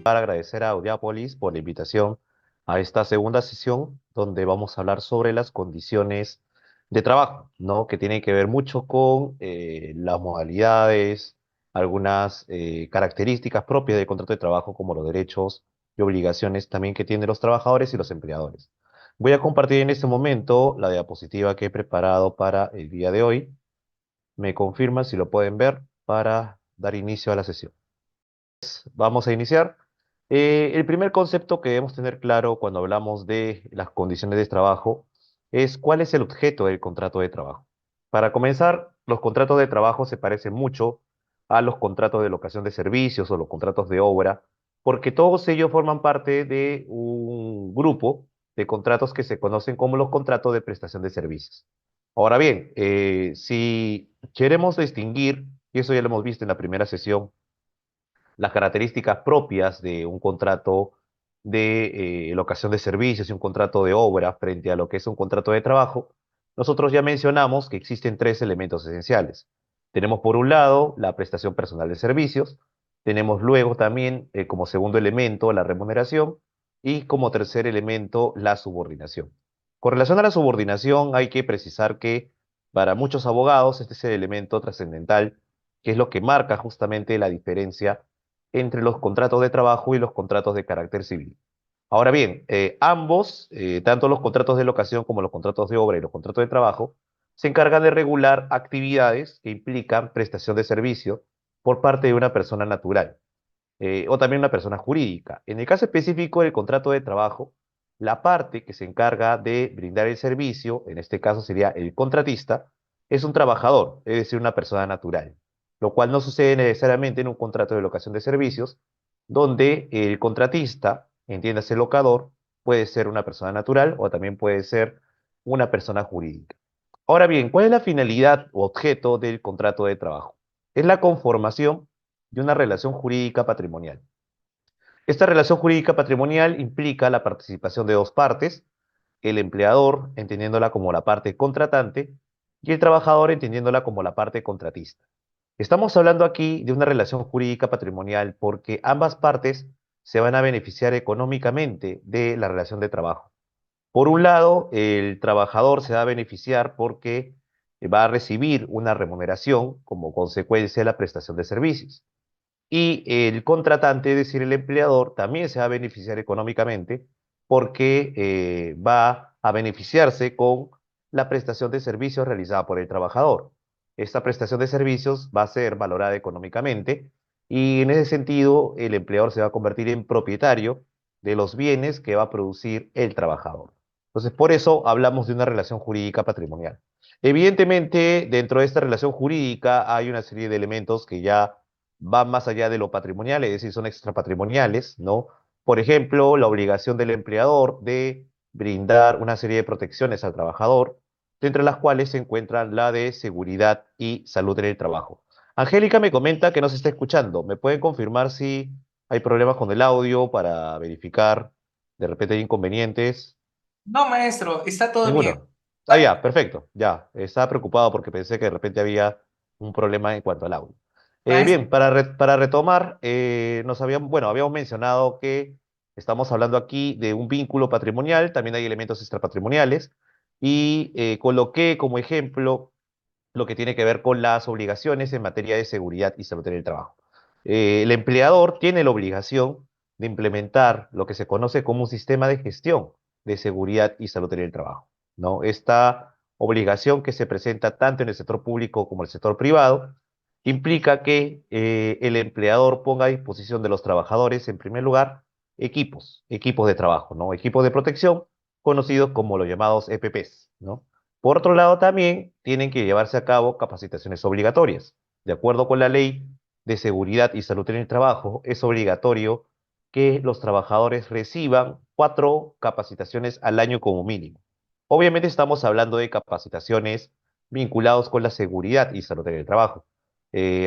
para agradecer a Audiápolis por la invitación a esta segunda sesión donde vamos a hablar sobre las condiciones de trabajo, ¿no? Que tienen que ver mucho con las modalidades, algunas características propias del contrato de trabajo, como los derechos y obligaciones también que tienen los trabajadores y los empleadores. Voy a compartir en este momento la diapositiva que he preparado para el día de hoy. Me confirma si lo pueden ver para dar inicio a la sesión. Vamos a iniciar. El primer concepto que debemos tener claro cuando hablamos de las condiciones de trabajo es cuál es el objeto del contrato de trabajo. Para comenzar, los contratos de trabajo se parecen mucho a los contratos de locación de servicios o los contratos de obra, porque todos ellos forman parte de un grupo de contratos que se conocen como los contratos de prestación de servicios. Ahora bien, si queremos distinguir, y eso ya lo hemos visto en la primera sesión, las características propias de un contrato de locación de servicios y un contrato de obra frente a lo que es un contrato de trabajo, nosotros ya mencionamos que existen tres elementos esenciales. Tenemos por un lado la prestación personal de servicios, tenemos luego también como segundo elemento la remuneración y como tercer elemento la subordinación. Con relación a la subordinación hay que precisar que para muchos abogados este es el elemento trascendental, que es lo que marca justamente la diferencia entre los contratos de trabajo y los contratos de carácter civil. Ahora bien, ambos, tanto los contratos de locación como los contratos de obra y los contratos de trabajo, se encargan de regular actividades que implican prestación de servicio por parte de una persona natural o también una persona jurídica. En el caso específico del contrato de trabajo, la parte que se encarga de brindar el servicio, en este caso sería el contratista, es un trabajador, es decir, una persona natural, lo cual no sucede necesariamente en un contrato de locación de servicios, donde el contratista, entiéndase el locador, puede ser una persona natural o también puede ser una persona jurídica. Ahora bien, ¿cuál es la finalidad o objeto del contrato de trabajo? Es la conformación de una relación jurídica patrimonial. Esta relación jurídica patrimonial implica la participación de dos partes, el empleador entendiéndola como la parte contratante y el trabajador entendiéndola como la parte contratista. Estamos hablando aquí de una relación jurídica patrimonial porque ambas partes se van a beneficiar económicamente de la relación de trabajo. Por un lado, el trabajador se va a beneficiar porque va a recibir una remuneración como consecuencia de la prestación de servicios. Y el contratante, es decir, el empleador, también se va a beneficiar económicamente porque va a beneficiarse con la prestación de servicios realizada por el trabajador. Esta prestación de servicios va a ser valorada económicamente y en ese sentido el empleador se va a convertir en propietario de los bienes que va a producir el trabajador. Entonces, por eso hablamos de una relación jurídica patrimonial. Evidentemente, dentro de esta relación jurídica hay una serie de elementos que ya van más allá de lo patrimonial, es decir, son extrapatrimoniales, ¿no? Por ejemplo, la obligación del empleador de brindar una serie de protecciones al trabajador, entre las cuales se encuentran la de seguridad y salud en el trabajo. Angélica me comenta que no se está escuchando. ¿Me pueden confirmar si hay problemas con el audio para verificar? De repente hay inconvenientes. No, maestro, está todo bien. Ninguno. Ah, ya, perfecto. Ya, estaba preocupado porque pensé que de repente había un problema en cuanto al audio. Maestro, Bien, para retomar, bueno, habíamos mencionado que estamos hablando aquí de un vínculo patrimonial, también hay elementos extrapatrimoniales, y coloqué como ejemplo lo que tiene que ver con las obligaciones en materia de seguridad y salud en el trabajo. El empleador tiene la obligación de implementar lo que se conoce como un sistema de gestión de seguridad y salud en el trabajo, ¿no? Esta obligación que se presenta tanto en el sector público como en el sector privado implica que el empleador ponga a disposición de los trabajadores, en primer lugar, equipos de trabajo, ¿no? Equipos de protección, conocidos como los llamados EPPs, ¿no? Por otro lado, también tienen que llevarse a cabo capacitaciones obligatorias. De acuerdo con la ley de seguridad y salud en el trabajo, es obligatorio que los trabajadores reciban 4 capacitaciones al año como mínimo. Obviamente estamos hablando de capacitaciones vinculadas con la seguridad y salud en el trabajo.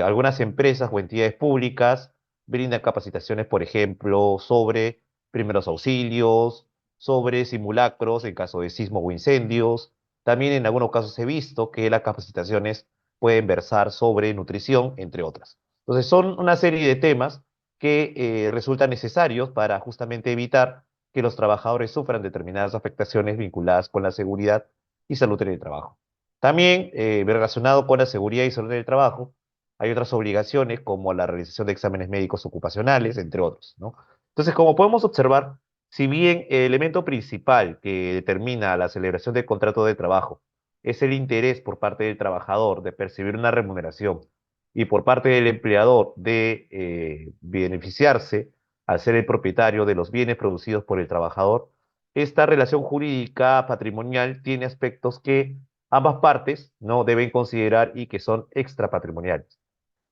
Algunas empresas o entidades públicas brindan capacitaciones, por ejemplo, sobre primeros auxilios, sobre simulacros en caso de sismo o incendios. También en algunos casos he visto que las capacitaciones pueden versar sobre nutrición, entre otras. Entonces son una serie de temas que resultan necesarios para justamente evitar que los trabajadores sufran determinadas afectaciones vinculadas con la seguridad y salud en el trabajo. También, relacionado con la seguridad y salud en el trabajo, hay otras obligaciones como la realización de exámenes médicos ocupacionales, entre otros, ¿no? Entonces, como podemos observar, si bien el elemento principal que determina la celebración del contrato de trabajo es el interés por parte del trabajador de percibir una remuneración y por parte del empleador de beneficiarse al ser el propietario de los bienes producidos por el trabajador, esta relación jurídica patrimonial tiene aspectos que ambas partes no deben considerar y que son extrapatrimoniales.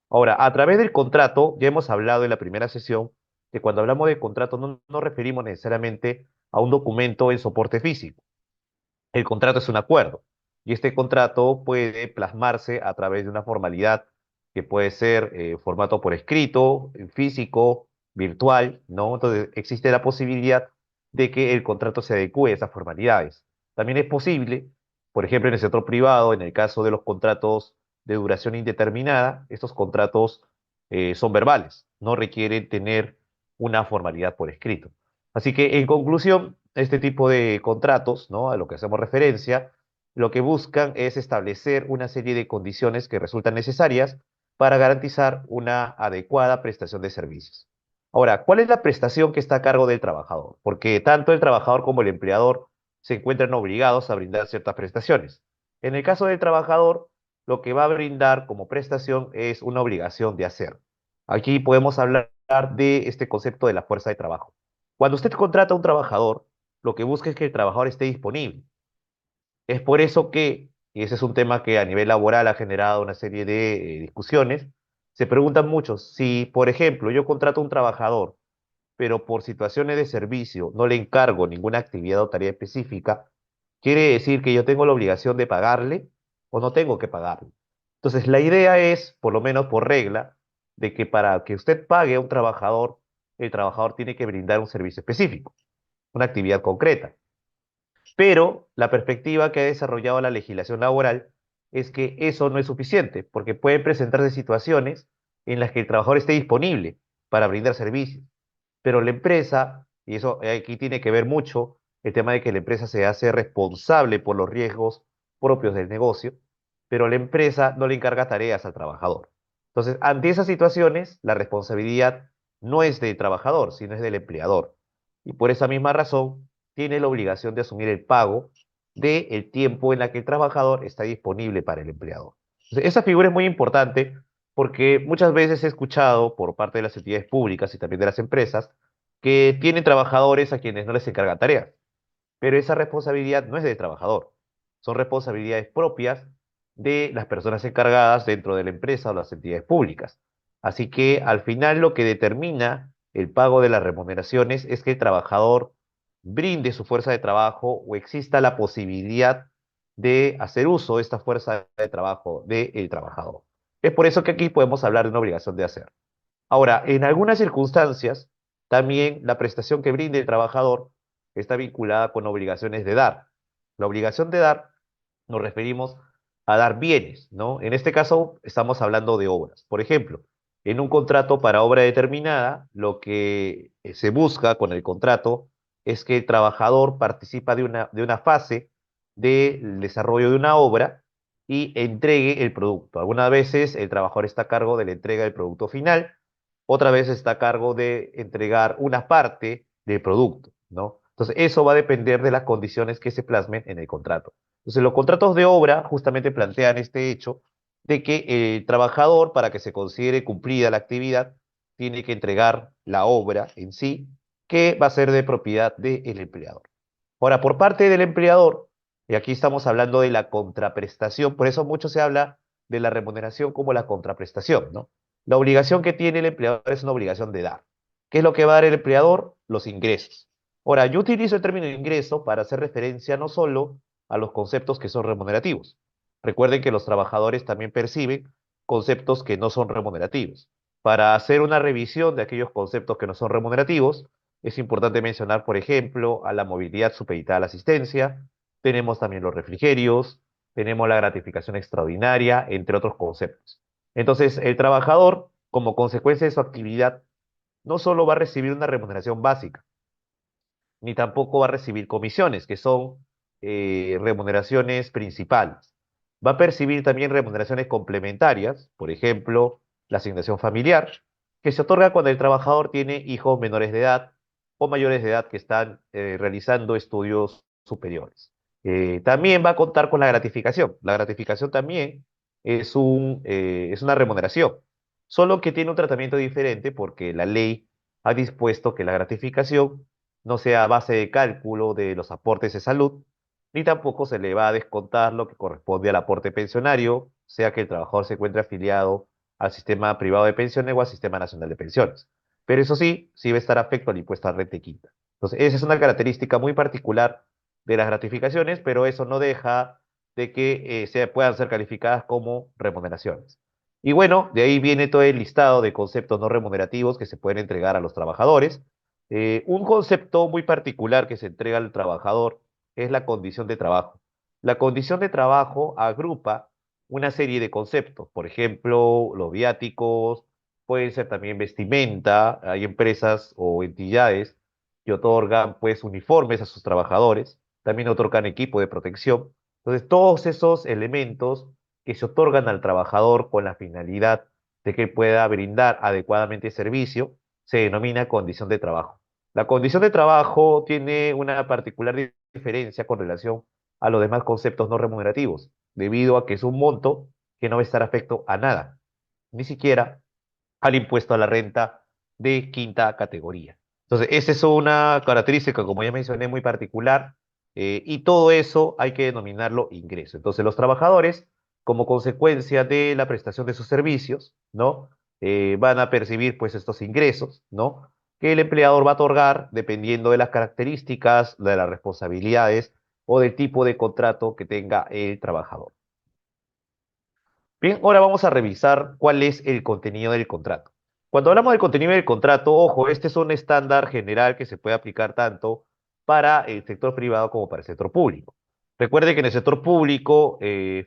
Ahora, a través del contrato, ya hemos hablado en la primera sesión que cuando hablamos de contrato no nos referimos necesariamente a un documento en soporte físico. El contrato es un acuerdo y este contrato puede plasmarse a través de una formalidad que puede ser formato por escrito, físico, virtual, ¿no? Entonces existe la posibilidad de que el contrato se adecue a esas formalidades. También es posible, por ejemplo, en el sector privado, en el caso de los contratos de duración indeterminada, estos contratos son verbales, no requieren tener una formalidad por escrito. Así que, en conclusión, este tipo de contratos, ¿no? A lo que hacemos referencia, lo que buscan es establecer una serie de condiciones que resultan necesarias para garantizar una adecuada prestación de servicios. Ahora, ¿cuál es la prestación que está a cargo del trabajador? Porque tanto el trabajador como el empleador se encuentran obligados a brindar ciertas prestaciones. En el caso del trabajador, lo que va a brindar como prestación es una obligación de hacer. Aquí podemos hablar de este concepto de la fuerza de trabajo. Cuando usted contrata a un trabajador, lo que busca es que el trabajador esté disponible. Es por eso que, y ese es un tema que a nivel laboral ha generado una serie de discusiones, se preguntan muchos, si, por ejemplo, yo contrato a un trabajador, pero por situaciones de servicio no le encargo ninguna actividad o tarea específica, ¿quiere decir que yo tengo la obligación de pagarle o no tengo que pagarle? Entonces, la idea es, por lo menos por regla, de que para que usted pague a un trabajador, el trabajador tiene que brindar un servicio específico, una actividad concreta. Pero la perspectiva que ha desarrollado la legislación laboral es que eso no es suficiente, porque pueden presentarse situaciones en las que el trabajador esté disponible para brindar servicios, pero la empresa, y eso aquí tiene que ver mucho el tema de que la empresa se hace responsable por los riesgos propios del negocio, pero la empresa no le encarga tareas al trabajador. Entonces, ante esas situaciones, la responsabilidad no es del trabajador, sino es del empleador. Y por esa misma razón, tiene la obligación de asumir el pago del tiempo en la que el trabajador está disponible para el empleador. Entonces, esa figura es muy importante porque muchas veces he escuchado por parte de las entidades públicas y también de las empresas que tienen trabajadores a quienes no les encargan tareas, pero esa responsabilidad no es del trabajador, son responsabilidades propias de las personas encargadas dentro de la empresa o las entidades públicas. Así que al final lo que determina el pago de las remuneraciones es que el trabajador brinde su fuerza de trabajo o exista la posibilidad de hacer uso de esta fuerza de trabajo del trabajador. Es por eso que aquí podemos hablar de una obligación de hacer. Ahora, en algunas circunstancias, también la prestación que brinde el trabajador está vinculada con obligaciones de dar. La obligación de dar nos referimos a dar bienes, ¿no? En este caso estamos hablando de obras. Por ejemplo, en un contrato para obra determinada, lo que se busca con el contrato es que el trabajador participa de una fase del desarrollo de una obra y entregue el producto. Algunas veces el trabajador está a cargo de la entrega del producto final, otra vez está a cargo de entregar una parte del producto, ¿no? Entonces, eso va a depender de las condiciones que se plasmen en el contrato. Entonces, los contratos de obra justamente plantean este hecho de que el trabajador, para que se considere cumplida la actividad, tiene que entregar la obra en sí, que va a ser de propiedad del empleador. Ahora, por parte del empleador, y aquí estamos hablando de la contraprestación, por eso mucho se habla de la remuneración como la contraprestación, ¿no? La obligación que tiene el empleador es una obligación de dar. ¿Qué es lo que va a dar el empleador? Los ingresos. Ahora, yo utilizo el término ingreso para hacer referencia no solo a los conceptos que son remunerativos. Recuerden que los trabajadores también perciben conceptos que no son remunerativos. Para hacer una revisión de aquellos conceptos que no son remunerativos, es importante mencionar, por ejemplo, a la movilidad supeditada a la asistencia, tenemos también los refrigerios, tenemos la gratificación extraordinaria, entre otros conceptos. Entonces, el trabajador, como consecuencia de su actividad, no solo va a recibir una remuneración básica, ni tampoco va a recibir comisiones, que son remuneraciones principales. Va a percibir también remuneraciones complementarias, por ejemplo, la asignación familiar, que se otorga cuando el trabajador tiene hijos menores de edad o mayores de edad que están realizando estudios superiores. También va a contar con la gratificación. La gratificación también es una remuneración, solo que tiene un tratamiento diferente porque la ley ha dispuesto que la gratificación no sea a base de cálculo de los aportes de salud, ni tampoco se le va a descontar lo que corresponde al aporte pensionario, sea que el trabajador se encuentre afiliado al sistema privado de pensiones o al sistema nacional de pensiones. Pero eso sí, sí va a estar afecto al impuesto a renta y quinta. Entonces, esa es una característica muy particular de las gratificaciones, pero eso no deja de que se puedan ser calificadas como remuneraciones. Y bueno, de ahí viene todo el listado de conceptos no remunerativos que se pueden entregar a los trabajadores. Un concepto muy particular que se entrega al trabajador es la condición de trabajo. La condición de trabajo agrupa una serie de conceptos, por ejemplo, los viáticos, pueden ser también vestimenta, hay empresas o entidades que otorgan pues uniformes a sus trabajadores, también otorgan equipo de protección. Entonces, todos esos elementos que se otorgan al trabajador con la finalidad de que pueda brindar adecuadamente servicio, se denomina condición de trabajo. La condición de trabajo tiene una particular diferencia con relación a los demás conceptos no remunerativos, debido a que es un monto que no va a estar afecto a nada, ni siquiera al impuesto a la renta de quinta categoría. Entonces, esa es una característica, como ya mencioné, muy particular, y todo eso hay que denominarlo ingreso. Entonces, los trabajadores, como consecuencia de la prestación de sus servicios, ¿no? Van a percibir, pues, estos ingresos, ¿no? Que el empleador va a otorgar dependiendo de las características, de las responsabilidades o del tipo de contrato que tenga el trabajador. Bien, ahora vamos a revisar cuál es el contenido del contrato. Cuando hablamos del contenido del contrato, ojo, este es un estándar general que se puede aplicar tanto para el sector privado como para el sector público. Recuerde que en el sector público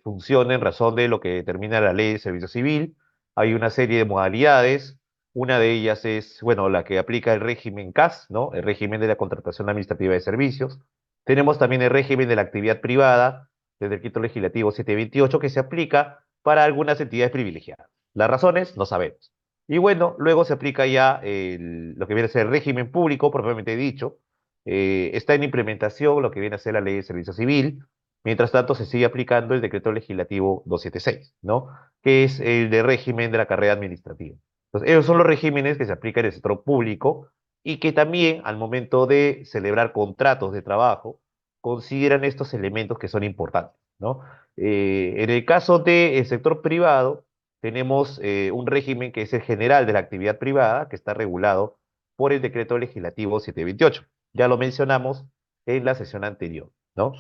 funciona en razón de lo que determina la ley de servicio civil. Hay una serie de modalidades. Una de ellas es, bueno, la que aplica el régimen CAS, ¿no? El régimen de la contratación administrativa de servicios. Tenemos también el régimen de la actividad privada, del decreto legislativo 728, que se aplica para algunas entidades privilegiadas. Las razones no sabemos. Y bueno, luego se aplica ya lo que viene a ser el régimen público, propiamente dicho. Está en implementación lo que viene a ser la ley de servicio civil. Mientras tanto, se sigue aplicando el decreto legislativo 276, ¿no? Que es el de régimen de la carrera administrativa. Entonces, esos son los regímenes que se aplican en el sector público y que también al momento de celebrar contratos de trabajo consideran estos elementos que son importantes, ¿no? En el caso del sector privado, tenemos un régimen que es el general de la actividad privada, que está regulado por el decreto legislativo 728. Ya lo mencionamos en la sesión anterior, ¿no?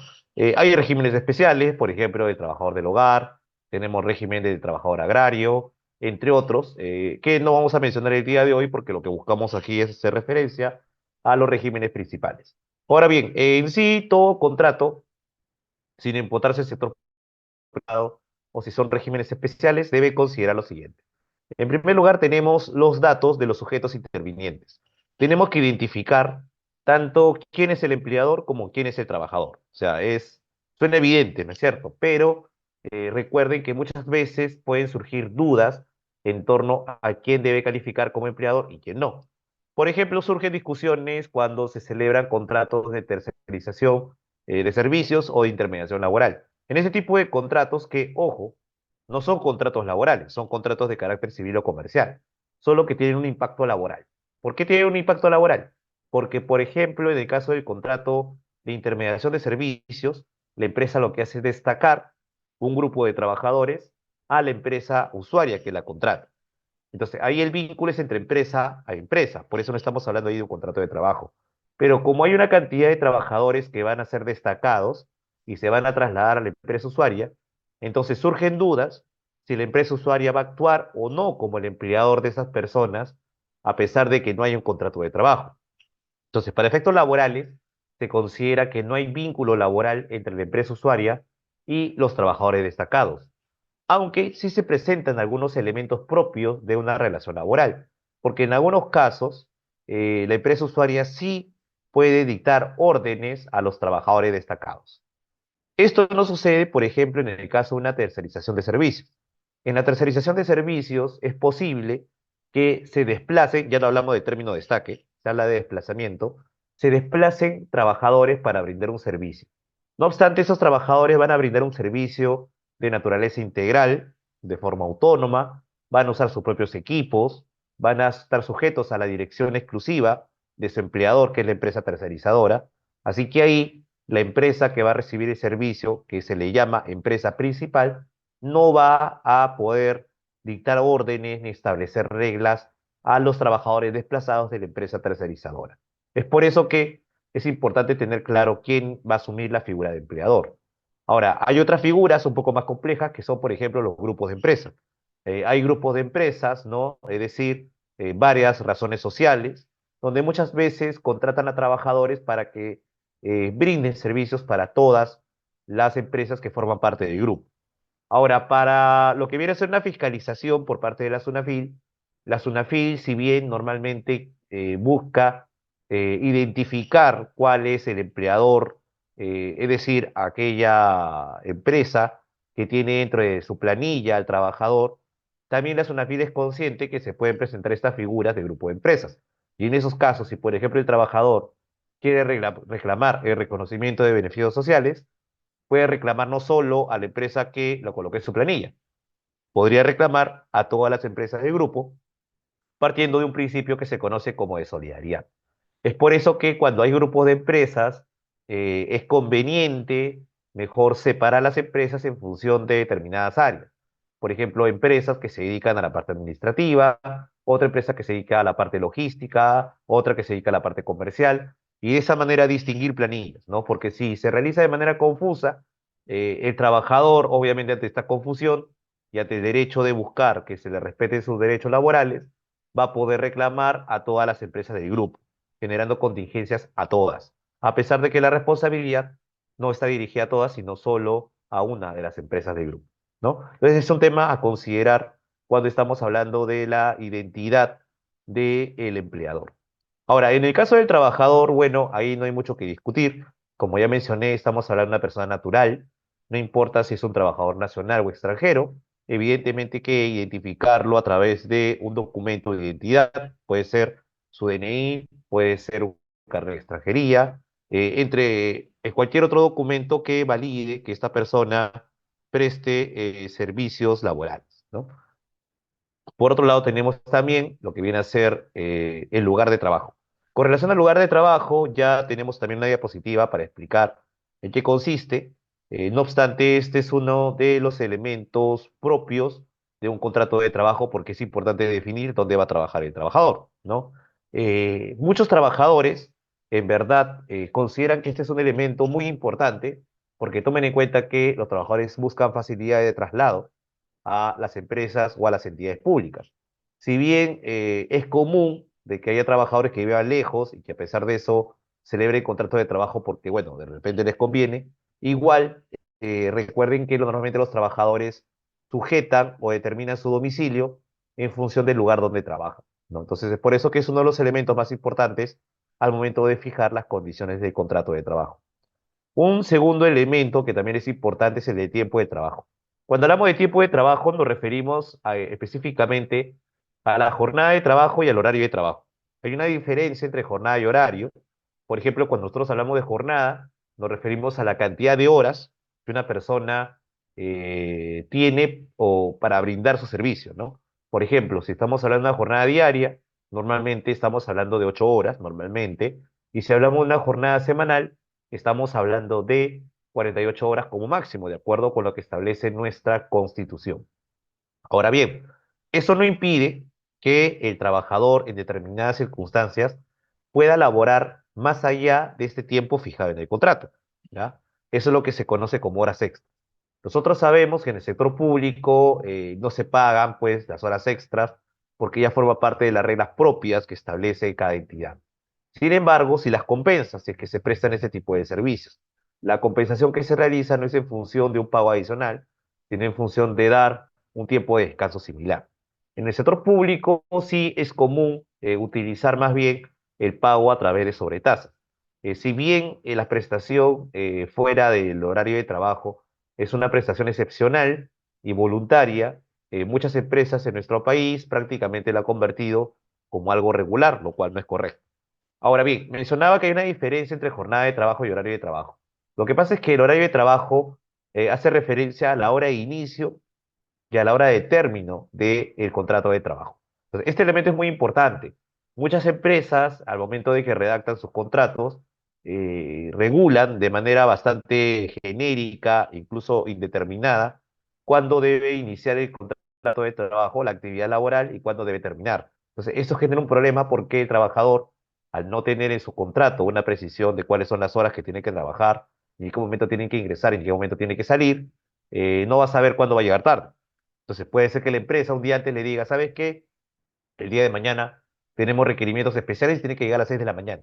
Hay regímenes especiales, por ejemplo, del trabajador del hogar, tenemos régimen del trabajador agrario, entre otros, que no vamos a mencionar el día de hoy porque lo que buscamos aquí es hacer referencia a los regímenes principales. Ahora bien, en sí, todo contrato, sin importarse el sector privado o si son regímenes especiales, debe considerar lo siguiente. En primer lugar, tenemos los datos de los sujetos intervinientes. Tenemos que identificar tanto quién es el empleador como quién es el trabajador. O sea, suena evidente, ¿no es cierto? Pero recuerden que muchas veces pueden surgir dudas en torno a quién debe calificar como empleador y quién no. Por ejemplo, surgen discusiones cuando se celebran contratos de tercerización de servicios o de intermediación laboral. En ese tipo de contratos que, ojo, no son contratos laborales, son contratos de carácter civil o comercial, solo que tienen un impacto laboral. ¿Por qué tienen un impacto laboral? Porque, por ejemplo, en el caso del contrato de intermediación de servicios, la empresa lo que hace es destacar un grupo de trabajadores a la empresa usuaria que la contrata. Entonces, ahí el vínculo es entre empresa a empresa, por eso no estamos hablando ahí de un contrato de trabajo. Pero como hay una cantidad de trabajadores que van a ser destacados y se van a trasladar a la empresa usuaria, entonces surgen dudas si la empresa usuaria va a actuar o no como el empleador de esas personas, a pesar de que no hay un contrato de trabajo. Entonces, para efectos laborales, se considera que no hay vínculo laboral entre la empresa usuaria y los trabajadores destacados, aunque sí se presentan algunos elementos propios de una relación laboral. porque en algunos casos la empresa usuaria sí puede dictar órdenes a los trabajadores destacados. Esto no sucede, por ejemplo, en el caso de una tercerización de servicios. En la tercerización de servicios es posible que se desplacen, ya no hablamos de término de destaque, se habla de desplazamiento, se desplacen trabajadores para brindar un servicio. No obstante, esos trabajadores van a brindar un servicio de naturaleza integral, de forma autónoma, van a usar sus propios equipos, van a estar sujetos a la dirección exclusiva de su empleador, que es la empresa tercerizadora. Así que ahí la empresa que va a recibir el servicio, que se le llama empresa principal, no va a poder dictar órdenes ni establecer reglas a los trabajadores desplazados de la empresa tercerizadora. Es por eso que es importante tener claro quién va a asumir la figura de empleador. Ahora, hay otras figuras un poco más complejas que son, por ejemplo, los grupos de empresas. Hay grupos de empresas, ¿no? Es decir, varias razones sociales, donde muchas veces contratan a trabajadores para que brinden servicios para todas las empresas que forman parte del grupo. Ahora, para lo que viene a ser una fiscalización por parte de la SUNAFIL, si bien normalmente busca identificar cuál es el empleador, es decir, aquella empresa que tiene dentro de su planilla al trabajador, también la SUNAFIL es consciente que se pueden presentar estas figuras de grupo de empresas. Y en esos casos, si por ejemplo el trabajador quiere reclamar el reconocimiento de beneficios sociales, puede reclamar no solo a la empresa que lo coloque en su planilla, podría reclamar a todas las empresas del grupo, partiendo de un principio que se conoce como de solidaridad. Es por eso que cuando hay grupos de empresas, es conveniente mejor separar las empresas en función de determinadas áreas. Por ejemplo, empresas que se dedican a la parte administrativa, otra empresa que se dedica a la parte logística, otra que se dedica a la parte comercial, y de esa manera distinguir planillas, ¿no? Porque si se realiza de manera confusa, el trabajador, obviamente, ante esta confusión y ante el derecho de buscar que se le respeten sus derechos laborales, va a poder reclamar a todas las empresas del grupo, generando contingencias a todas, a pesar de que la responsabilidad no está dirigida a todas, sino solo a una de las empresas del grupo, ¿no? Entonces es un tema a considerar cuando estamos hablando de la identidad del empleador. Ahora, en el caso del trabajador, bueno, ahí no hay mucho que discutir. Como ya mencioné, estamos hablando de una persona natural, no importa si es un trabajador nacional o extranjero, evidentemente hay que identificarlo a través de un documento de identidad, puede ser su DNI, puede ser un carnet de extranjería, entre cualquier otro documento que valide que esta persona preste servicios laborales, ¿no? Por otro lado, tenemos también lo que viene a ser el lugar de trabajo. Con relación al lugar de trabajo, ya tenemos también una diapositiva para explicar en qué consiste. No obstante, este es uno de los elementos propios de un contrato de trabajo porque es importante definir dónde va a trabajar el trabajador, ¿no? Muchos trabajadores, en verdad, consideran que este es un elemento muy importante porque tomen en cuenta que los trabajadores buscan facilidad de traslado a las empresas o a las entidades públicas. Si bien es común de que haya trabajadores que vivan lejos y que a pesar de eso celebren contratos de trabajo porque, bueno, de repente les conviene, igual recuerden que normalmente los trabajadores sujetan o determinan su domicilio en función del lugar donde trabajan, ¿no? Entonces es por eso que es uno de los elementos más importantes al momento de fijar las condiciones del contrato de trabajo. Un segundo elemento que también es importante es el de tiempo de trabajo. Cuando hablamos de tiempo de trabajo nos referimos específicamente a la jornada de trabajo y al horario de trabajo. Hay una diferencia entre jornada y horario. Por ejemplo, cuando nosotros hablamos de jornada, nos referimos a la cantidad de horas que una persona tiene o para brindar su servicio, ¿no? Por ejemplo, si estamos hablando de una jornada diaria, normalmente estamos hablando de 8 horas, normalmente, y si hablamos de una jornada semanal, estamos hablando de 48 horas como máximo, de acuerdo con lo que establece nuestra Constitución. Ahora bien, eso no impide que el trabajador en determinadas circunstancias pueda laborar más allá de este tiempo fijado en el contrato, ¿ya? Eso es lo que se conoce como horas extras. Nosotros sabemos que en el sector público no se pagan pues las horas extras porque ya forma parte de las reglas propias que establece cada entidad. Sin embargo, si las compensas, si es que se prestan ese tipo de servicios, la compensación que se realiza no es en función de un pago adicional, sino en función de dar un tiempo de descanso similar. En el sector público sí es común utilizar más bien el pago a través de sobretasas. Si bien la prestación fuera del horario de trabajo es una prestación excepcional y voluntaria, muchas empresas en nuestro país prácticamente la han convertido como algo regular, lo cual no es correcto. Ahora bien, mencionaba que hay una diferencia entre jornada de trabajo y horario de trabajo. Lo que pasa es que el horario de trabajo hace referencia a la hora de inicio y a la hora de término del contrato de trabajo. Entonces, este elemento es muy importante. Muchas empresas, al momento de que redactan sus contratos, regulan de manera bastante genérica, incluso indeterminada, cuándo debe iniciar el contrato de trabajo, la actividad laboral y cuándo debe terminar. Entonces, esto genera un problema porque el trabajador, al no tener en su contrato una precisión de cuáles son las horas que tiene que trabajar, ni en qué momento tienen que ingresar, y en qué momento tiene que salir, no va a saber cuándo va a llegar tarde. Entonces puede ser que la empresa un día antes le diga, ¿sabes qué? El día de mañana tenemos requerimientos especiales y tiene que llegar a las 6 de la mañana,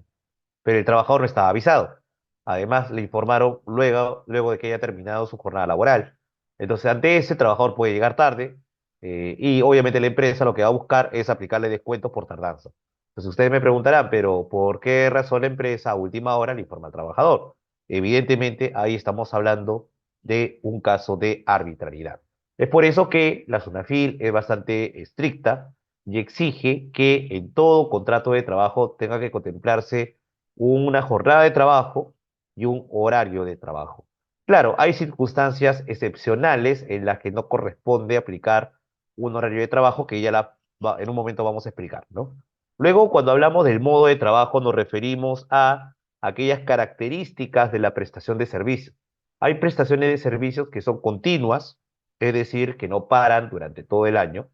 pero el trabajador no estaba avisado. Además, le informaron luego de que haya terminado su jornada laboral. Entonces, ante ese, el trabajador puede llegar tarde y obviamente la empresa lo que va a buscar es aplicarle descuentos por tardanza. Entonces, ustedes me preguntarán, pero ¿por qué razón la empresa a última hora le informa al trabajador? Evidentemente, ahí estamos hablando de un caso de arbitrariedad. Es por eso que la SUNAFIL es bastante estricta y exige que en todo contrato de trabajo tenga que contemplarse una jornada de trabajo y un horario de trabajo. Claro, hay circunstancias excepcionales en las que no corresponde aplicar un horario de trabajo que en un momento vamos a explicar, ¿no? Luego, cuando hablamos del modo de trabajo, nos referimos a aquellas características de la prestación de servicios. Hay prestaciones de servicios que son continuas, es decir, que no paran durante todo el año,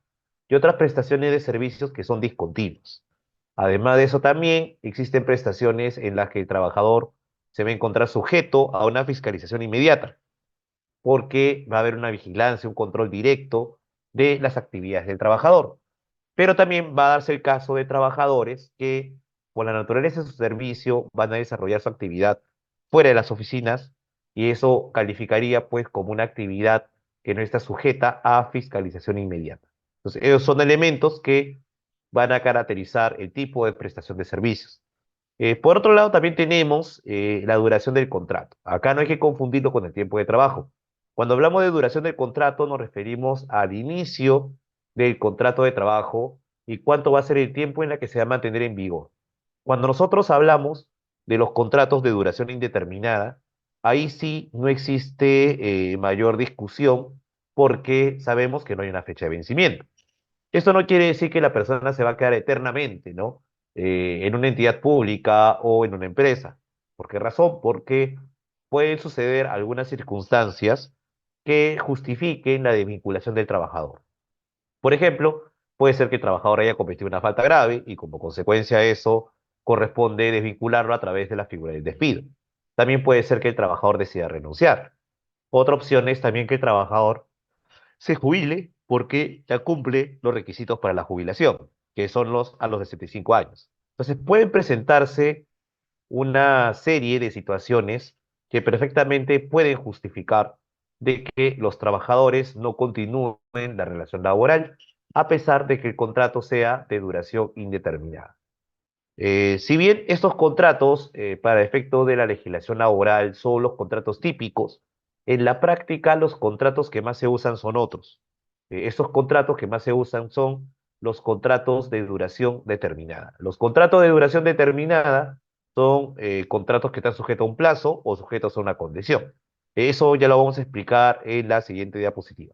y otras prestaciones de servicios que son discontinuas. Además de eso, también existen prestaciones en las que el trabajador se va a encontrar sujeto a una fiscalización inmediata, porque va a haber una vigilancia, un control directo de las actividades del trabajador. Pero también va a darse el caso de trabajadores que, por la naturaleza de su servicio, van a desarrollar su actividad fuera de las oficinas y eso calificaría pues como una actividad que no está sujeta a fiscalización inmediata. Entonces, esos son elementos que van a caracterizar el tipo de prestación de servicios. Por otro lado, también tenemos la duración del contrato. Acá no hay que confundirlo con el tiempo de trabajo. Cuando hablamos de duración del contrato, nos referimos al inicio del contrato de trabajo y cuánto va a ser el tiempo en la que se va a mantener en vigor. Cuando nosotros hablamos de los contratos de duración indeterminada, ahí sí no existe mayor discusión porque sabemos que no hay una fecha de vencimiento. Esto no quiere decir que la persona se va a quedar eternamente, ¿no? En una entidad pública o en una empresa. ¿Por qué razón? Porque pueden suceder algunas circunstancias que justifiquen la desvinculación del trabajador. Por ejemplo, puede ser que el trabajador haya cometido una falta grave y como consecuencia de eso corresponde desvincularlo a través de la figura del despido. También puede ser que el trabajador decida renunciar. Otra opción es también que el trabajador se jubile porque ya cumple los requisitos para la jubilación, que son los a los de 75 años. Entonces pueden presentarse una serie de situaciones que perfectamente pueden justificar de que los trabajadores no continúen la relación laboral a pesar de que el contrato sea de duración indeterminada. Si bien estos contratos, para efecto de la legislación laboral, son los contratos típicos, en la práctica los contratos que más se usan son otros. Estos contratos que más se usan son los contratos de duración determinada. Los contratos de duración determinada son contratos que están sujetos a un plazo o sujetos a una condición. Eso ya lo vamos a explicar en la siguiente diapositiva.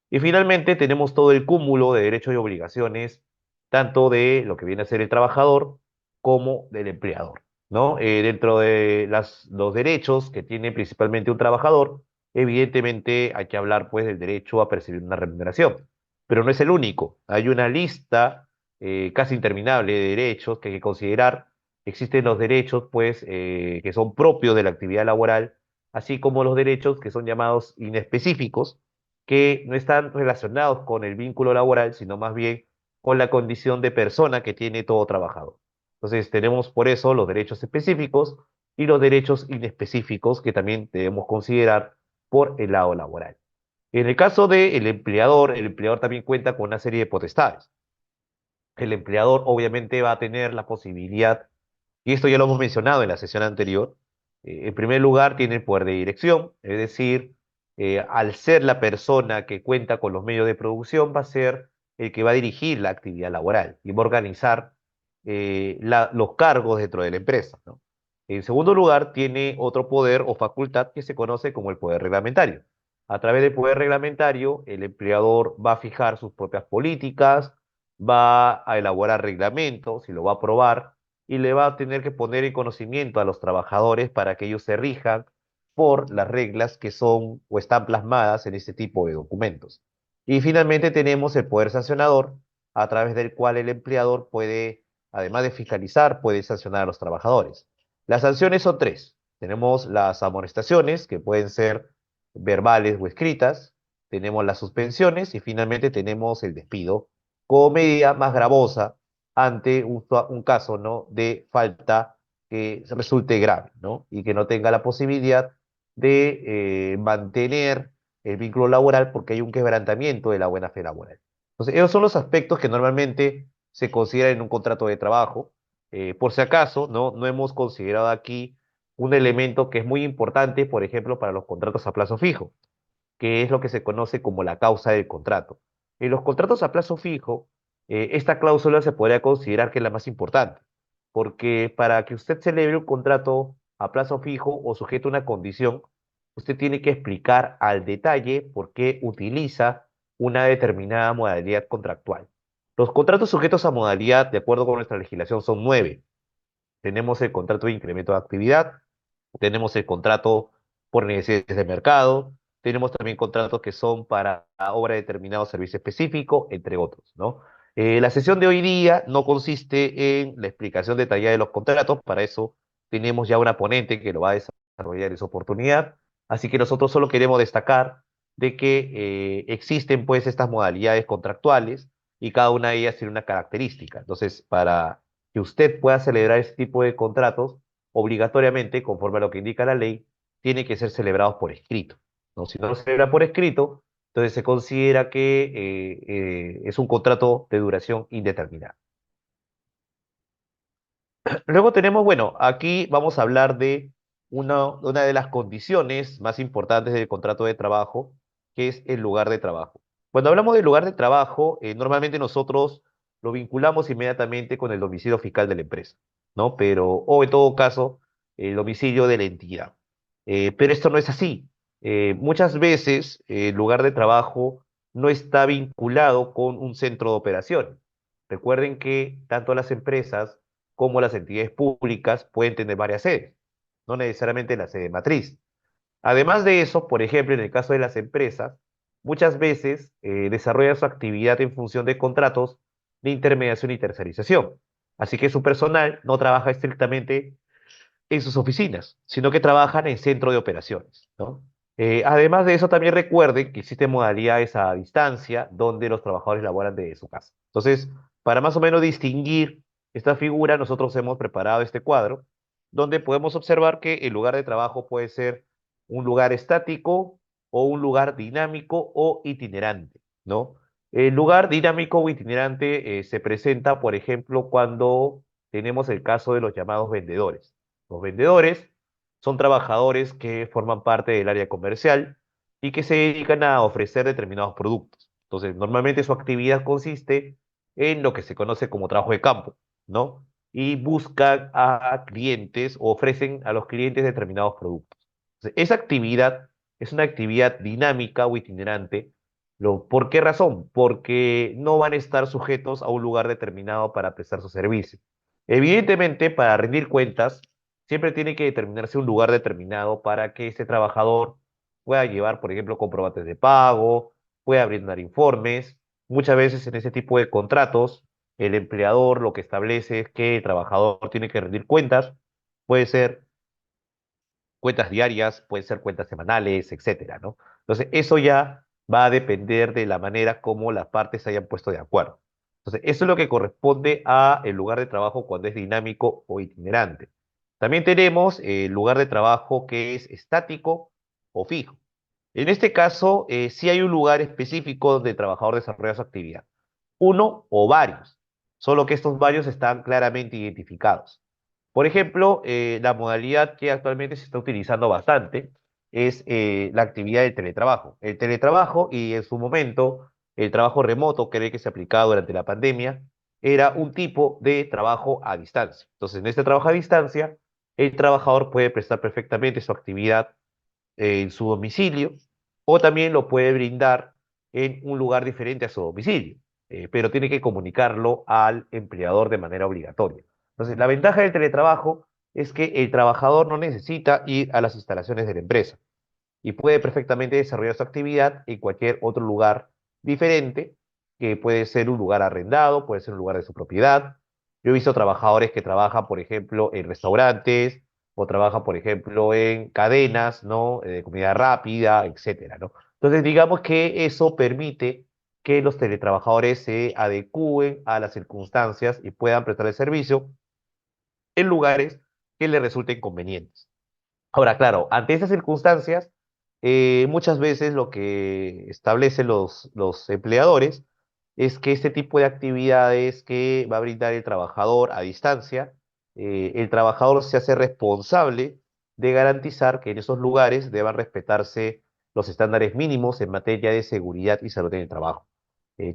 Y finalmente tenemos todo el cúmulo de derechos y obligaciones, tanto de lo que viene a ser el trabajador como del empleador, ¿no? Dentro de los derechos que tiene principalmente un trabajador, evidentemente hay que hablar pues del derecho a percibir una remuneración, pero no es el único. Hay una lista casi interminable de derechos que hay que considerar. Existen los derechos pues que son propios de la actividad laboral, así como los derechos que son llamados inespecíficos, que no están relacionados con el vínculo laboral, sino más bien con la condición de persona que tiene todo trabajador. Entonces, tenemos por eso los derechos específicos y los derechos inespecíficos que también debemos considerar por el lado laboral. En el caso del el empleador también cuenta con una serie de potestades. El empleador obviamente va a tener la posibilidad, y esto ya lo hemos mencionado en la sesión anterior, en primer lugar tiene el poder de dirección, es decir, al ser la persona que cuenta con los medios de producción, va a ser el que va a dirigir la actividad laboral y va a organizar los cargos dentro de la empresa, ¿no? En segundo lugar, tiene otro poder o facultad que se conoce como el poder reglamentario. A través del poder reglamentario, el empleador va a fijar sus propias políticas, va a elaborar reglamentos y lo va a aprobar y le va a tener que poner en conocimiento a los trabajadores para que ellos se rijan por las reglas que son o están plasmadas en este tipo de documentos. Y finalmente tenemos el poder sancionador, a través del cual el empleador puede, además de fiscalizar, puede sancionar a los trabajadores. Las sanciones son tres. Tenemos las amonestaciones, que pueden ser verbales o escritas, tenemos las suspensiones y finalmente tenemos el despido como medida más gravosa ante un caso, ¿no?, de falta que resulte grave, ¿no? Y que no tenga la posibilidad de mantener el vínculo laboral porque hay un quebrantamiento de la buena fe laboral. Entonces, esos son los aspectos que normalmente se consideran en un contrato de trabajo. Por si acaso, ¿no? No hemos considerado aquí un elemento que es muy importante, por ejemplo, para los contratos a plazo fijo, que es lo que se conoce como la causa del contrato. En los contratos a plazo fijo, esta cláusula se podría considerar que es la más importante, porque para que usted celebre un contrato a plazo fijo o sujeto a una condición, usted tiene que explicar al detalle por qué utiliza una determinada modalidad contractual. Los contratos sujetos a modalidad, de acuerdo con nuestra legislación, son 9. Tenemos el contrato de incremento de actividad, tenemos el contrato por necesidades de mercado, tenemos también contratos que son para obra de determinado servicio específico, entre otros, ¿no? La sesión de hoy día no consiste en la explicación detallada de los contratos, para eso tenemos ya una ponente que lo va a desarrollar en su oportunidad, así que nosotros solo queremos destacar de que existen pues estas modalidades contractuales y cada una de ellas tiene una característica. Entonces, para que usted pueda celebrar este tipo de contratos, obligatoriamente, conforme a lo que indica la ley, tiene que ser celebrados por escrito, ¿no? Si no lo celebra por escrito, entonces se considera que es un contrato de duración indeterminada. Luego tenemos, bueno, aquí vamos a hablar de una de las condiciones más importantes del contrato de trabajo, que es el lugar de trabajo. Cuando hablamos del lugar de trabajo, normalmente nosotros lo vinculamos inmediatamente con el domicilio fiscal de la empresa, ¿no? Pero, o en todo caso, el domicilio de la entidad. Pero esto no es así. Muchas veces el lugar de trabajo no está vinculado con un centro de operaciones. Recuerden que tanto las empresas como las entidades públicas pueden tener varias sedes, no necesariamente la sede matriz. Además de eso, por ejemplo, en el caso de las empresas, muchas veces desarrollan su actividad en función de contratos de intermediación y tercerización. Así que su personal no trabaja estrictamente en sus oficinas, sino que trabajan en centro de operaciones, ¿no? Además de eso, también recuerden que existen modalidades a distancia donde los trabajadores laboran desde su casa. Entonces, para más o menos distinguir esta figura, nosotros hemos preparado este cuadro, donde podemos observar que el lugar de trabajo puede ser un lugar estático o un lugar dinámico o itinerante, ¿no? El lugar dinámico o itinerante se presenta, por ejemplo, cuando tenemos el caso de los llamados vendedores. Los vendedores son trabajadores que forman parte del área comercial y que se dedican a ofrecer determinados productos. Entonces, normalmente su actividad consiste en lo que se conoce como trabajo de campo, ¿no? Y buscan a clientes o ofrecen a los clientes determinados productos. Entonces, esa actividad es una actividad dinámica o itinerante. ¿Por qué razón? Porque no van a estar sujetos a un lugar determinado para prestar su servicio. Evidentemente, para rendir cuentas, siempre tiene que determinarse un lugar determinado para que este trabajador pueda llevar, por ejemplo, comprobantes de pago, pueda brindar informes. Muchas veces en ese tipo de contratos, el empleador lo que establece es que el trabajador tiene que rendir cuentas, puede ser cuentas diarias, puede ser cuentas semanales, etcétera, ¿no? Entonces, eso ya va a depender de la manera como las partes se hayan puesto de acuerdo. Entonces, eso es lo que corresponde a el lugar de trabajo cuando es dinámico o itinerante. También tenemos el lugar de trabajo que es estático o fijo. En este caso, sí hay un lugar específico donde el trabajador desarrolla su actividad. Uno o varios, solo que estos varios están claramente identificados. Por ejemplo, la modalidad que actualmente se está utilizando bastante es la actividad del teletrabajo. El teletrabajo y en su momento el trabajo remoto, que era el que se aplicaba durante la pandemia, era un tipo de trabajo a distancia. Entonces, en este trabajo a distancia, el trabajador puede prestar perfectamente su actividad en su domicilio o también lo puede brindar en un lugar diferente a su domicilio, pero tiene que comunicarlo al empleador de manera obligatoria. Entonces, la ventaja del teletrabajo es que el trabajador no necesita ir a las instalaciones de la empresa y puede perfectamente desarrollar su actividad en cualquier otro lugar diferente, que puede ser un lugar arrendado, puede ser un lugar de su propiedad. Yo he visto trabajadores que trabajan, por ejemplo, en restaurantes o trabajan, por ejemplo, en cadenas, ¿no? De comida rápida, etcétera, ¿no? Entonces, digamos que eso permite que los teletrabajadores se adecúen a las circunstancias y puedan prestar el servicio en lugares que les resulten convenientes. Ahora, claro, ante esas circunstancias, muchas veces lo que establecen los empleadores es que este tipo de actividades que va a brindar el trabajador a distancia, el trabajador se hace responsable de garantizar que en esos lugares deban respetarse los estándares mínimos en materia de seguridad y salud en el trabajo.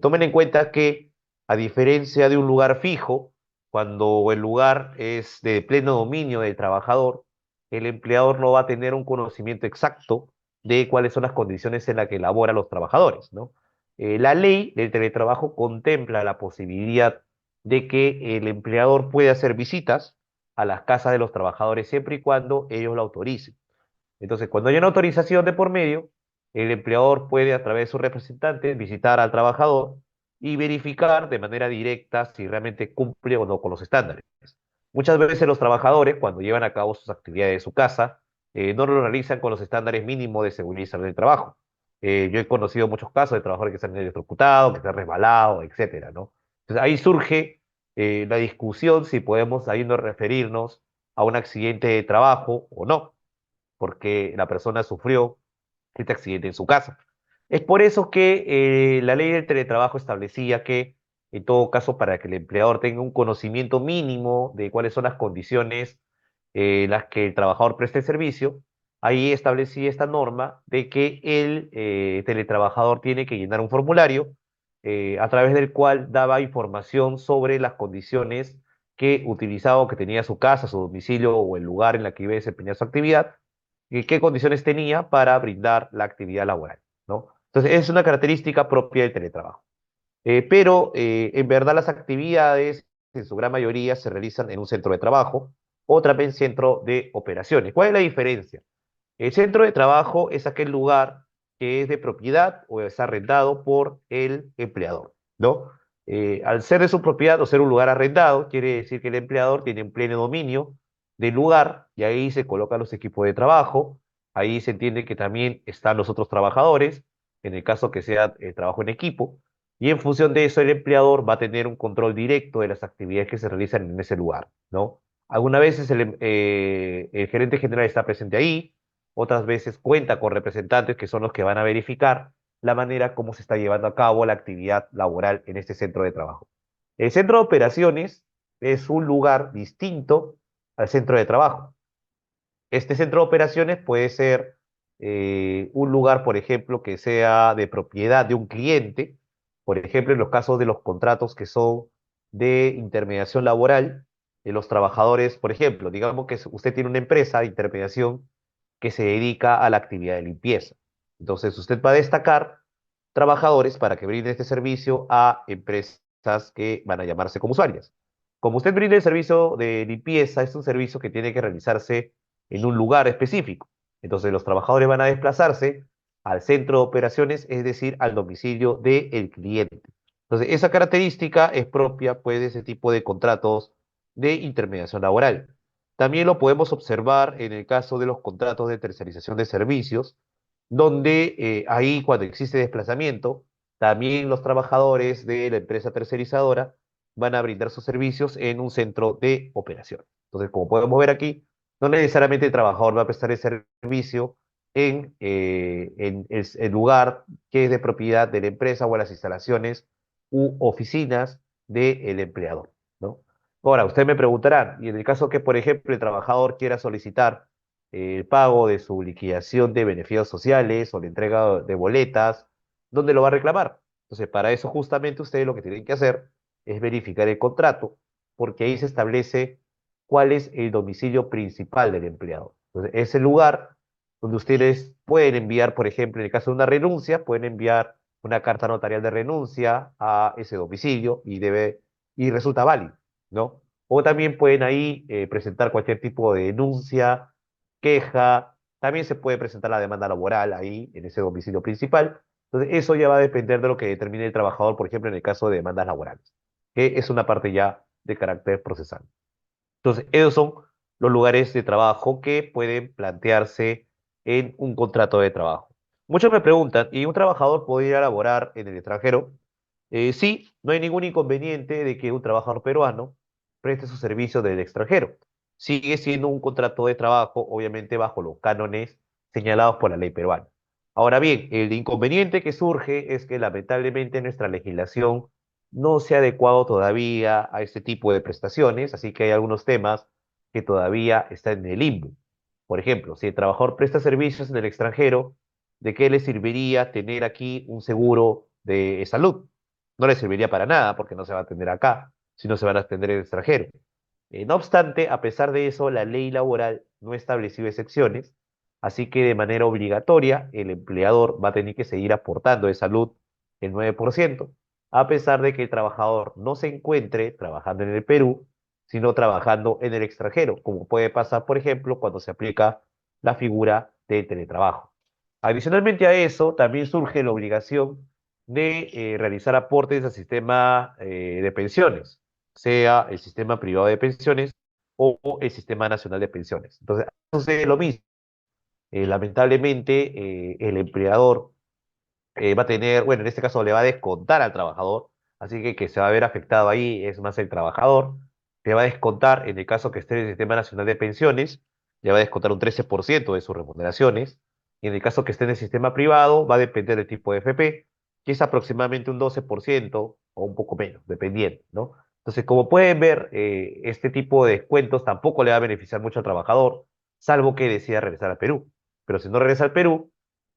Tomen en cuenta que, a diferencia de un lugar fijo, cuando el lugar es de pleno dominio del trabajador, el empleador no va a tener un conocimiento exacto de cuáles son las condiciones en las que laboran los trabajadores, ¿no? La ley del teletrabajo contempla la posibilidad de que el empleador pueda hacer visitas a las casas de los trabajadores siempre y cuando ellos lo autoricen. Entonces, cuando hay una autorización de por medio, el empleador puede, a través de su representante, visitar al trabajador y verificar de manera directa si realmente cumple o no con los estándares. Muchas veces los trabajadores, cuando llevan a cabo sus actividades de su casa, no lo realizan con los estándares mínimos de seguridad y salud del trabajo. Yo he conocido muchos casos de trabajadores que se han electrocutado, que se han resbalado, etcétera, ¿no? Entonces ahí surge la discusión si podemos ahí no referirnos a un accidente de trabajo o no, porque la persona sufrió este accidente en su casa. Es por eso que la ley del teletrabajo establecía que, en todo caso, para que el empleador tenga un conocimiento mínimo de cuáles son las condiciones en las que el trabajador preste el servicio, ahí establecía esta norma de que el teletrabajador tiene que llenar un formulario a través del cual daba información sobre las condiciones que utilizaba o que tenía su casa, su domicilio o el lugar en el que iba a desempeñar su actividad y qué condiciones tenía para brindar la actividad laboral, ¿no? Entonces, es una característica propia del teletrabajo. Pero en verdad las actividades, en su gran mayoría, se realizan en un centro de trabajo o también centro de operaciones. ¿Cuál es la diferencia? El centro de trabajo es aquel lugar que es de propiedad o es arrendado por el empleador, ¿no? Al ser de su propiedad o ser un lugar arrendado, quiere decir que el empleador tiene un pleno dominio del lugar y ahí se colocan los equipos de trabajo, ahí se entiende que también están los otros trabajadores, en el caso que sea trabajo en equipo, y en función de eso el empleador va a tener un control directo de las actividades que se realizan en ese lugar, ¿no? Algunas veces el gerente general está presente ahí, otras veces cuenta con representantes que son los que van a verificar la manera como se está llevando a cabo la actividad laboral en este centro de trabajo. El centro de operaciones es un lugar distinto al centro de trabajo. Este centro de operaciones puede ser un lugar, por ejemplo, que sea de propiedad de un cliente, por ejemplo, en los casos de los contratos que son de intermediación laboral, los trabajadores, por ejemplo, digamos que usted tiene una empresa de intermediación que se dedica a la actividad de limpieza. Entonces, usted va a destacar trabajadores para que brinden este servicio a empresas que van a llamarse como usuarias. Como usted brinda el servicio de limpieza, es un servicio que tiene que realizarse en un lugar específico. Entonces, los trabajadores van a desplazarse al centro de operaciones, es decir, al domicilio del cliente. Entonces, esa característica es propia, pues, de ese tipo de contratos de intermediación laboral. También lo podemos observar en el caso de los contratos de tercerización de servicios, donde ahí cuando existe desplazamiento, también los trabajadores de la empresa tercerizadora van a brindar sus servicios en un centro de operación. Entonces, como podemos ver aquí, no necesariamente el trabajador va a prestar el servicio en el lugar que es de propiedad de la empresa o en las instalaciones u oficinas del empleador, ¿no? Ahora, usted me preguntará, y en el caso que, por ejemplo, el trabajador quiera solicitar el pago de su liquidación de beneficios sociales o la entrega de boletas, ¿dónde lo va a reclamar? Entonces, para eso justamente ustedes lo que tienen que hacer es verificar el contrato, porque ahí se establece cuál es el domicilio principal del empleado. Entonces, es el lugar donde ustedes pueden enviar, por ejemplo, en el caso de una renuncia, pueden enviar una carta notarial de renuncia a ese domicilio y resulta válido, ¿no? O también pueden ahí presentar cualquier tipo de denuncia, queja, también se puede presentar la demanda laboral ahí en ese domicilio principal. Entonces, eso ya va a depender de lo que determine el trabajador, por ejemplo, en el caso de demandas laborales, que es una parte ya de carácter procesal. Entonces, esos son los lugares de trabajo que pueden plantearse en un contrato de trabajo. Muchos me preguntan, ¿y un trabajador puede ir a laborar en el extranjero? Sí, no hay ningún inconveniente de que un trabajador peruano preste su servicio del extranjero. Sigue siendo un contrato de trabajo, obviamente bajo los cánones señalados por la ley peruana. Ahora bien, el inconveniente que surge es que lamentablemente nuestra legislación no se ha adecuado todavía a este tipo de prestaciones, así que hay algunos temas que todavía están en el limbo. Por ejemplo, si el trabajador presta servicios en el extranjero, ¿de qué le serviría tener aquí un seguro de salud? No le serviría para nada porque no se va a atender acá, sino se van a atender en el extranjero. No obstante, a pesar de eso, la ley laboral no estableció excepciones, así que de manera obligatoria el empleador va a tener que seguir aportando de salud el 9%, a pesar de que el trabajador no se encuentre trabajando en el Perú, sino trabajando en el extranjero, como puede pasar, por ejemplo, cuando se aplica la figura de teletrabajo. Adicionalmente a eso, también surge la obligación de realizar aportes al sistema de pensiones, sea el sistema privado de pensiones o el sistema nacional de pensiones. Entonces, sucede lo mismo. Lamentablemente, el empleador va a tener, bueno, en este caso le va a descontar al trabajador, así que se va a ver afectado ahí es más el trabajador, le va a descontar, en el caso que esté en el Sistema Nacional de Pensiones, le va a descontar un 13% de sus remuneraciones, y en el caso que esté en el sistema privado, va a depender del tipo de FP, que es aproximadamente un 12% o un poco menos, dependiendo, ¿no? Entonces, como pueden ver, este tipo de descuentos tampoco le va a beneficiar mucho al trabajador, salvo que decida regresar al Perú. Pero si no regresa al Perú,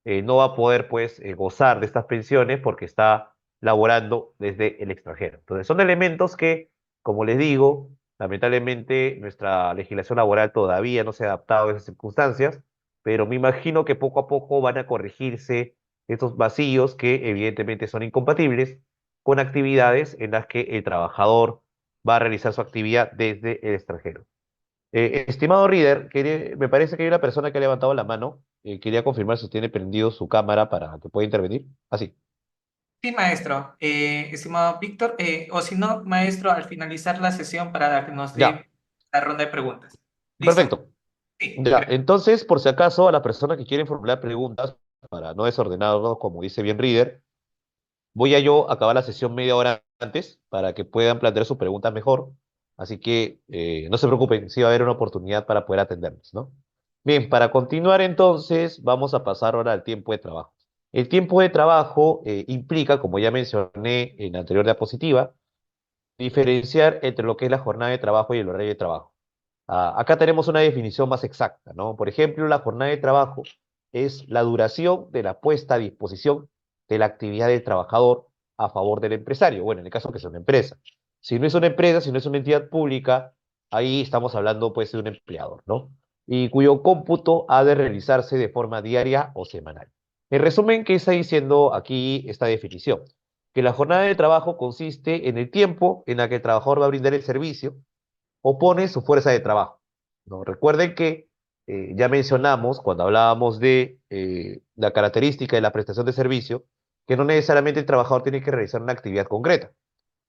no va a poder pues gozar de estas pensiones porque está laborando desde el extranjero. Entonces son elementos que, como les digo, lamentablemente nuestra legislación laboral todavía no se ha adaptado a esas circunstancias, pero me imagino que poco a poco van a corregirse estos vacíos que evidentemente son incompatibles con actividades en las que el trabajador va a realizar su actividad desde el extranjero. Estimado Reader, me parece que hay una persona que ha levantado la mano. Quería confirmar si tiene prendido su cámara para que pueda intervenir. Así. Sí, maestro. Estimado Víctor, o si no, maestro, al finalizar la sesión para que nos Ya, dé la ronda de preguntas. ¿Listo? perfecto. Sí, Ya, entonces, por si acaso, a las personas que quieren formular preguntas, para no desordenarlos, como dice bien Reader, voy a yo acabar la sesión media hora antes para que puedan plantear sus preguntas mejor. Así que no se preocupen, sí va a haber una oportunidad para poder atenderlos, ¿no? Bien, para continuar entonces, vamos a pasar ahora al tiempo de trabajo. El tiempo de trabajo implica, como ya mencioné en la anterior diapositiva, diferenciar entre lo que es la jornada de trabajo y el horario de trabajo. Acá tenemos una definición más exacta, ¿no? Por ejemplo, la jornada de trabajo es la duración de la puesta a disposición de la actividad del trabajador a favor del empresario. Bueno, en el caso que sea una empresa. Si no es una empresa, si no es una entidad pública, ahí estamos hablando pues de un empleador, ¿no? Y cuyo cómputo ha de realizarse de forma diaria o semanal. En resumen, ¿qué está diciendo aquí esta definición? Que la jornada de trabajo consiste en el tiempo en el que el trabajador va a brindar el servicio opone su fuerza de trabajo, ¿no? Recuerden que ya mencionamos cuando hablábamos de la característica de la prestación de servicio, que no necesariamente el trabajador tiene que realizar una actividad concreta.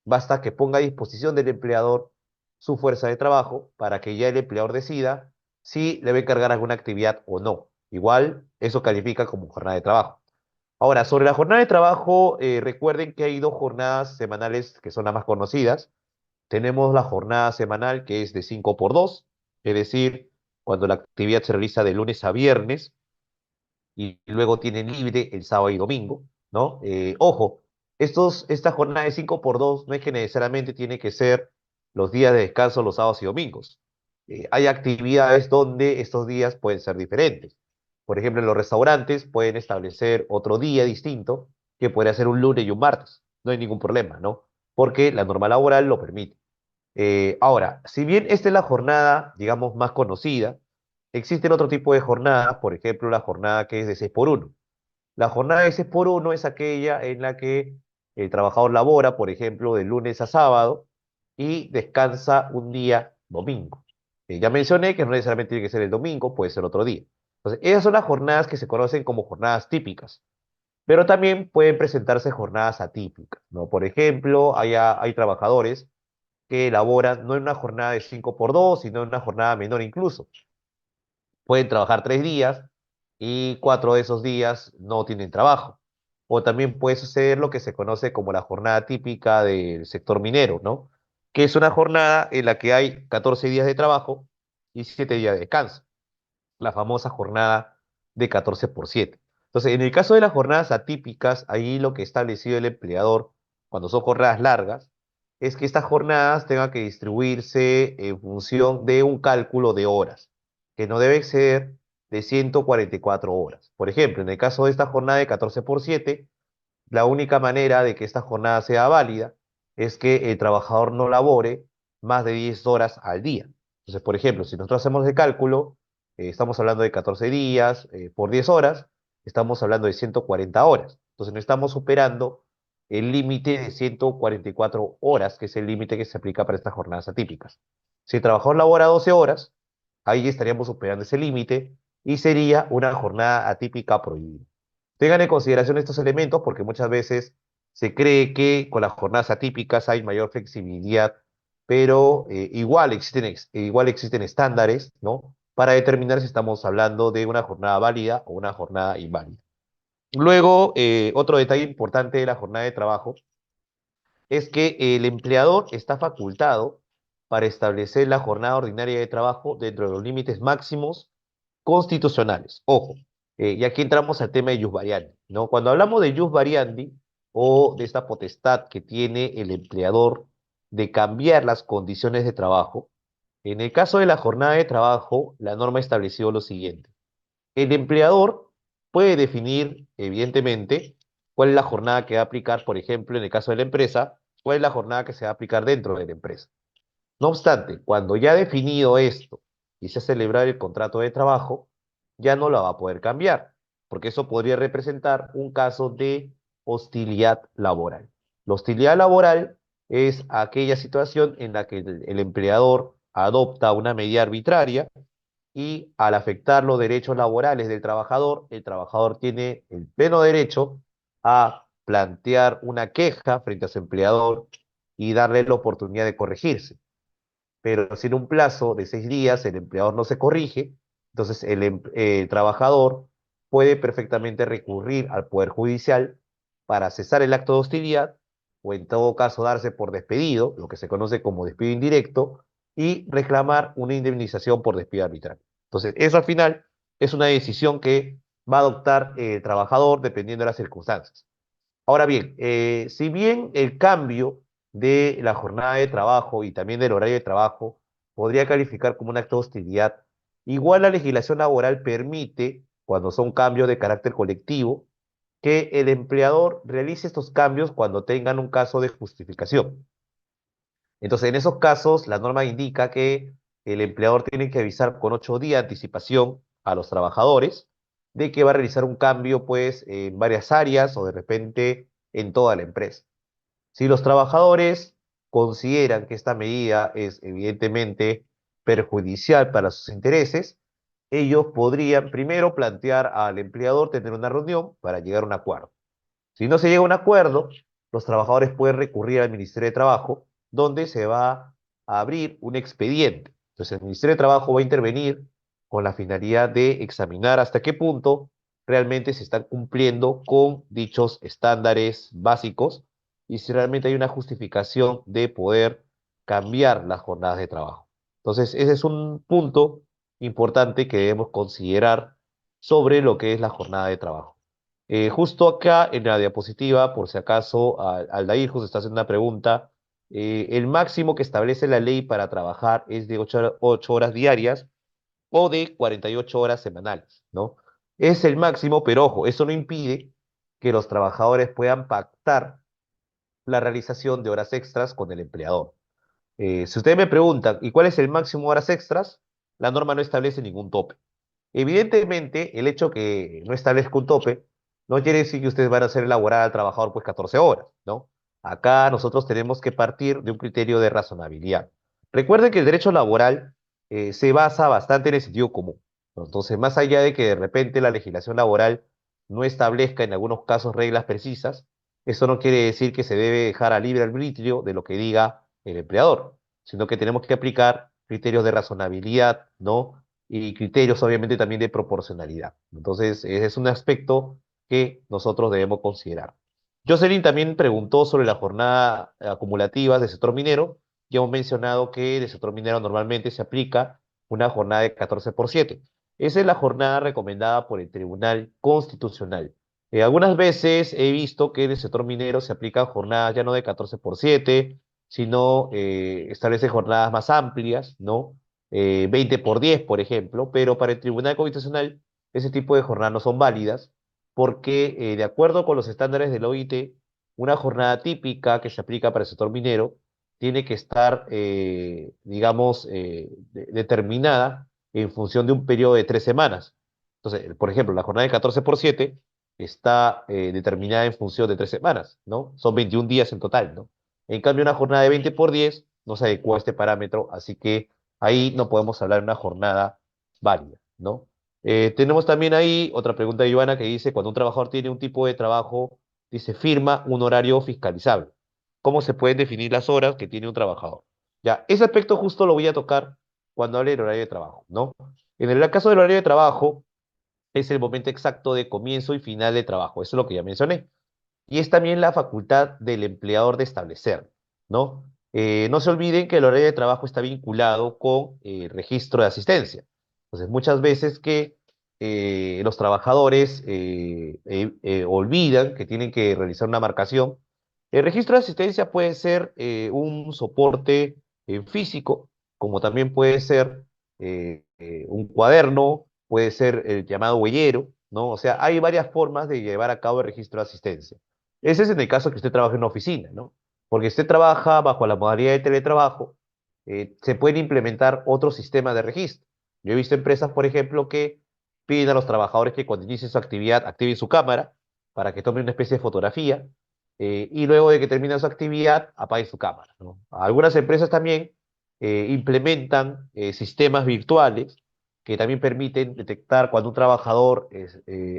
Basta que ponga a disposición del empleador su fuerza de trabajo para que ya el empleador decida si le va a encargar alguna actividad o no. Igual, eso califica como jornada de trabajo. Ahora, sobre la jornada de trabajo, recuerden que hay dos jornadas semanales que son las más conocidas. Tenemos la jornada semanal que es de 5 por 2, es decir, cuando la actividad se realiza de lunes a viernes, y luego tienen libre el sábado y domingo, ¿no? Ojo, esta jornada de 5 por 2 no es que necesariamente tiene que ser los días de descanso los sábados y domingos. Hay actividades donde estos días pueden ser diferentes. Por ejemplo, en los restaurantes pueden establecer otro día distinto, que podría ser un lunes y un martes. No hay ningún problema, ¿no? Porque la norma laboral lo permite. Ahora, si bien esta es la jornada, digamos, más conocida, existen otro tipo de jornadas, por ejemplo, la jornada que es de 6 por 1. La jornada de 6 por 1 es aquella en la que el trabajador labora, por ejemplo, de lunes a sábado y descansa un día domingo. Ya mencioné que no necesariamente tiene que ser el domingo, puede ser otro día. Entonces, esas son las jornadas que se conocen como jornadas típicas, pero también pueden presentarse jornadas atípicas, ¿no? Por ejemplo, hay trabajadores que elaboran no en una jornada de 5 por 2, sino en una jornada menor incluso. Pueden trabajar 3 días y 4 de esos días no tienen trabajo. O también puede suceder lo que se conoce como la jornada típica del sector minero, ¿no? Que es una jornada en la que hay 14 días de trabajo y 7 días de descanso, la famosa jornada de 14 por 7. Entonces, en el caso de las jornadas atípicas, ahí lo que ha establecido el empleador, cuando son jornadas largas, es que estas jornadas tengan que distribuirse en función de un cálculo de horas, que no debe exceder de 144 horas. Por ejemplo, en el caso de esta jornada de 14 por 7, la única manera de que esta jornada sea válida es que el trabajador no labore más de 10 horas al día. Entonces, por ejemplo, si nosotros hacemos el cálculo, estamos hablando de 14 días por 10 horas, estamos hablando de 140 horas. Entonces, no estamos superando el límite de 144 horas, que es el límite que se aplica para estas jornadas atípicas. Si el trabajador labora 12 horas, ahí estaríamos superando ese límite y sería una jornada atípica prohibida. Tengan en consideración estos elementos porque muchas veces se cree que con las jornadas atípicas hay mayor flexibilidad, pero igual existen estándares, ¿no? Para determinar si estamos hablando de una jornada válida o una jornada inválida. Luego, otro detalle importante de la jornada de trabajo es que el empleador está facultado para establecer la jornada ordinaria de trabajo dentro de los límites máximos constitucionales. Ojo, y aquí entramos al tema de jus variandi, ¿no? Cuando hablamos de jus variandi o de esta potestad que tiene el empleador de cambiar las condiciones de trabajo, en el caso de la jornada de trabajo, la norma estableció lo siguiente. El empleador puede definir, evidentemente, cuál es la jornada que va a aplicar, por ejemplo, en el caso de la empresa, cuál es la jornada que se va a aplicar dentro de la empresa. No obstante, cuando ya ha definido esto y se ha celebrado el contrato de trabajo, ya no la va a poder cambiar, porque eso podría representar un caso de hostilidad laboral. La hostilidad laboral es aquella situación en la que el empleador adopta una medida arbitraria y al afectar los derechos laborales del trabajador, el trabajador tiene el pleno derecho a plantear una queja frente a su empleador y darle la oportunidad de corregirse. Pero si en un plazo de 6 días el empleador no se corrige, entonces el trabajador puede perfectamente recurrir al Poder Judicial para cesar el acto de hostilidad o en todo caso darse por despedido, lo que se conoce como despido indirecto, y reclamar una indemnización por despido arbitral. Entonces, eso al final es una decisión que va a adoptar el trabajador dependiendo de las circunstancias. Ahora bien, si bien el cambio de la jornada de trabajo y también del horario de trabajo podría calificar como un acto de hostilidad, igual la legislación laboral permite, cuando son cambios de carácter colectivo, que el empleador realice estos cambios cuando tengan un caso de justificación. Entonces, en esos casos, la norma indica que el empleador tiene que avisar con 8 días de anticipación a los trabajadores de que va a realizar un cambio, pues, en varias áreas o de repente en toda la empresa. Si los trabajadores consideran que esta medida es evidentemente perjudicial para sus intereses, ellos podrían primero plantear al empleador tener una reunión para llegar a un acuerdo. Si no se llega a un acuerdo, los trabajadores pueden recurrir al Ministerio de Trabajo, donde se va a abrir un expediente. Entonces, el Ministerio de Trabajo va a intervenir con la finalidad de examinar hasta qué punto realmente se están cumpliendo con dichos estándares básicos y si realmente hay una justificación de poder cambiar las jornadas de trabajo. Entonces, ese es un punto importante que debemos considerar sobre lo que es la jornada de trabajo. Justo acá en la diapositiva, por si acaso Aldair justo está haciendo una pregunta, el máximo que establece la ley para trabajar es de 8 horas diarias o de 48 horas semanales, ¿no? Es el máximo, pero ojo, eso no impide que los trabajadores puedan pactar la realización de horas extras con el empleador. Si ustedes me preguntan, ¿y cuál es el máximo de horas extras? La norma no establece ningún tope. Evidentemente, el hecho que no establezca un tope no quiere decir que ustedes van a hacer elaborar al trabajador pues 14 horas, ¿no? Acá nosotros tenemos que partir de un criterio de razonabilidad. Recuerden que el derecho laboral se basa bastante en el sentido común, ¿no? Entonces, más allá de que de repente la legislación laboral no establezca en algunos casos reglas precisas, eso no quiere decir que se debe dejar a libre arbitrio de lo que diga el empleador, sino que tenemos que aplicar criterios de razonabilidad, ¿no? Y criterios obviamente también de proporcionalidad. Entonces, ese es un aspecto que nosotros debemos considerar. Jocelyn también preguntó sobre la jornada acumulativa del sector minero. Ya hemos mencionado que del sector minero normalmente se aplica una jornada de 14 por 7. Esa es la jornada recomendada por el Tribunal Constitucional. Algunas veces he visto que en el sector minero se aplican jornadas ya no de 14 por 7, sino establece jornadas más amplias, ¿no? 20 por 10, por ejemplo, pero para el Tribunal Constitucional ese tipo de jornadas no son válidas porque, de acuerdo con los estándares del OIT, una jornada típica que se aplica para el sector minero tiene que estar, digamos, determinada en función de un periodo de 3 semanas. Entonces, por ejemplo, la jornada de 14 por 7 está determinada en función de 3 semanas, ¿no? Son 21 días en total, ¿no? En cambio, una jornada de 20 por 10 no se adecua a este parámetro, así que ahí no podemos hablar de una jornada válida, ¿no? Tenemos también ahí otra pregunta de Ivana que dice, cuando un trabajador tiene un tipo de trabajo, dice, firma un horario fiscalizable. ¿Cómo se pueden definir las horas que tiene un trabajador? Ya, ese aspecto justo lo voy a tocar cuando hable del horario de trabajo, ¿no? En el caso del horario de trabajo, es el momento exacto de comienzo y final de trabajo, eso es lo que ya mencioné. Y es también la facultad del empleador de establecer, ¿no? No se olviden que el horario de trabajo está vinculado con el registro de asistencia. Entonces, muchas veces que los trabajadores olvidan que tienen que realizar una marcación. El registro de asistencia puede ser un soporte físico, como también puede ser un cuaderno, puede ser el llamado huellero, ¿no? O sea, hay varias formas de llevar a cabo el registro de asistencia. Ese es en el caso que usted trabaje en una oficina, ¿no? Porque usted trabaja bajo la modalidad de teletrabajo, se pueden implementar otros sistemas de registro. Yo he visto empresas, por ejemplo, que piden a los trabajadores que cuando inicien su actividad activen su cámara para que tomen una especie de fotografía y luego de que terminen su actividad apaguen su cámara, ¿no? Algunas empresas también implementan sistemas virtuales que también permiten detectar cuando un trabajador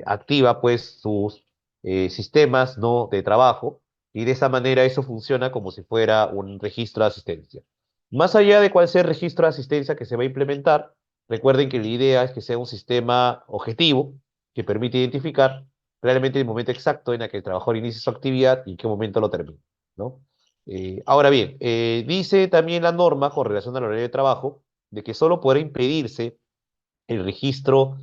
activa pues sus sistemas, ¿no? de trabajo, y de esa manera eso funciona como si fuera un registro de asistencia. Más allá de cuál sea el registro de asistencia que se va a implementar, recuerden que la idea es que sea un sistema objetivo que permite identificar realmente el momento exacto en el que el trabajador inicia su actividad y en qué momento lo termina, ¿no? Ahora bien, dice también la norma con relación al horario de trabajo de que solo podrá impedirse el registro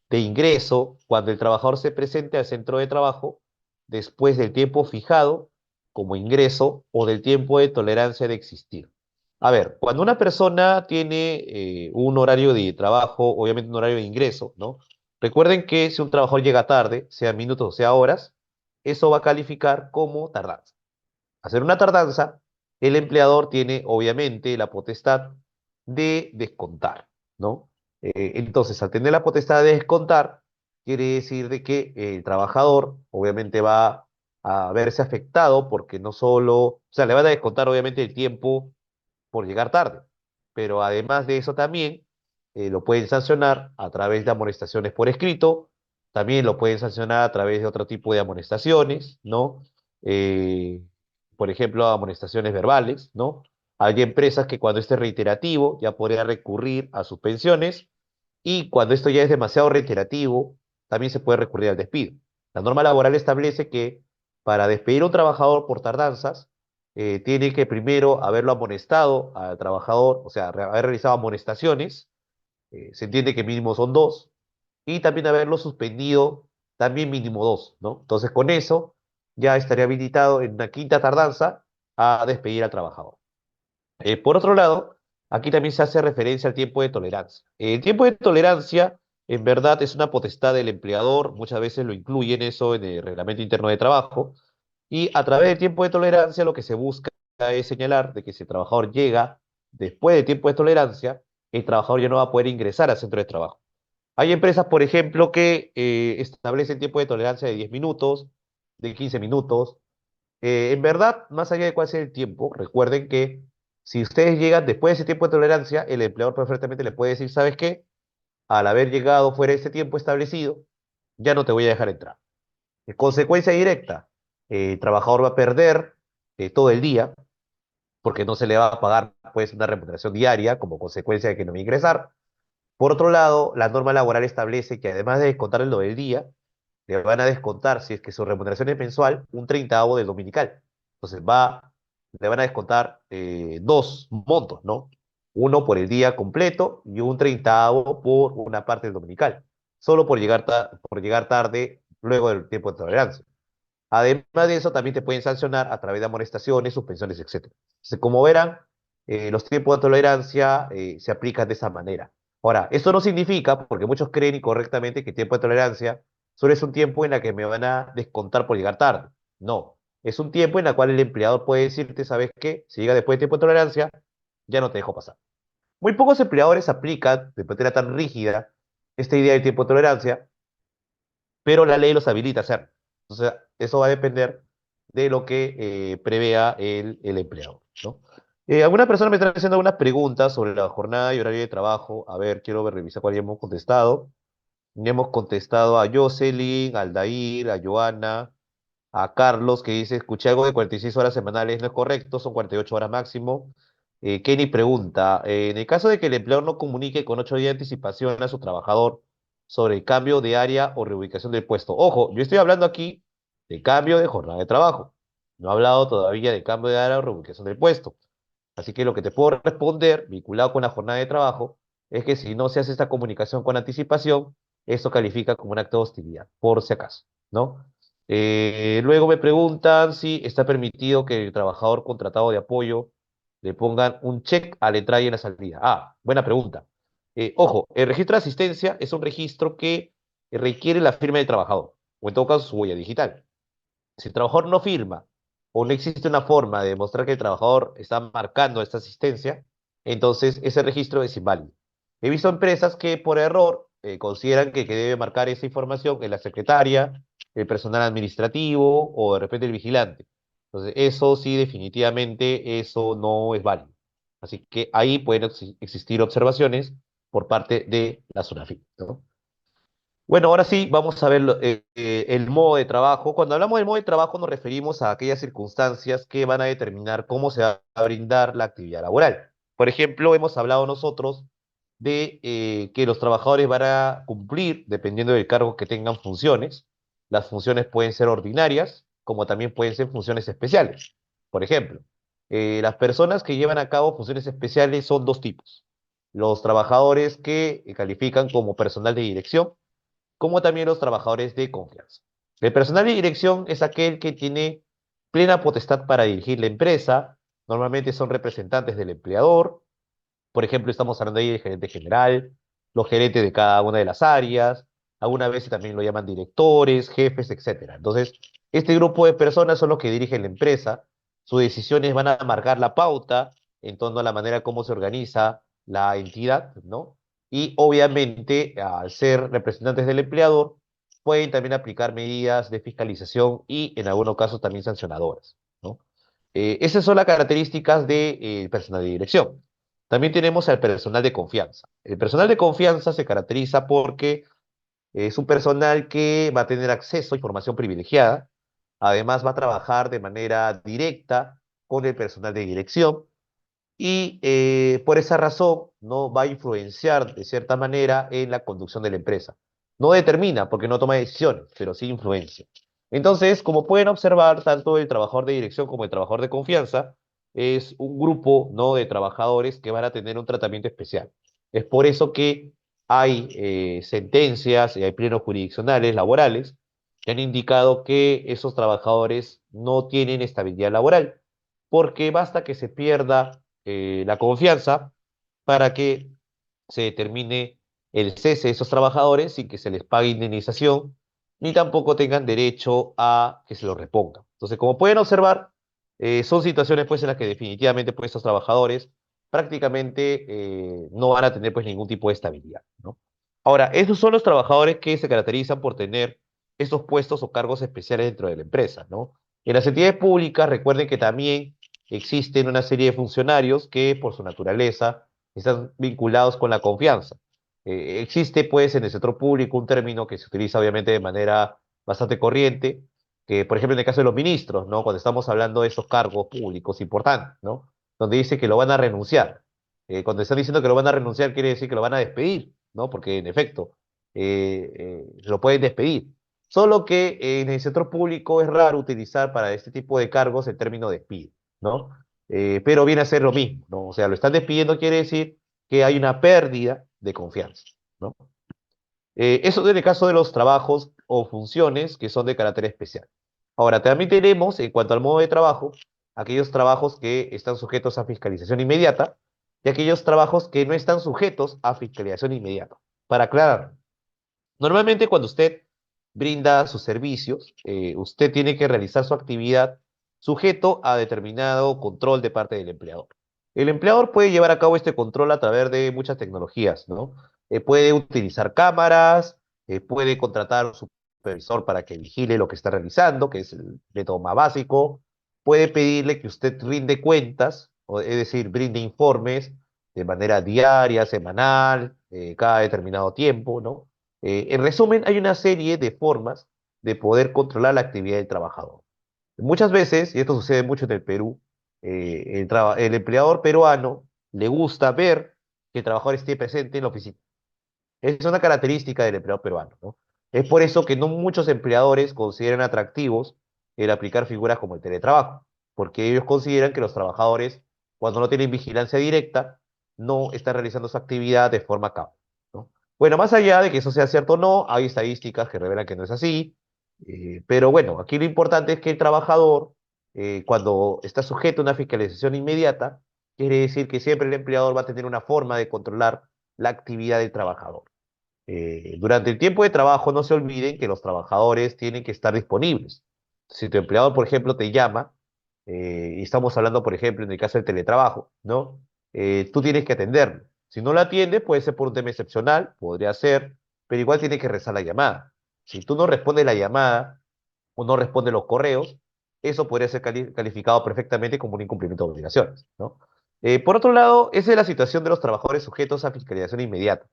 de ingreso cuando el trabajador se presente al centro de trabajo después del tiempo fijado como ingreso o del tiempo de tolerancia de existir. A ver, cuando una persona tiene un horario de trabajo, obviamente un horario de ingreso, ¿no? Recuerden que si un trabajador llega tarde, sea minutos o sea horas, eso va a calificar como tardanza. Hacer una tardanza, el empleador tiene obviamente la potestad de descontar, ¿no? Entonces, al tener la potestad de descontar, quiere decir de que el trabajador obviamente va a verse afectado porque no solo, o sea, le van a descontar obviamente el tiempo por llegar tarde, pero además de eso también lo pueden sancionar a través de amonestaciones por escrito, también lo pueden sancionar a través de otro tipo de amonestaciones, ¿no? Eh, por ejemplo, amonestaciones verbales, ¿no? Hay empresas que cuando esto es reiterativo ya podría recurrir a suspensiones y cuando esto ya es demasiado reiterativo, también se puede recurrir al despido. La norma laboral establece que para despedir a un trabajador por tardanzas, tiene que primero haberlo amonestado al trabajador, o sea, haber realizado amonestaciones, se entiende que mínimo son dos, y también haberlo suspendido también mínimo 2, ¿no? Entonces con eso ya estaría habilitado en una quinta tardanza a despedir al trabajador. Por otro lado, aquí también se hace referencia al tiempo de tolerancia. El tiempo de tolerancia, en verdad, es una potestad del empleador, muchas veces lo incluyen eso en el reglamento interno de trabajo, y a través del tiempo de tolerancia lo que se busca es señalar de que si el trabajador llega después del tiempo de tolerancia, el trabajador ya no va a poder ingresar al centro de trabajo. Hay empresas, por ejemplo, que establecen tiempo de tolerancia de 10 minutos, de 15 minutos, en verdad, más allá de cuál sea el tiempo, recuerden que si ustedes llegan después de ese tiempo de tolerancia, el empleador perfectamente le puede decir, ¿sabes qué? Al haber llegado fuera de ese tiempo establecido, ya no te voy a dejar entrar. Consecuencia directa, el trabajador va a perder todo el día porque no se le va a pagar pues una remuneración diaria como consecuencia de que no va a ingresar. Por otro lado, la norma laboral establece que además de descontarle lo del día, le van a descontar, si es que su remuneración es mensual, un treintavo del dominical. Entonces le van a descontar dos montos, ¿no? Uno por el día completo y un treintavo por una parte del dominical, solo por llegar tarde luego del tiempo de tolerancia. Además de eso, también te pueden sancionar a través de amonestaciones, suspensiones, etcétera. Entonces, como verán, los tiempos de tolerancia se aplican de esa manera. Ahora, esto no significa, porque muchos creen incorrectamente que tiempo de tolerancia solo es un tiempo en el que me van a descontar por llegar tarde. No, es un tiempo en el cual el empleador puede decirte, ¿sabes qué? Si llega después de tiempo de tolerancia, ya no te dejo pasar. Muy pocos empleadores aplican de manera tan rígida esta idea de tiempo de tolerancia, pero la ley los habilita a hacer. Entonces, eso va a depender de lo que prevea el empleador, ¿no? Alguna persona me está haciendo algunas preguntas sobre la jornada y horario de trabajo. A ver, quiero revisar cuál ya hemos contestado. Ya hemos contestado a Jocelyn, a Aldair, a Joana, a Carlos, que dice, escuché algo de 46 horas semanales, no es correcto, son 48 horas máximo. Kenny pregunta, en el caso de que el empleador no comunique con 8 días de anticipación a su trabajador sobre el cambio de área o reubicación del puesto. Ojo, yo estoy hablando aquí de cambio de jornada de trabajo. No he hablado todavía de cambio de área o reubicación del puesto. Así que lo que te puedo responder, vinculado con la jornada de trabajo, es que si no se hace esta comunicación con anticipación, eso califica como un acto de hostilidad, por si acaso, ¿no? Luego me preguntan si está permitido que el trabajador contratado de apoyo le pongan un check a la entrada y a la salida. Ah, buena pregunta. Ojo, el registro de asistencia es un registro que requiere la firma del trabajador, o en todo caso su huella digital. Si el trabajador no firma o no existe una forma de demostrar que el trabajador está marcando esta asistencia, entonces ese registro es inválido. He visto empresas que por error consideran que debe marcar esa información en la secretaria, el personal administrativo o de repente el vigilante. Entonces, eso sí, definitivamente, eso no es válido. Así que ahí pueden existir observaciones por parte de la SUNAFIP, ¿no? Bueno, ahora sí, vamos a ver el modo de trabajo. Cuando hablamos del modo de trabajo nos referimos a aquellas circunstancias que van a determinar cómo se va a brindar la actividad laboral. Por ejemplo, hemos hablado nosotros de que los trabajadores van a cumplir, dependiendo del cargo que tengan, funciones. Las funciones pueden ser ordinarias, como también pueden ser funciones especiales. Por ejemplo, las personas que llevan a cabo funciones especiales son dos tipos. Los trabajadores que califican como personal de dirección, como también los trabajadores de confianza. El personal de dirección es aquel que tiene plena potestad para dirigir la empresa, normalmente son representantes del empleador, por ejemplo, estamos hablando ahí del gerente general, los gerentes de cada una de las áreas, algunas veces también lo llaman directores, jefes, etcétera. Entonces, este grupo de personas son los que dirigen la empresa, sus decisiones van a marcar la pauta en torno a la manera como se organiza la entidad, ¿no? Y obviamente, al ser representantes del empleador, pueden también aplicar medidas de fiscalización y en algunos casos también sancionadoras, ¿no? Esas son las características del personal de dirección. También tenemos al personal de confianza. El personal de confianza se caracteriza porque es un personal que va a tener acceso a información privilegiada, además va a trabajar de manera directa con el personal de dirección y por esa razón no va a influenciar de cierta manera en la conducción de la empresa. No determina porque no toma decisiones, pero sí influencia. Entonces, como pueden observar, tanto el trabajador de dirección como el trabajador de confianza es un grupo, ¿no?, de trabajadores que van a tener un tratamiento especial. Es por eso que hay sentencias y hay plenos jurisdiccionales laborales que han indicado que esos trabajadores no tienen estabilidad laboral, porque basta que se pierda la confianza para que se determine el cese de esos trabajadores sin que se les pague indemnización, ni tampoco tengan derecho a que se los reponga. Entonces, como pueden observar, son situaciones pues en las que definitivamente pues estos trabajadores prácticamente no van a tener pues ningún tipo de estabilidad, ¿no? Ahora, esos son los trabajadores que se caracterizan por tener estos puestos o cargos especiales dentro de la empresa, ¿no? En las entidades públicas, recuerden que también existen una serie de funcionarios que por su naturaleza están vinculados con la confianza. Existe, pues, en el sector público un término que se utiliza, obviamente, de manera bastante corriente, que, por ejemplo, en el caso de los ministros, ¿no? Cuando estamos hablando de esos cargos públicos importantes, ¿no? Donde dice que lo van a renunciar. Cuando están diciendo que lo van a renunciar, quiere decir que lo van a despedir, ¿no? Porque, en efecto, lo pueden despedir. Solo que en el sector público es raro utilizar para este tipo de cargos el término despido, ¿no? Pero viene a ser lo mismo, ¿no? O sea, lo están despidiendo quiere decir que hay una pérdida de confianza, ¿no? Eso en el caso de los trabajos o funciones que son de carácter especial. Ahora, también tenemos, en cuanto al modo de trabajo, aquellos trabajos que están sujetos a fiscalización inmediata y aquellos trabajos que no están sujetos a fiscalización inmediata. Para aclarar, normalmente cuando usted brinda sus servicios, usted tiene que realizar su actividad sujeto a determinado control de parte del empleador. El empleador puede llevar a cabo este control a través de muchas tecnologías, ¿no? Puede utilizar cámaras, puede contratar un supervisor para que vigile lo que está realizando, que es el método más básico. Puede pedirle que usted rinde cuentas, es decir, brinde informes de manera diaria, semanal, cada determinado tiempo, ¿no? En resumen, hay una serie de formas de poder controlar la actividad del trabajador. Muchas veces, y esto sucede mucho en el Perú, el empleador peruano le gusta ver que el trabajador esté presente en la oficina. Es una característica del empleador peruano, ¿no? Es por eso que no muchos empleadores consideran atractivos el aplicar figuras como el teletrabajo, porque ellos consideran que los trabajadores, cuando no tienen vigilancia directa, no están realizando su actividad de forma cabo, ¿no? Bueno, más allá de que eso sea cierto o no, hay estadísticas que revelan que no es así, pero bueno, aquí lo importante es que el trabajador, cuando está sujeto a una fiscalización inmediata, quiere decir que siempre el empleador va a tener una forma de controlar la actividad del trabajador. Durante el tiempo de trabajo, no se olviden que los trabajadores tienen que estar disponibles. Si tu empleador, por ejemplo, te llama, y estamos hablando, por ejemplo, en el caso del teletrabajo, ¿no? Tú tienes que atenderlo. Si no lo atiende, puede ser por un tema excepcional, podría ser, pero igual tiene que rezar la llamada. Si tú no respondes la llamada o no respondes los correos, eso podría ser calificado perfectamente como un incumplimiento de obligaciones, ¿no? Por otro lado, esa es la situación de los trabajadores sujetos a fiscalización inmediata.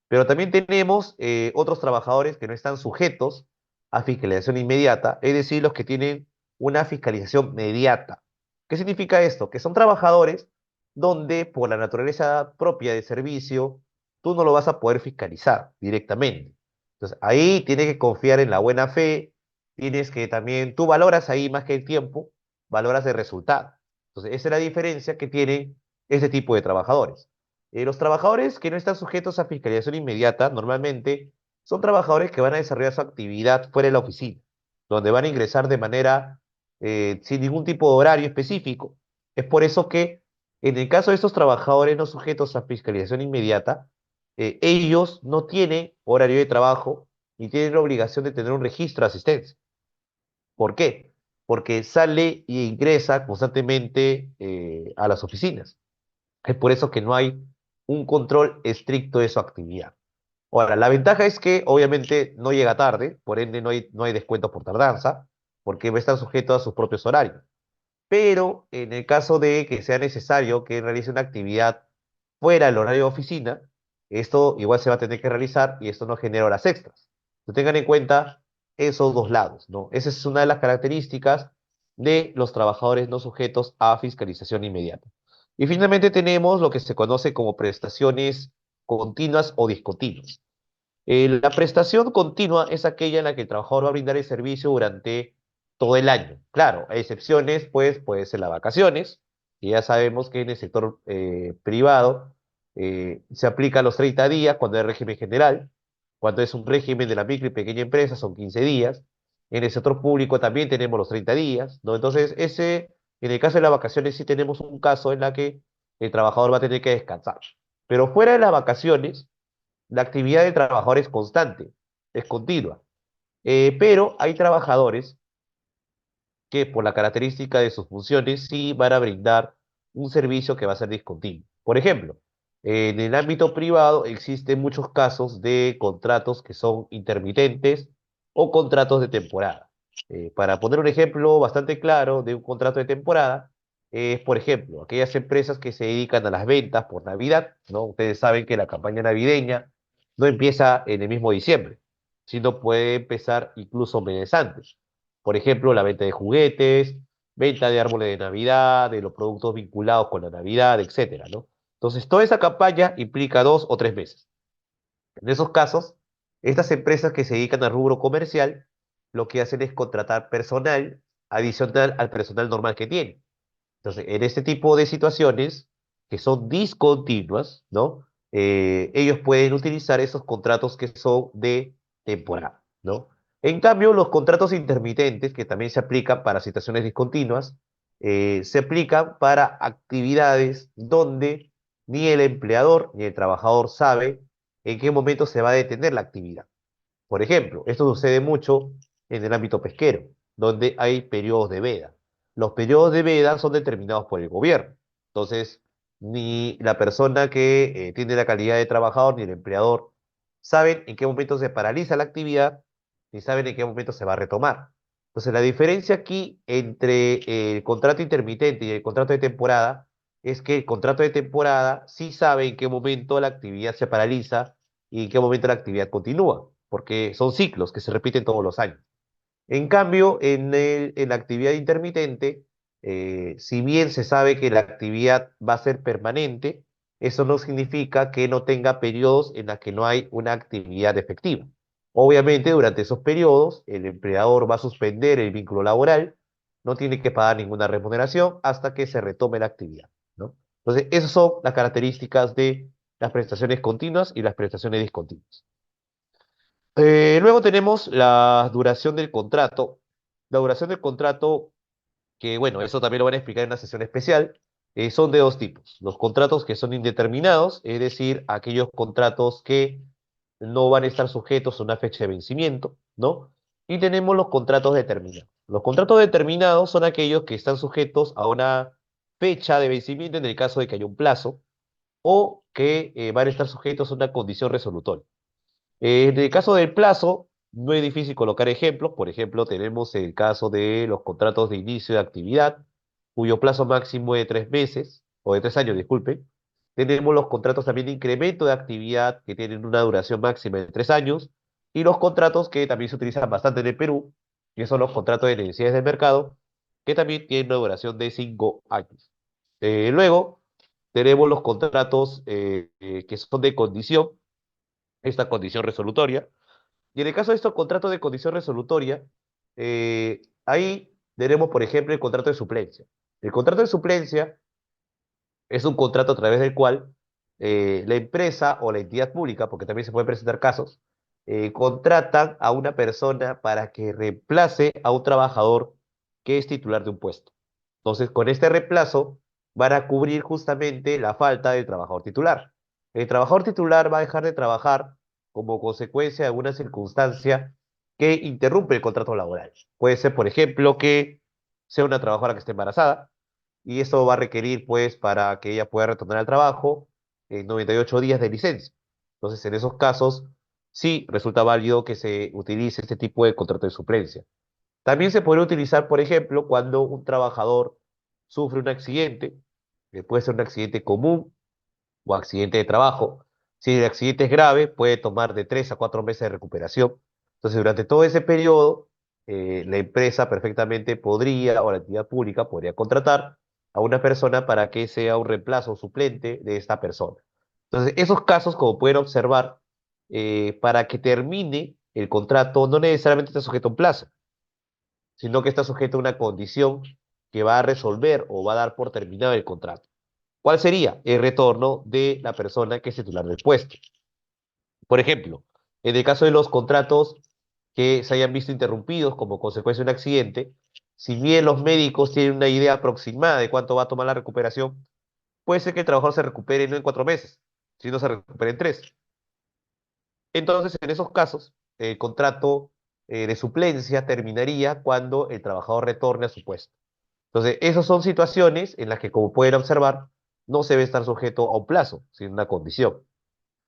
Pero también tenemos otros trabajadores que no están sujetos a fiscalización inmediata, es decir, los que tienen una fiscalización mediata. ¿Qué significa esto? Que son trabajadores donde por la naturaleza propia de servicio, tú no lo vas a poder fiscalizar directamente. Entonces, ahí tienes que confiar en la buena fe, tienes que también, tú valoras ahí más que el tiempo, valoras el resultado. Entonces, esa es la diferencia que tienen ese tipo de trabajadores. Los trabajadores que no están sujetos a fiscalización inmediata normalmente son trabajadores que van a desarrollar su actividad fuera de la oficina, donde van a ingresar de manera sin ningún tipo de horario específico. Es por eso que en el caso de estos trabajadores no sujetos a fiscalización inmediata, ellos no tienen horario de trabajo ni tienen la obligación de tener un registro de asistencia. ¿Por qué? Porque sale e ingresa constantemente a las oficinas. Es por eso que no hay un control estricto de su actividad. Ahora, la ventaja es que obviamente no llega tarde, por ende no hay descuento por tardanza, porque va a estar sujeto a sus propios horarios. Pero en el caso de que sea necesario que realice una actividad fuera del horario de oficina, esto igual se va a tener que realizar y esto no genera horas extras. Entonces, tengan en cuenta esos dos lados, ¿no? Esa es una de las características de los trabajadores no sujetos a fiscalización inmediata. Y finalmente tenemos lo que se conoce como prestaciones continuas o discontinuas. La prestación continua es aquella en la que el trabajador va a brindar el servicio durante todo el año. Claro, hay excepciones, pues puede ser las vacaciones, y ya sabemos que en el sector privado Se aplica a los 30 días cuando es régimen general, cuando es un régimen de la micro y pequeña empresa son 15 días, en el sector público también tenemos los 30 días, ¿no? Entonces, en el caso de las vacaciones sí tenemos un caso en la que el trabajador va a tener que descansar. Pero fuera de las vacaciones, la actividad del trabajador es constante, es continua. Pero hay trabajadores que por la característica de sus funciones sí van a brindar un servicio que va a ser discontinuo. Por ejemplo, en el ámbito privado existen muchos casos de contratos que son intermitentes o contratos de temporada. Para poner un ejemplo bastante claro de un contrato de temporada, es, por ejemplo, aquellas empresas que se dedican a las ventas por Navidad, ¿no? Ustedes saben que la campaña navideña no empieza en el mismo diciembre, sino puede empezar incluso meses antes. Por ejemplo, la venta de juguetes, venta de árboles de Navidad, de los productos vinculados con la Navidad, etcétera, ¿no? Entonces, toda esa campaña implica 2 o 3 meses. En esos casos, estas empresas que se dedican al rubro comercial, lo que hacen es contratar personal adicional al personal normal que tienen. Entonces, en este tipo de situaciones que son discontinuas, ¿no? Ellos pueden utilizar esos contratos que son de temporada, ¿no? En cambio, los contratos intermitentes, que también se aplican para situaciones discontinuas, se aplican para actividades donde ni el empleador ni el trabajador sabe en qué momento se va a detener la actividad. Por ejemplo, esto sucede mucho en el ámbito pesquero, donde hay periodos de veda. Los periodos de veda son determinados por el gobierno. Entonces, ni la persona que tiene la calidad de trabajador ni el empleador saben en qué momento se paraliza la actividad, ni saben en qué momento se va a retomar. Entonces, la diferencia aquí entre el contrato intermitente y el contrato de temporada es que el contrato de temporada sí sabe en qué momento la actividad se paraliza y en qué momento la actividad continúa, porque son ciclos que se repiten todos los años. En cambio, en la actividad intermitente, si bien se sabe que la actividad va a ser permanente, eso no significa que no tenga periodos en los que no hay una actividad efectiva. Obviamente, durante esos periodos, el empleador va a suspender el vínculo laboral, no tiene que pagar ninguna remuneración hasta que se retome la actividad, ¿no? Entonces, esas son las características de las prestaciones continuas y las prestaciones discontinuas. Luego tenemos la duración del contrato. La duración del contrato, que bueno, eso también lo van a explicar en una sesión especial, son de dos tipos. Los contratos que son indeterminados, es decir, aquellos contratos que no van a estar sujetos a una fecha de vencimiento, ¿no? Y tenemos los contratos determinados. Los contratos determinados son aquellos que están sujetos a una fecha de vencimiento en el caso de que haya un plazo, o que van a estar sujetos a una condición resolutoria. En el caso del plazo, no es difícil colocar ejemplos. Por ejemplo, tenemos el caso de los contratos de inicio de actividad, cuyo plazo máximo es de 3 meses, o de 3 años, disculpen. Tenemos los contratos también de incremento de actividad, que tienen una duración máxima de 3 años, y los contratos que también se utilizan bastante en el Perú, que son los contratos de necesidades del mercado, que también tienen una duración de 5 años. Luego, tenemos los contratos que son de condición, esta condición resolutoria. Y en el caso de estos contratos de condición resolutoria, ahí tenemos, por ejemplo, el contrato de suplencia. El contrato de suplencia es un contrato a través del cual la empresa o la entidad pública, porque también se pueden presentar casos, contratan a una persona para que reemplace a un trabajador que es titular de un puesto. Entonces, con este reemplazo van a cubrir justamente la falta del trabajador titular. El trabajador titular va a dejar de trabajar como consecuencia de alguna circunstancia que interrumpe el contrato laboral. Puede ser, por ejemplo, que sea una trabajadora que esté embarazada, y eso va a requerir, pues, para que ella pueda retornar al trabajo, 98 días de licencia. Entonces, en esos casos, sí resulta válido que se utilice este tipo de contrato de suplencia. También se puede utilizar, por ejemplo, cuando un trabajador sufre un accidente, que puede ser un accidente común o accidente de trabajo. Si el accidente es grave, puede tomar de 3 a 4 meses de recuperación. Entonces, durante todo ese periodo, la empresa perfectamente podría, o la entidad pública podría contratar a una persona para que sea un reemplazo o suplente de esta persona. Entonces, esos casos, como pueden observar, para que termine el contrato, no necesariamente está sujeto a un plazo, sino que está sujeto a una condición que va a resolver o va a dar por terminado el contrato. ¿Cuál sería? El retorno de la persona que es titular del puesto. Por ejemplo, en el caso de los contratos que se hayan visto interrumpidos como consecuencia de un accidente, si bien los médicos tienen una idea aproximada de cuánto va a tomar la recuperación, puede ser que el trabajador se recupere no en 4 meses, sino se recupere en 3. Entonces, en esos casos, el contrato de suplencia terminaría cuando el trabajador retorne a su puesto. Entonces, esas son situaciones en las que, como pueden observar, no se debe estar sujeto a un plazo, sino a una condición.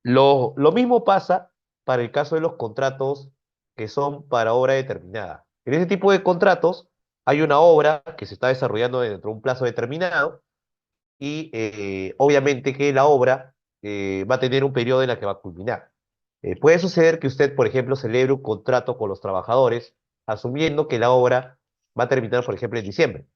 Lo mismo pasa para el caso de los contratos que son para obra determinada. En ese tipo de contratos hay una obra que se está desarrollando dentro de un plazo determinado y obviamente que la obra va a tener un periodo en el que va a culminar. Puede suceder que usted, por ejemplo, celebre un contrato con los trabajadores asumiendo que la obra va a terminar, por ejemplo, en diciembre,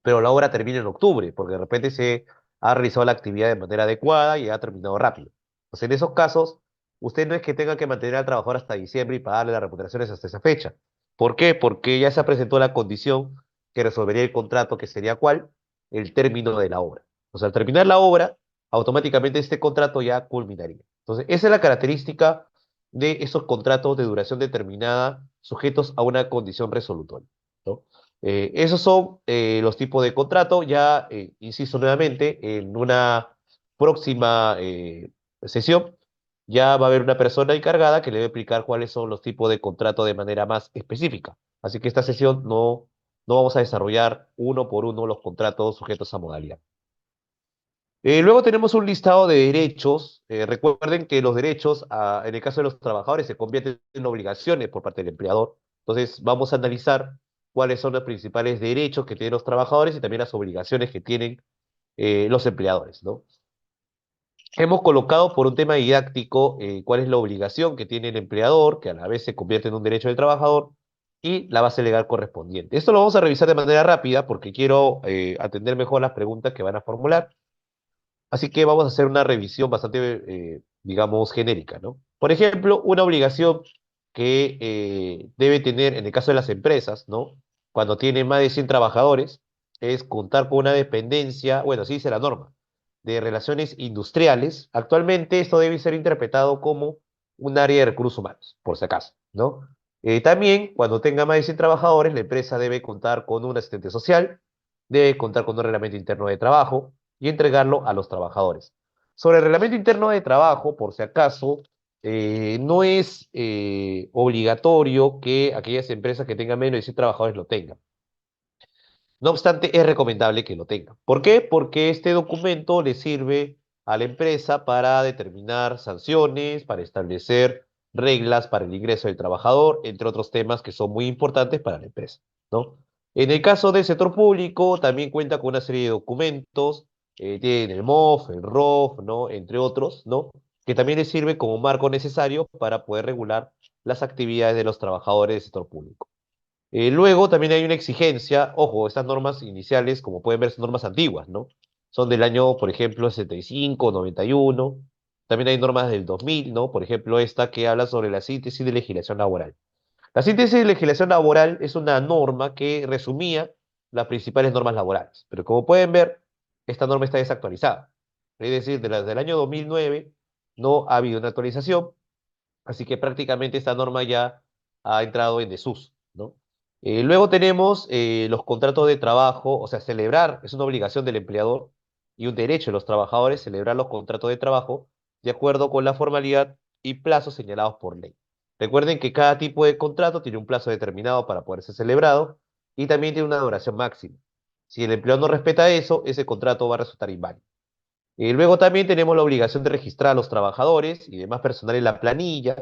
pero la obra termina en octubre, porque de repente se ha realizado la actividad de manera adecuada y ha terminado rápido. Entonces, en esos casos, usted no es que tenga que mantener al trabajador hasta diciembre y pagarle las remuneraciones hasta esa fecha. ¿Por qué? Porque ya se presentó la condición que resolvería el contrato, que sería ¿cuál? El término de la obra. O sea, al terminar la obra, automáticamente este contrato ya culminaría. Entonces, esa es la característica de esos contratos de duración determinada sujetos a una condición resolutoria, ¿no? Esos son los tipos de contrato. Ya, insisto nuevamente, en una próxima sesión, ya va a haber una persona encargada que le va a explicar cuáles son los tipos de contrato de manera más específica. Así que esta sesión no vamos a desarrollar uno por uno los contratos sujetos a modalidad. Luego tenemos un listado de derechos. Recuerden que los derechos, en el caso de los trabajadores, se convierten en obligaciones por parte del empleador. Entonces, vamos a analizar cuáles son los principales derechos que tienen los trabajadores y también las obligaciones que tienen los empleadores, ¿no? Hemos colocado por un tema didáctico cuál es la obligación que tiene el empleador, que a la vez se convierte en un derecho del trabajador, y la base legal correspondiente. Esto lo vamos a revisar de manera rápida porque quiero atender mejor las preguntas que van a formular. Así que vamos a hacer una revisión bastante, digamos, genérica, ¿no? Por ejemplo, una obligación que debe tener, en el caso de las empresas, ¿no? Cuando tiene más de 100 trabajadores, es contar con una dependencia, bueno, así dice la norma, de relaciones industriales. Actualmente esto debe ser interpretado como un área de recursos humanos, por si acaso, ¿no? También, cuando tenga más de 100 trabajadores, la empresa debe contar con un asistente social, debe contar con un reglamento interno de trabajo, y entregarlo a los trabajadores. Sobre el reglamento interno de trabajo, por si acaso, no es obligatorio que aquellas empresas que tengan menos de 100 trabajadores lo tengan. No obstante, es recomendable que lo tengan. ¿Por qué? Porque este documento le sirve a la empresa para determinar sanciones, para establecer reglas para el ingreso del trabajador, entre otros temas que son muy importantes para la empresa, ¿no? En el caso del sector público, también cuenta con una serie de documentos, tiene el MOF, el ROF, ¿no? Entre otros, ¿no? Que también le sirve como marco necesario para poder regular las actividades de los trabajadores del sector público. Luego también hay una exigencia, ojo, estas normas iniciales, como pueden ver, son normas antiguas, ¿no? Son del año, por ejemplo, 65, 91. También hay normas del 2000, ¿no? Por ejemplo, esta que habla sobre la síntesis de legislación laboral. La síntesis de legislación laboral es una norma que resumía las principales normas laborales, pero como pueden ver, esta norma está desactualizada. Es decir, de las del año 2009 no ha habido una actualización, así que prácticamente esta norma ya ha entrado en desuso, ¿no? Luego tenemos los contratos de trabajo, o sea, celebrar, es una obligación del empleador y un derecho de los trabajadores celebrar los contratos de trabajo de acuerdo con la formalidad y plazos señalados por ley. Recuerden que cada tipo de contrato tiene un plazo determinado para poder ser celebrado y también tiene una duración máxima. Si el empleador no respeta eso, ese contrato va a resultar inválido. Luego también tenemos la obligación de registrar a los trabajadores y demás personal en la planilla.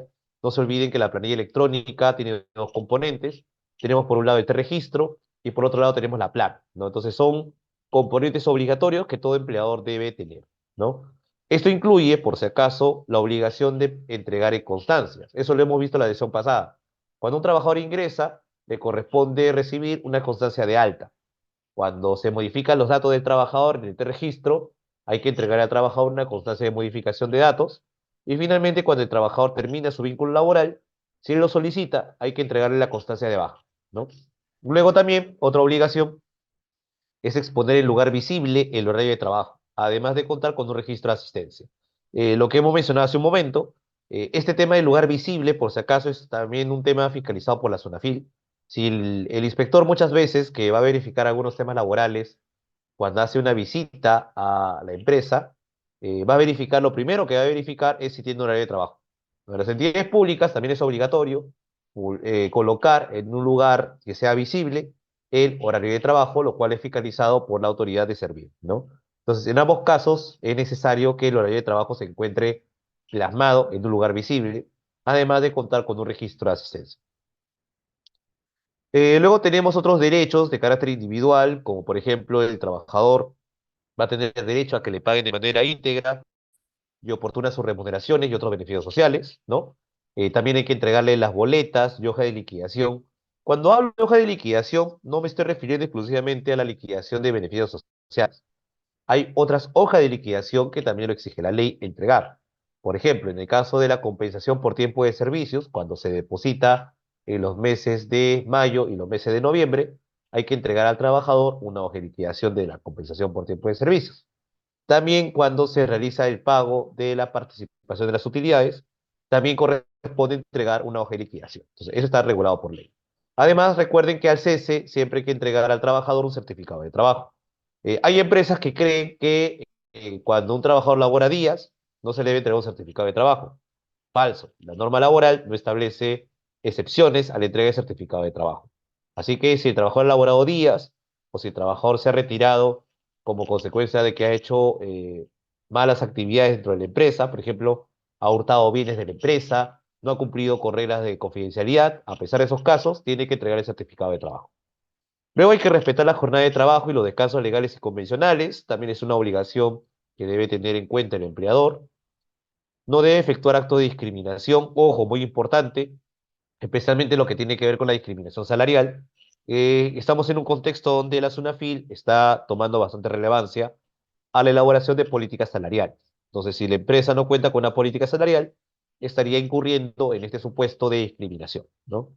No se olviden que la planilla electrónica tiene dos componentes. Tenemos por un lado el registro y por otro lado tenemos la plana, ¿no? Entonces son componentes obligatorios que todo empleador debe tener, ¿no? Esto incluye, por si acaso, la obligación de entregar en constancias. Eso lo hemos visto en la edición pasada. Cuando un trabajador ingresa, le corresponde recibir una constancia de alta. Cuando se modifican los datos del trabajador en este registro, hay que entregar al trabajador una constancia de modificación de datos. Y finalmente, cuando el trabajador termina su vínculo laboral, si él lo solicita, hay que entregarle la constancia de baja, ¿no? Luego también, otra obligación es exponer en lugar visible el horario de trabajo. además de contar con un registro de asistencia. Lo que hemos mencionado hace un momento, este tema del lugar visible, por si acaso, es también un tema fiscalizado por la SUNAFIL. Si el inspector muchas veces que va a verificar algunos temas laborales, cuando hace una visita a la empresa, va a verificar, lo primero que va a verificar es si tiene horario de trabajo. En las entidades públicas también es obligatorio colocar en un lugar que sea visible el horario de trabajo, lo cual es fiscalizado por la autoridad de servicio, ¿no? Entonces, en ambos casos es necesario que el horario de trabajo se encuentre plasmado en un lugar visible, además de contar con un registro de asistencia. Luego tenemos otros derechos de carácter individual, como por ejemplo el trabajador va a tener derecho a que le paguen de manera íntegra y oportuna sus remuneraciones y otros beneficios sociales, ¿no? También hay que entregarle las boletas y hoja de liquidación. Cuando hablo de hoja de liquidación, no me estoy refiriendo exclusivamente a la liquidación de beneficios sociales. Hay otras hojas de liquidación que también lo exige la ley entregar. Por ejemplo, en el caso de la compensación por tiempo de servicios, cuando se deposita en los meses de mayo y los meses de noviembre, hay que entregar al trabajador una hoja de liquidación de la compensación por tiempo de servicios. También cuando se realiza el pago de la participación de las utilidades, también corresponde entregar una hoja de liquidación. Entonces, eso está regulado por ley. Además, recuerden que al cese siempre hay que entregar al trabajador un certificado de trabajo. Hay empresas que creen que cuando un trabajador labora días, no se le debe entregar un certificado de trabajo. Falso. La norma laboral no establece excepciones a la entrega de certificado de trabajo. Así que si el trabajador ha laborado días o si el trabajador se ha retirado como consecuencia de que ha hecho malas actividades dentro de la empresa, por ejemplo, ha hurtado bienes de la empresa, no ha cumplido con reglas de confidencialidad, a pesar de esos casos, tiene que entregar el certificado de trabajo. Luego hay que respetar la jornada de trabajo y los descansos legales y convencionales, también es una obligación que debe tener en cuenta el empleador. No debe efectuar actos de discriminación, ojo, muy importante, especialmente lo que tiene que ver con la discriminación salarial. Estamos en un contexto donde la SUNAFIL está tomando bastante relevancia a la elaboración de políticas salariales. Entonces, si la empresa no cuenta con una política salarial, estaría incurriendo en este supuesto de discriminación, ¿no?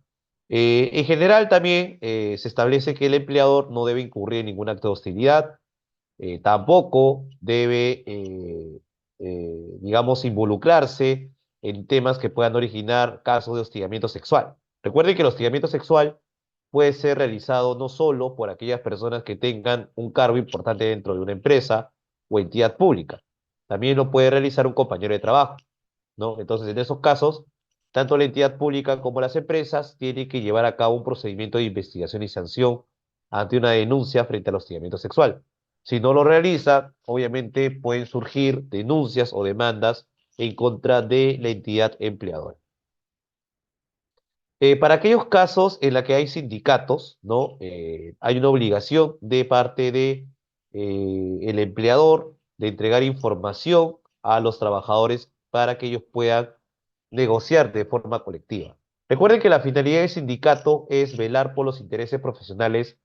En general, también se establece que el empleador no debe incurrir en ningún acto de hostilidad, tampoco debe, digamos, involucrarse en temas que puedan originar casos de hostigamiento sexual. Recuerden que el hostigamiento sexual puede ser realizado no solo por aquellas personas que tengan un cargo importante dentro de una empresa o entidad pública, también lo puede realizar un compañero de trabajo, ¿no? Entonces, en esos casos, tanto la entidad pública como las empresas tienen que llevar a cabo un procedimiento de investigación y sanción ante una denuncia frente al hostigamiento sexual. Si no lo realiza, obviamente pueden surgir denuncias o demandas en contra de la entidad empleadora. Para aquellos casos en los que hay sindicatos, ¿no? Hay una obligación de parte de, el empleador de entregar información a los trabajadores para que ellos puedan negociar de forma colectiva. Recuerden que la finalidad del sindicato es velar por los intereses profesionales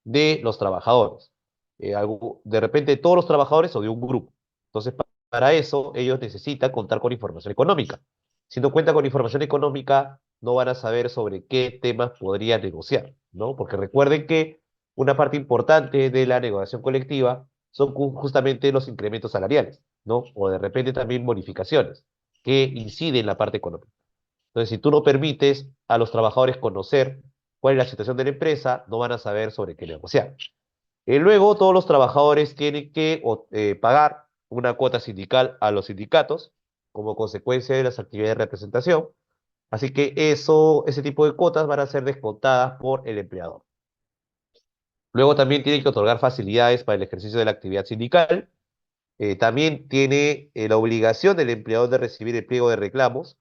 de los trabajadores. De repente de todos los trabajadores o de un grupo. Entonces, para eso ellos necesitan contar con información económica. Si no cuentan con información económica, no van a saber sobre qué temas podrían negociar, ¿no? Porque recuerden que una parte importante de la negociación colectiva son justamente los incrementos salariales, ¿no? O de repente también bonificaciones que inciden en la parte económica. Entonces, si tú no permites a los trabajadores conocer cuál es la situación de la empresa, no van a saber sobre qué negociar. Luego, todos los trabajadores tienen que pagar una cuota sindical a los sindicatos como consecuencia de las actividades de representación. Así que ese tipo de cuotas van a ser descontadas por el empleador. Luego también tienen que otorgar facilidades para el ejercicio de la actividad sindical. También tiene la obligación del empleador de recibir el pliego de reclamos.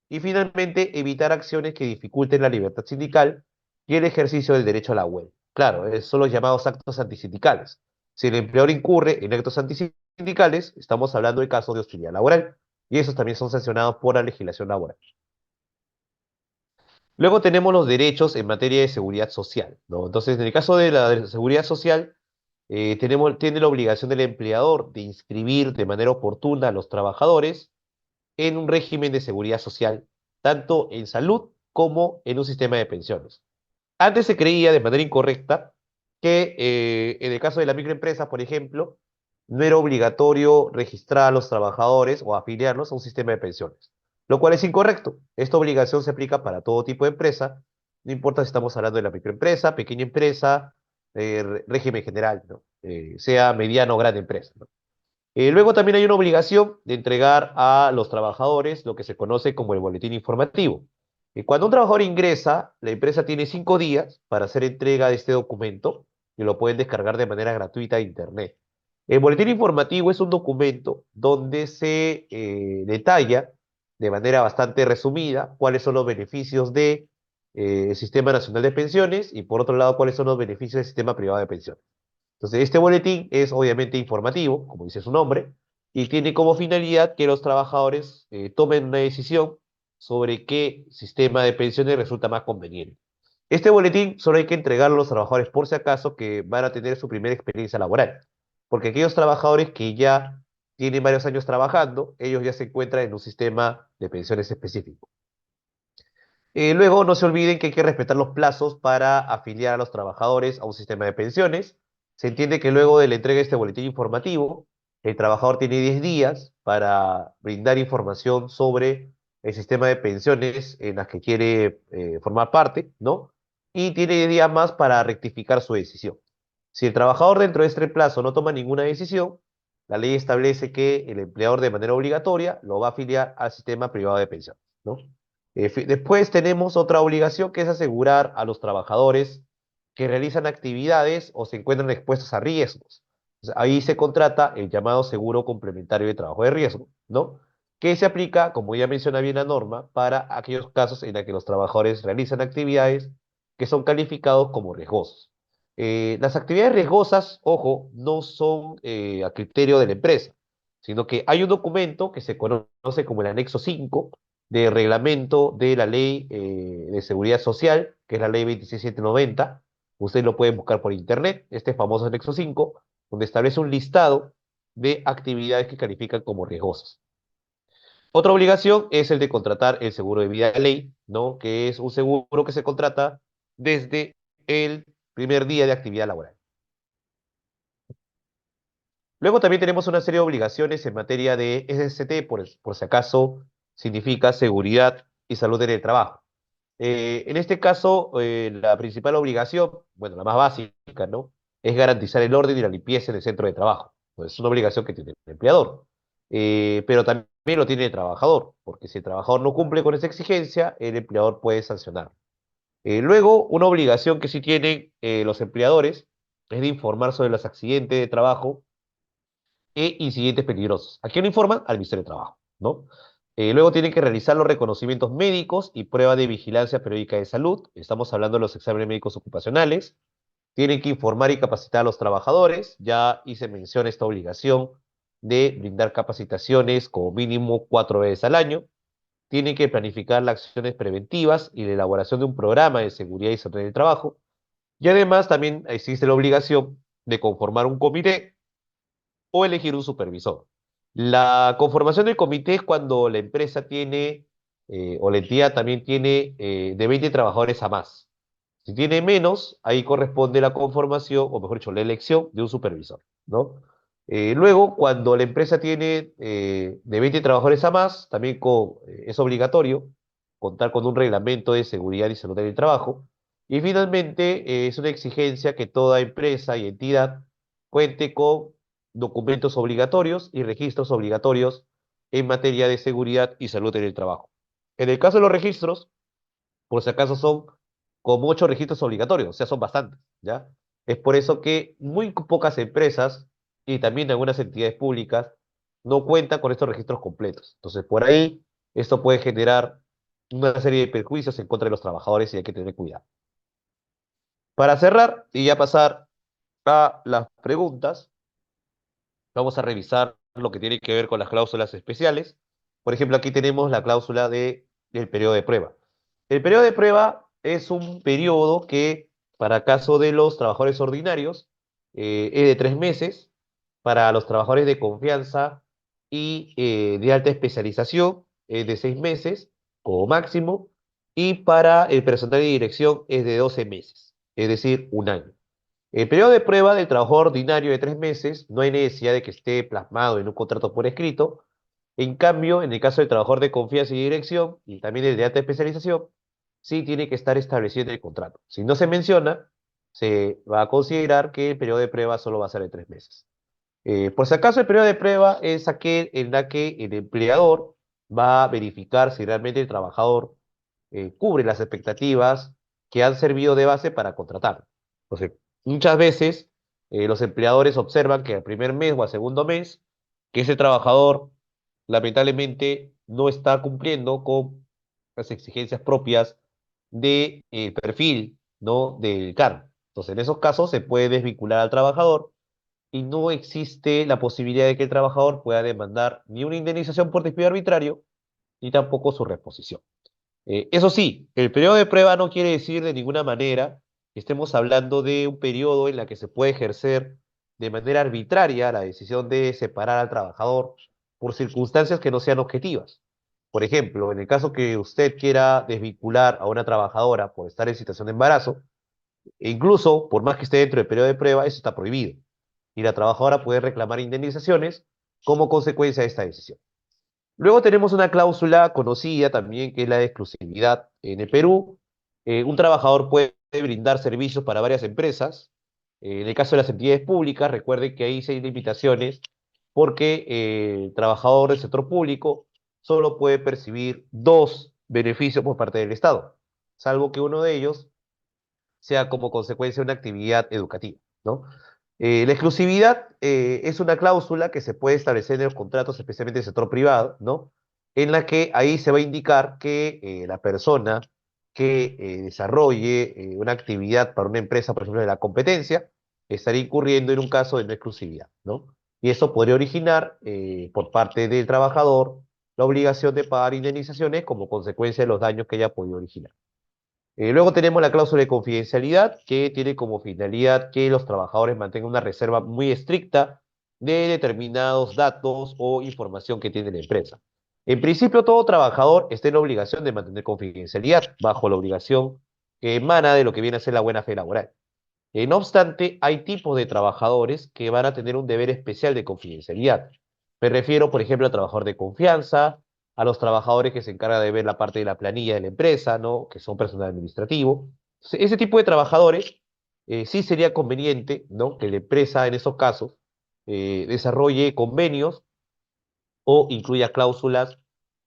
Y finalmente, evitar acciones que dificulten la libertad sindical y el ejercicio del derecho a la huelga. Claro, son los llamados actos antisindicales. Si el empleador incurre en actos antisindicales, estamos hablando de casos de hostilidad laboral. Y esos también son sancionados por la legislación laboral. Luego tenemos los derechos en materia de seguridad social, ¿no? Entonces, en el caso de la seguridad social, tiene la obligación del empleador de inscribir de manera oportuna a los trabajadores en un régimen de seguridad social, tanto en salud como en un sistema de pensiones. Antes se creía de manera incorrecta que en el caso de la microempresa, por ejemplo, no era obligatorio registrar a los trabajadores o afiliarlos a un sistema de pensiones, lo cual es incorrecto. Esta obligación se aplica para todo tipo de empresa, no importa si estamos hablando de la microempresa, pequeña empresa, régimen general, ¿no? Sea mediano o grande empresa, ¿no? Luego también hay una obligación de entregar a los trabajadores lo que se conoce como el boletín informativo. Cuando un trabajador ingresa, la empresa tiene 5 días para hacer entrega de este documento y lo pueden descargar de manera gratuita de Internet. El boletín informativo es un documento donde se detalla de manera bastante resumida cuáles son los beneficios de, el Sistema Nacional de Pensiones y por otro lado cuáles son los beneficios del sistema privado de pensiones. Entonces, este boletín es obviamente informativo, como dice su nombre, y tiene como finalidad que los trabajadores tomen una decisión sobre qué sistema de pensiones resulta más conveniente. Este boletín solo hay que entregarlo a los trabajadores por si acaso que van a tener su primera experiencia laboral, porque aquellos trabajadores que ya tienen varios años trabajando, ellos ya se encuentran en un sistema de pensiones específico. Luego, no se olviden que hay que respetar los plazos para afiliar a los trabajadores a un sistema de pensiones. Se entiende que luego de la entrega de este boletín informativo, el trabajador tiene 10 días para brindar información sobre el sistema de pensiones en las que quiere formar parte, ¿no? Y tiene 10 días más para rectificar su decisión. Si el trabajador dentro de este plazo no toma ninguna decisión, la ley establece que el empleador de manera obligatoria lo va a afiliar al sistema privado de pensiones, ¿no? Después tenemos otra obligación que es asegurar a los trabajadores que realizan actividades o se encuentran expuestos a riesgos. O sea, ahí se contrata el llamado seguro complementario de trabajo de riesgo, ¿no? Que se aplica, como ya menciona bien la norma, para aquellos casos en los que los trabajadores realizan actividades que son calificados como riesgosos. Las actividades riesgosas, ojo, no son a criterio de la empresa, sino que hay un documento que se conoce como el anexo 5 de reglamento de la Ley de Seguridad Social, que es la Ley 26790. Ustedes lo pueden buscar por internet, este famoso anexo 5, donde establece un listado de actividades que califican como riesgosas. Otra obligación es el de contratar el seguro de vida de ley, ¿no? Que es un seguro que se contrata desde el primer día de actividad laboral. Luego también tenemos una serie de obligaciones en materia de SST, por si acaso significa seguridad y salud en el trabajo. En este caso, la principal obligación, bueno, la más básica, ¿no? Es garantizar el orden y la limpieza en el centro de trabajo. Pues es una obligación que tiene el empleador. Pero también lo tiene el trabajador, porque si el trabajador no cumple con esa exigencia, el empleador puede sancionar. Luego, una obligación que sí tienen los empleadores es de informar sobre los accidentes de trabajo e incidentes peligrosos. ¿A quién informan? Al Ministerio de Trabajo, ¿no? Luego tienen que realizar los reconocimientos médicos y prueba de vigilancia periódica de salud. Estamos hablando de los exámenes médicos ocupacionales. Tienen que informar y capacitar a los trabajadores. Ya hice mención a esta obligación de brindar capacitaciones como mínimo 4 veces al año. Tienen que planificar las acciones preventivas y la elaboración de un programa de seguridad y salud en el trabajo. Y además también existe la obligación de conformar un comité o elegir un supervisor. La conformación del comité es cuando la empresa tiene, o la entidad también tiene de 20 trabajadores a más. Si tiene menos, ahí corresponde la conformación, o mejor dicho, la elección de un supervisor, ¿no? Luego, cuando la empresa tiene de 20 trabajadores a más, también es obligatorio contar con un reglamento de seguridad y salud en el trabajo. Y finalmente, es una exigencia que toda empresa y entidad cuente con documentos obligatorios y registros obligatorios en materia de seguridad y salud en el trabajo. En el caso de los registros, por si acaso son como 8 registros obligatorios, o sea, son bastantes, ¿ya? Es por eso que muy pocas empresas y también algunas entidades públicas no cuentan con estos registros completos. Entonces, por ahí, esto puede generar una serie de perjuicios en contra de los trabajadores y hay que tener cuidado. Para cerrar y ya pasar a las preguntas, vamos a revisar lo que tiene que ver con las cláusulas especiales. Por ejemplo, aquí tenemos la cláusula del periodo de prueba. El periodo de prueba es un periodo que, para caso de los trabajadores ordinarios, es de 3 meses. Para los trabajadores de confianza y de alta especialización es de 6 meses como máximo. Y para el personal de dirección es de 12 meses, es decir, un año. El periodo de prueba del trabajador ordinario de 3 meses no hay necesidad de que esté plasmado en un contrato por escrito. En cambio, en el caso del trabajador de confianza y dirección y también el de alta especialización, sí tiene que estar establecido en el contrato. Si no se menciona, se va a considerar que el periodo de prueba solo va a ser de 3 meses. Por si acaso, el periodo de prueba es aquel en la que el empleador va a verificar si realmente el trabajador cubre las expectativas que han servido de base para contratar. Entonces, muchas veces los empleadores observan que al primer mes o al segundo mes, que ese trabajador lamentablemente no está cumpliendo con las exigencias propias del perfil, ¿no? del cargo. Entonces, en esos casos se puede desvincular al trabajador y no existe la posibilidad de que el trabajador pueda demandar ni una indemnización por despido arbitrario, ni tampoco su reposición. Eso sí, el periodo de prueba no quiere decir de ninguna manera que estemos hablando de un periodo en la que se puede ejercer de manera arbitraria la decisión de separar al trabajador por circunstancias que no sean objetivas. Por ejemplo, en el caso que usted quiera desvincular a una trabajadora por estar en situación de embarazo, e incluso por más que esté dentro del periodo de prueba, eso está prohibido. Y la trabajadora puede reclamar indemnizaciones como consecuencia de esta decisión. Luego tenemos una cláusula conocida también, que es la de exclusividad. En el Perú, un trabajador puede brindar servicios para varias empresas. En el caso de las entidades públicas, recuerden que ahí sí hay limitaciones porque el trabajador del sector público solo puede percibir dos beneficios por parte del Estado, salvo que uno de ellos sea como consecuencia de una actividad educativa, ¿no? La exclusividad es una cláusula que se puede establecer en los contratos, especialmente en el sector privado, ¿no? En la que ahí se va a indicar que la persona que desarrolle una actividad para una empresa, por ejemplo, de la competencia, estaría incurriendo en un caso de no exclusividad, ¿no? Y eso podría originar por parte del trabajador la obligación de pagar indemnizaciones como consecuencia de los daños que haya podido originar. Luego tenemos la cláusula de confidencialidad, que tiene como finalidad que los trabajadores mantengan una reserva muy estricta de determinados datos o información que tiene la empresa. En principio, todo trabajador está en la obligación de mantener confidencialidad, bajo la obligación que emana de lo que viene a ser la buena fe laboral. No obstante, hay tipos de trabajadores que van a tener un deber especial de confidencialidad. Me refiero, por ejemplo, a trabajador de confianza, a los trabajadores que se encargan de ver la parte de la planilla de la empresa, ¿no? Que son personal administrativo. Ese tipo de trabajadores sí sería conveniente, ¿no? Que la empresa en esos casos desarrolle convenios o incluya cláusulas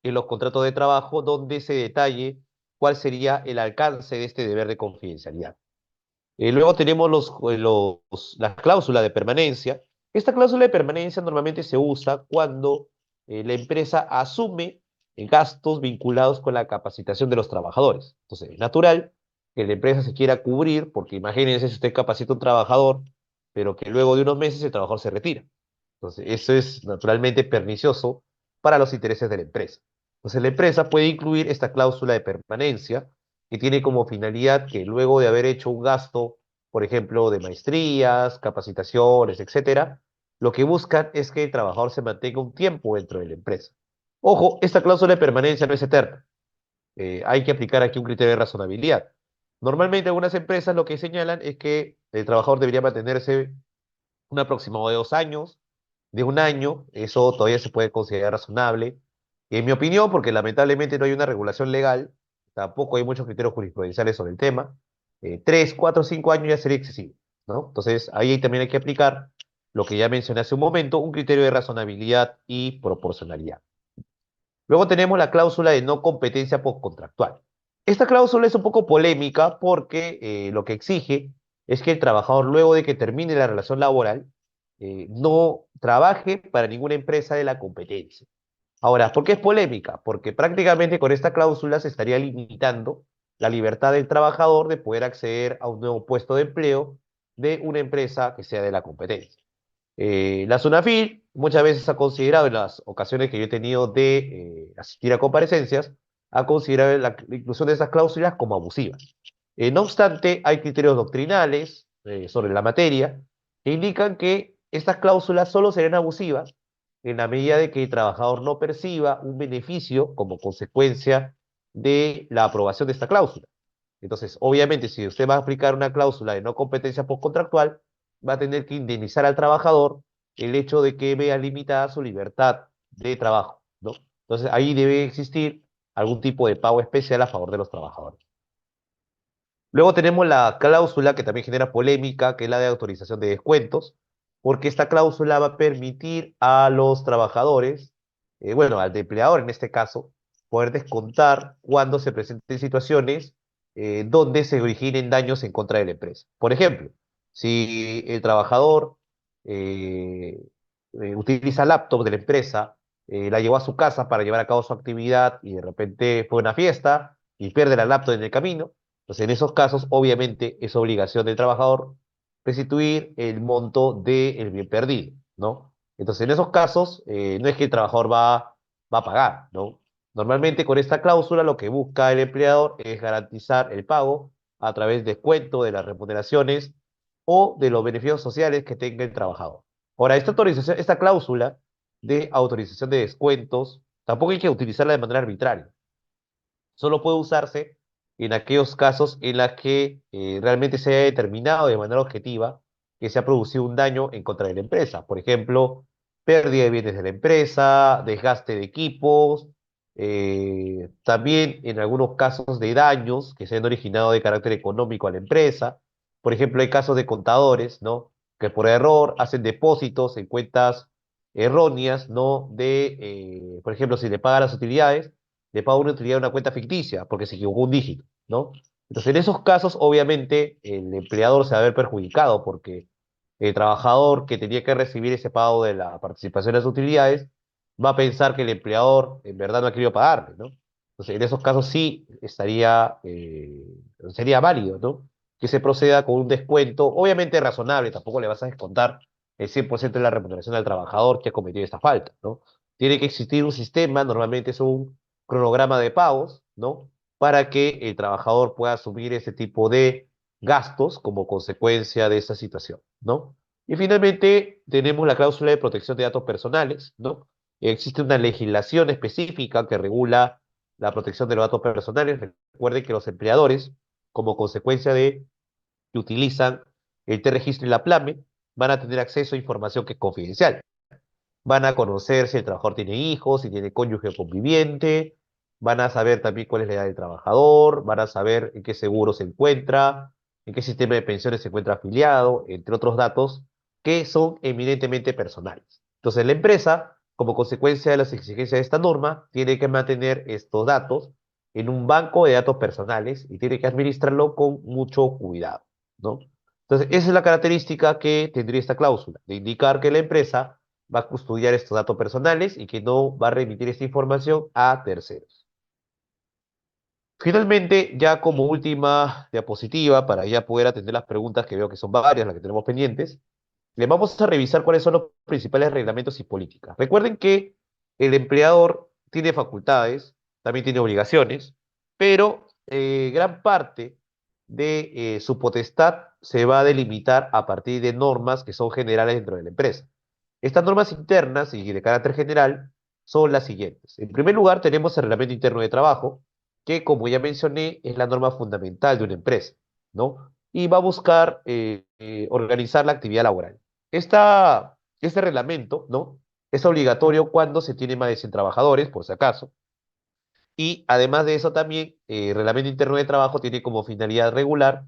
en los contratos de trabajo donde se detalle cuál sería el alcance de este deber de confidencialidad. Luego tenemos las cláusulas de permanencia. Esta cláusula de permanencia normalmente se usa cuando la empresa asume gastos vinculados con la capacitación de los trabajadores. Entonces, es natural que la empresa se quiera cubrir, porque imagínense si usted capacita a un trabajador, pero que luego de unos meses el trabajador se retira. Entonces, eso es naturalmente pernicioso para los intereses de la empresa. Entonces, la empresa puede incluir esta cláusula de permanencia que tiene como finalidad que luego de haber hecho un gasto, por ejemplo, de maestrías, capacitaciones, etcétera, lo que buscan es que el trabajador se mantenga un tiempo dentro de la empresa. Ojo, esta cláusula de permanencia no es eterna. Hay que aplicar aquí un criterio de razonabilidad. Normalmente algunas empresas lo que señalan es que el trabajador debería mantenerse un aproximado de 2 años, de un año, eso todavía se puede considerar razonable. En mi opinión, porque lamentablemente no hay una regulación legal, tampoco hay muchos criterios jurisprudenciales sobre el tema, 3, 4, 5 años ya sería excesivo, ¿no? Entonces, ahí también hay que aplicar lo que ya mencioné hace un momento, un criterio de razonabilidad y proporcionalidad. Luego tenemos la cláusula de no competencia postcontractual. Esta cláusula es un poco polémica porque lo que exige es que el trabajador, luego de que termine la relación laboral, no trabaje para ninguna empresa de la competencia. Ahora, ¿por qué es polémica? Porque prácticamente con esta cláusula se estaría limitando la libertad del trabajador de poder acceder a un nuevo puesto de empleo de una empresa que sea de la competencia. La SUNAFIL muchas veces ha considerado, en las ocasiones que yo he tenido de asistir a comparecencias, ha considerado la inclusión de esas cláusulas como abusivas. No obstante, hay criterios doctrinales sobre la materia que indican que estas cláusulas solo serán abusivas en la medida de que el trabajador no perciba un beneficio como consecuencia de la aprobación de esta cláusula. Entonces, obviamente, si usted va a aplicar una cláusula de no competencia postcontractual, va a tener que indemnizar al trabajador el hecho de que vea limitada su libertad de trabajo, ¿no? Entonces, ahí debe existir algún tipo de pago especial a favor de los trabajadores. Luego tenemos la cláusula que también genera polémica, que es la de autorización de descuentos, porque esta cláusula va a permitir a los trabajadores, bueno, al empleador en este caso, poder descontar cuando se presenten situaciones donde se originen daños en contra de la empresa. Por ejemplo, si el trabajador eh, utiliza laptop de la empresa, la llevó a su casa para llevar a cabo su actividad y de repente fue una fiesta y pierde la laptop en el camino, entonces, en esos casos, obviamente, es obligación del trabajador restituir el monto del bien perdido, ¿no? Entonces, en esos casos, no es que el trabajador va a pagar, ¿no? Normalmente, con esta cláusula, lo que busca el empleador es garantizar el pago a través de descuento de las remuneraciones o de los beneficios sociales que tenga el trabajador. Ahora, esta autorización, esta cláusula de autorización de descuentos, tampoco hay que utilizarla de manera arbitraria. Solo puede usarse en aquellos casos en los que realmente se haya determinado de manera objetiva que se ha producido un daño en contra de la empresa. Por ejemplo, pérdida de bienes de la empresa, desgaste de equipos, también en algunos casos de daños que se han originado de carácter económico a la empresa. Por ejemplo, hay casos de contadores, ¿no? Que por error hacen depósitos en cuentas erróneas, ¿no? Por ejemplo, si le pagan las utilidades le paga una utilidad a una cuenta ficticia porque se equivocó un dígito, ¿no? Entonces, en esos casos, obviamente, el empleador se va a ver perjudicado porque el trabajador que tenía que recibir ese pago de la participación en las utilidades va a pensar que el empleador en verdad no ha querido pagarle, ¿no? Entonces, en esos casos sí sería válido, ¿no? Que se proceda con un descuento, obviamente razonable, tampoco le vas a descontar el 100% de la remuneración al trabajador que ha cometido esta falta, ¿no? Tiene que existir un sistema, normalmente es un cronograma de pagos, ¿no? Para que el trabajador pueda asumir ese tipo de gastos como consecuencia de esa situación, ¿no? Y finalmente tenemos la cláusula de protección de datos personales, ¿no? Existe una legislación específica que regula la protección de los datos personales. Recuerden que los empleadores, como consecuencia de que utilizan el T-Registro y la PLAME, van a tener acceso a información que es confidencial. Van a conocer si el trabajador tiene hijos, si tiene cónyuge o conviviente, van a saber también cuál es la edad del trabajador, van a saber en qué seguro se encuentra, en qué sistema de pensiones se encuentra afiliado, entre otros datos que son eminentemente personales. Entonces, la empresa, como consecuencia de las exigencias de esta norma, tiene que mantener estos datos en un banco de datos personales y tiene que administrarlo con mucho cuidado, ¿no? Entonces, esa es la característica que tendría esta cláusula, de indicar que la empresa va a custodiar estos datos personales y que no va a remitir esta información a terceros. Finalmente, ya como última diapositiva, para ya poder atender las preguntas que veo que son varias, las que tenemos pendientes, le vamos a revisar cuáles son los principales reglamentos y políticas. Recuerden que el empleador tiene facultades, también tiene obligaciones, pero gran parte de su potestad se va a delimitar a partir de normas que son generales dentro de la empresa. Estas normas internas y de carácter general son las siguientes. En primer lugar, tenemos el Reglamento Interno de Trabajo, que como ya mencioné, es la norma fundamental de una empresa, ¿no? Y va a buscar organizar la actividad laboral. Este reglamento, ¿no? Es obligatorio cuando se tiene más de 100 trabajadores, por si acaso, y además de eso también, el Reglamento Interno de Trabajo tiene como finalidad regular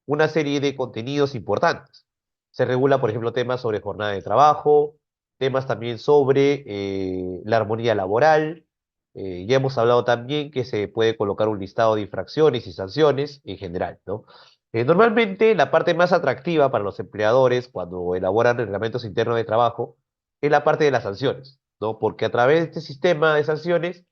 una serie de contenidos importantes. Se regula, por ejemplo, temas sobre jornada de trabajo, temas también sobre la armonía laboral. Ya hemos hablado también que se puede colocar un listado de infracciones y sanciones en general, ¿no? Normalmente la parte más atractiva para los empleadores cuando elaboran reglamentos internos de trabajo es la parte de las sanciones, ¿no? Porque a través de este sistema de sanciones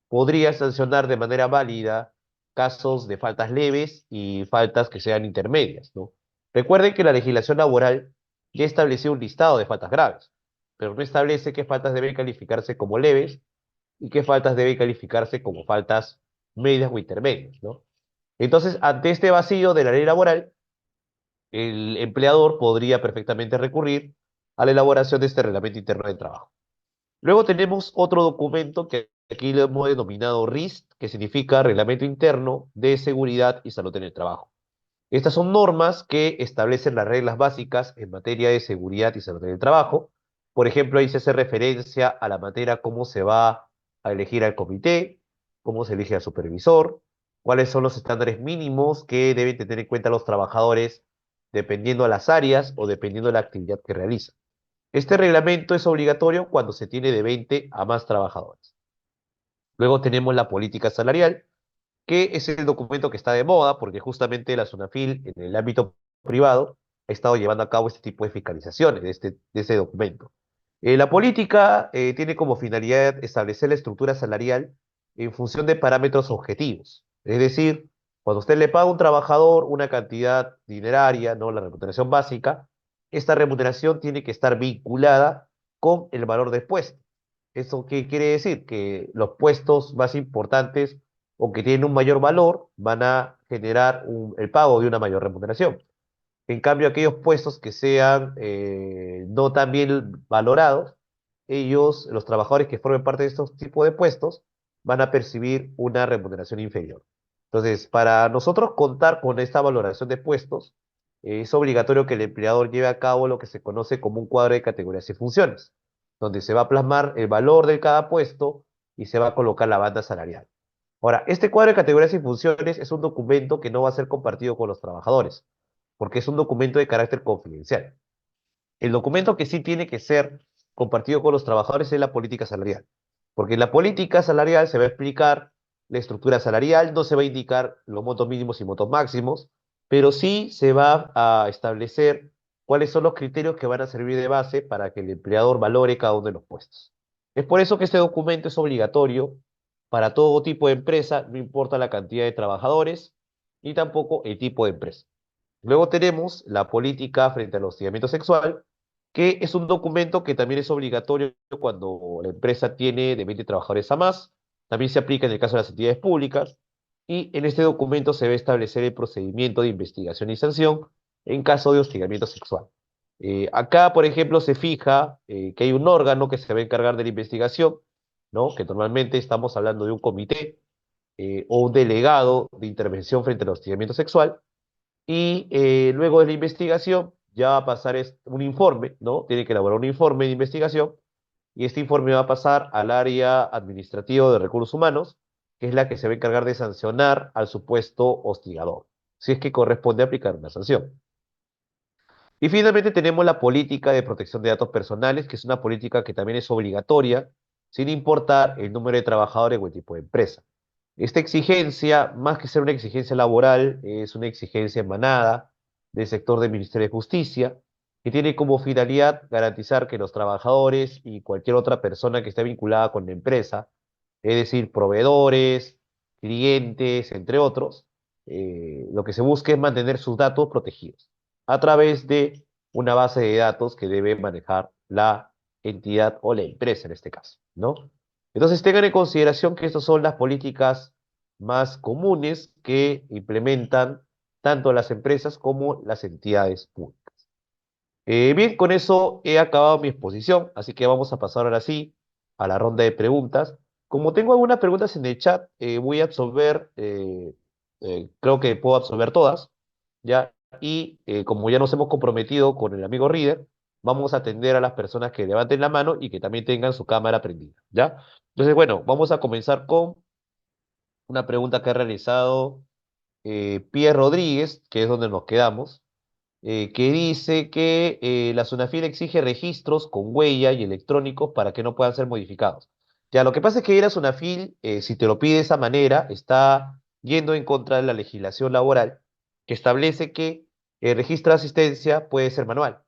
podría sancionar de manera válida casos de faltas leves y faltas que sean intermedias, ¿no? Recuerden que la legislación laboral ya estableció un listado de faltas graves, pero no establece qué faltas deben calificarse como leves y qué faltas deben calificarse como faltas medias o intermedias, ¿no? Entonces, ante este vacío de la ley laboral, el empleador podría perfectamente recurrir a la elaboración de este reglamento interno de trabajo. Luego tenemos otro documento que aquí lo hemos denominado RIST, que significa Reglamento Interno de Seguridad y Salud en el Trabajo. Estas son normas que establecen las reglas básicas en materia de seguridad y salud en el trabajo. Por ejemplo, ahí se hace referencia a la materia cómo se va a elegir al comité, cómo se elige al supervisor, cuáles son los estándares mínimos que deben tener en cuenta los trabajadores dependiendo de las áreas o dependiendo de la actividad que realizan. Este reglamento es obligatorio cuando se tiene de 20 a más trabajadores. Luego tenemos la política salarial, que es el documento que está de moda porque justamente la SUNAFIL en el ámbito privado ha estado llevando a cabo este tipo de fiscalizaciones de ese documento. La política tiene como finalidad establecer la estructura salarial en función de parámetros objetivos. Es decir, cuando usted le paga a un trabajador una cantidad dineraria, ¿no? La remuneración básica, esta remuneración tiene que estar vinculada con el valor del puesto. ¿Eso qué quiere decir? Que los puestos más importantes o que tienen un mayor valor van a generar el pago de una mayor remuneración. En cambio, aquellos puestos que sean no tan bien valorados, ellos, los trabajadores que formen parte de estos tipos de puestos, van a percibir una remuneración inferior. Entonces, para nosotros contar con esta valoración de puestos, es obligatorio que el empleador lleve a cabo lo que se conoce como un cuadro de categorías y funciones, donde se va a plasmar el valor de cada puesto y se va a colocar la banda salarial. Ahora, este cuadro de categorías y funciones es un documento que no va a ser compartido con los trabajadores porque es un documento de carácter confidencial. El documento que sí tiene que ser compartido con los trabajadores es la política salarial, porque en la política salarial se va a explicar la estructura salarial, no se va a indicar los montos mínimos y montos máximos, pero sí se va a establecer cuáles son los criterios que van a servir de base para que el empleador valore cada uno de los puestos. Es por eso que este documento es obligatorio para todo tipo de empresa, no importa la cantidad de trabajadores, ni tampoco el tipo de empresa. Luego tenemos la política frente al hostigamiento sexual, que es un documento que también es obligatorio cuando la empresa tiene de 20 trabajadores a más. También se aplica en el caso de las entidades públicas. Y en este documento se va a establecer el procedimiento de investigación y sanción en caso de hostigamiento sexual. Acá, por ejemplo, se fija que hay un órgano que se va a encargar de la investigación, ¿no? Que normalmente estamos hablando de un comité o un delegado de intervención frente al hostigamiento sexual y luego de la investigación ya va a pasar un informe, ¿no? Tiene que elaborar un informe de investigación y este informe va a pasar al área administrativa de recursos humanos, que es la que se va a encargar de sancionar al supuesto hostigador, si es que corresponde aplicar una sanción. Y finalmente tenemos la política de protección de datos personales, que es una política que también es obligatoria, sin importar el número de trabajadores o el tipo de empresa. Esta exigencia, más que ser una exigencia laboral, es una exigencia emanada del sector del Ministerio de Justicia, que tiene como finalidad garantizar que los trabajadores y cualquier otra persona que esté vinculada con la empresa, es decir, proveedores, clientes, entre otros, lo que se busca es mantener sus datos protegidos a través de una base de datos que debe manejar la entidad o la empresa en este caso, ¿no? Entonces tengan en consideración que estas son las políticas más comunes que implementan tanto las empresas como las entidades públicas. Bien, con eso he acabado mi exposición, así que vamos a pasar ahora sí a la ronda de preguntas. Como tengo algunas preguntas en el chat, voy a absolver, creo que puedo absolver todas, ¿ya? Y como ya nos hemos comprometido con el amigo Reader, vamos a atender a las personas que levanten la mano y que también tengan su cámara prendida, ¿ya? Entonces, bueno, vamos a comenzar con una pregunta que ha realizado Pierre Rodríguez, que es donde nos quedamos, que dice que la SUNAFIL exige registros con huella y electrónicos para que no puedan ser modificados. Ya, lo que pasa es que ir a SUNAFIL, si te lo pide de esa manera, está yendo en contra de la legislación laboral que establece que el registro de asistencia puede ser manual,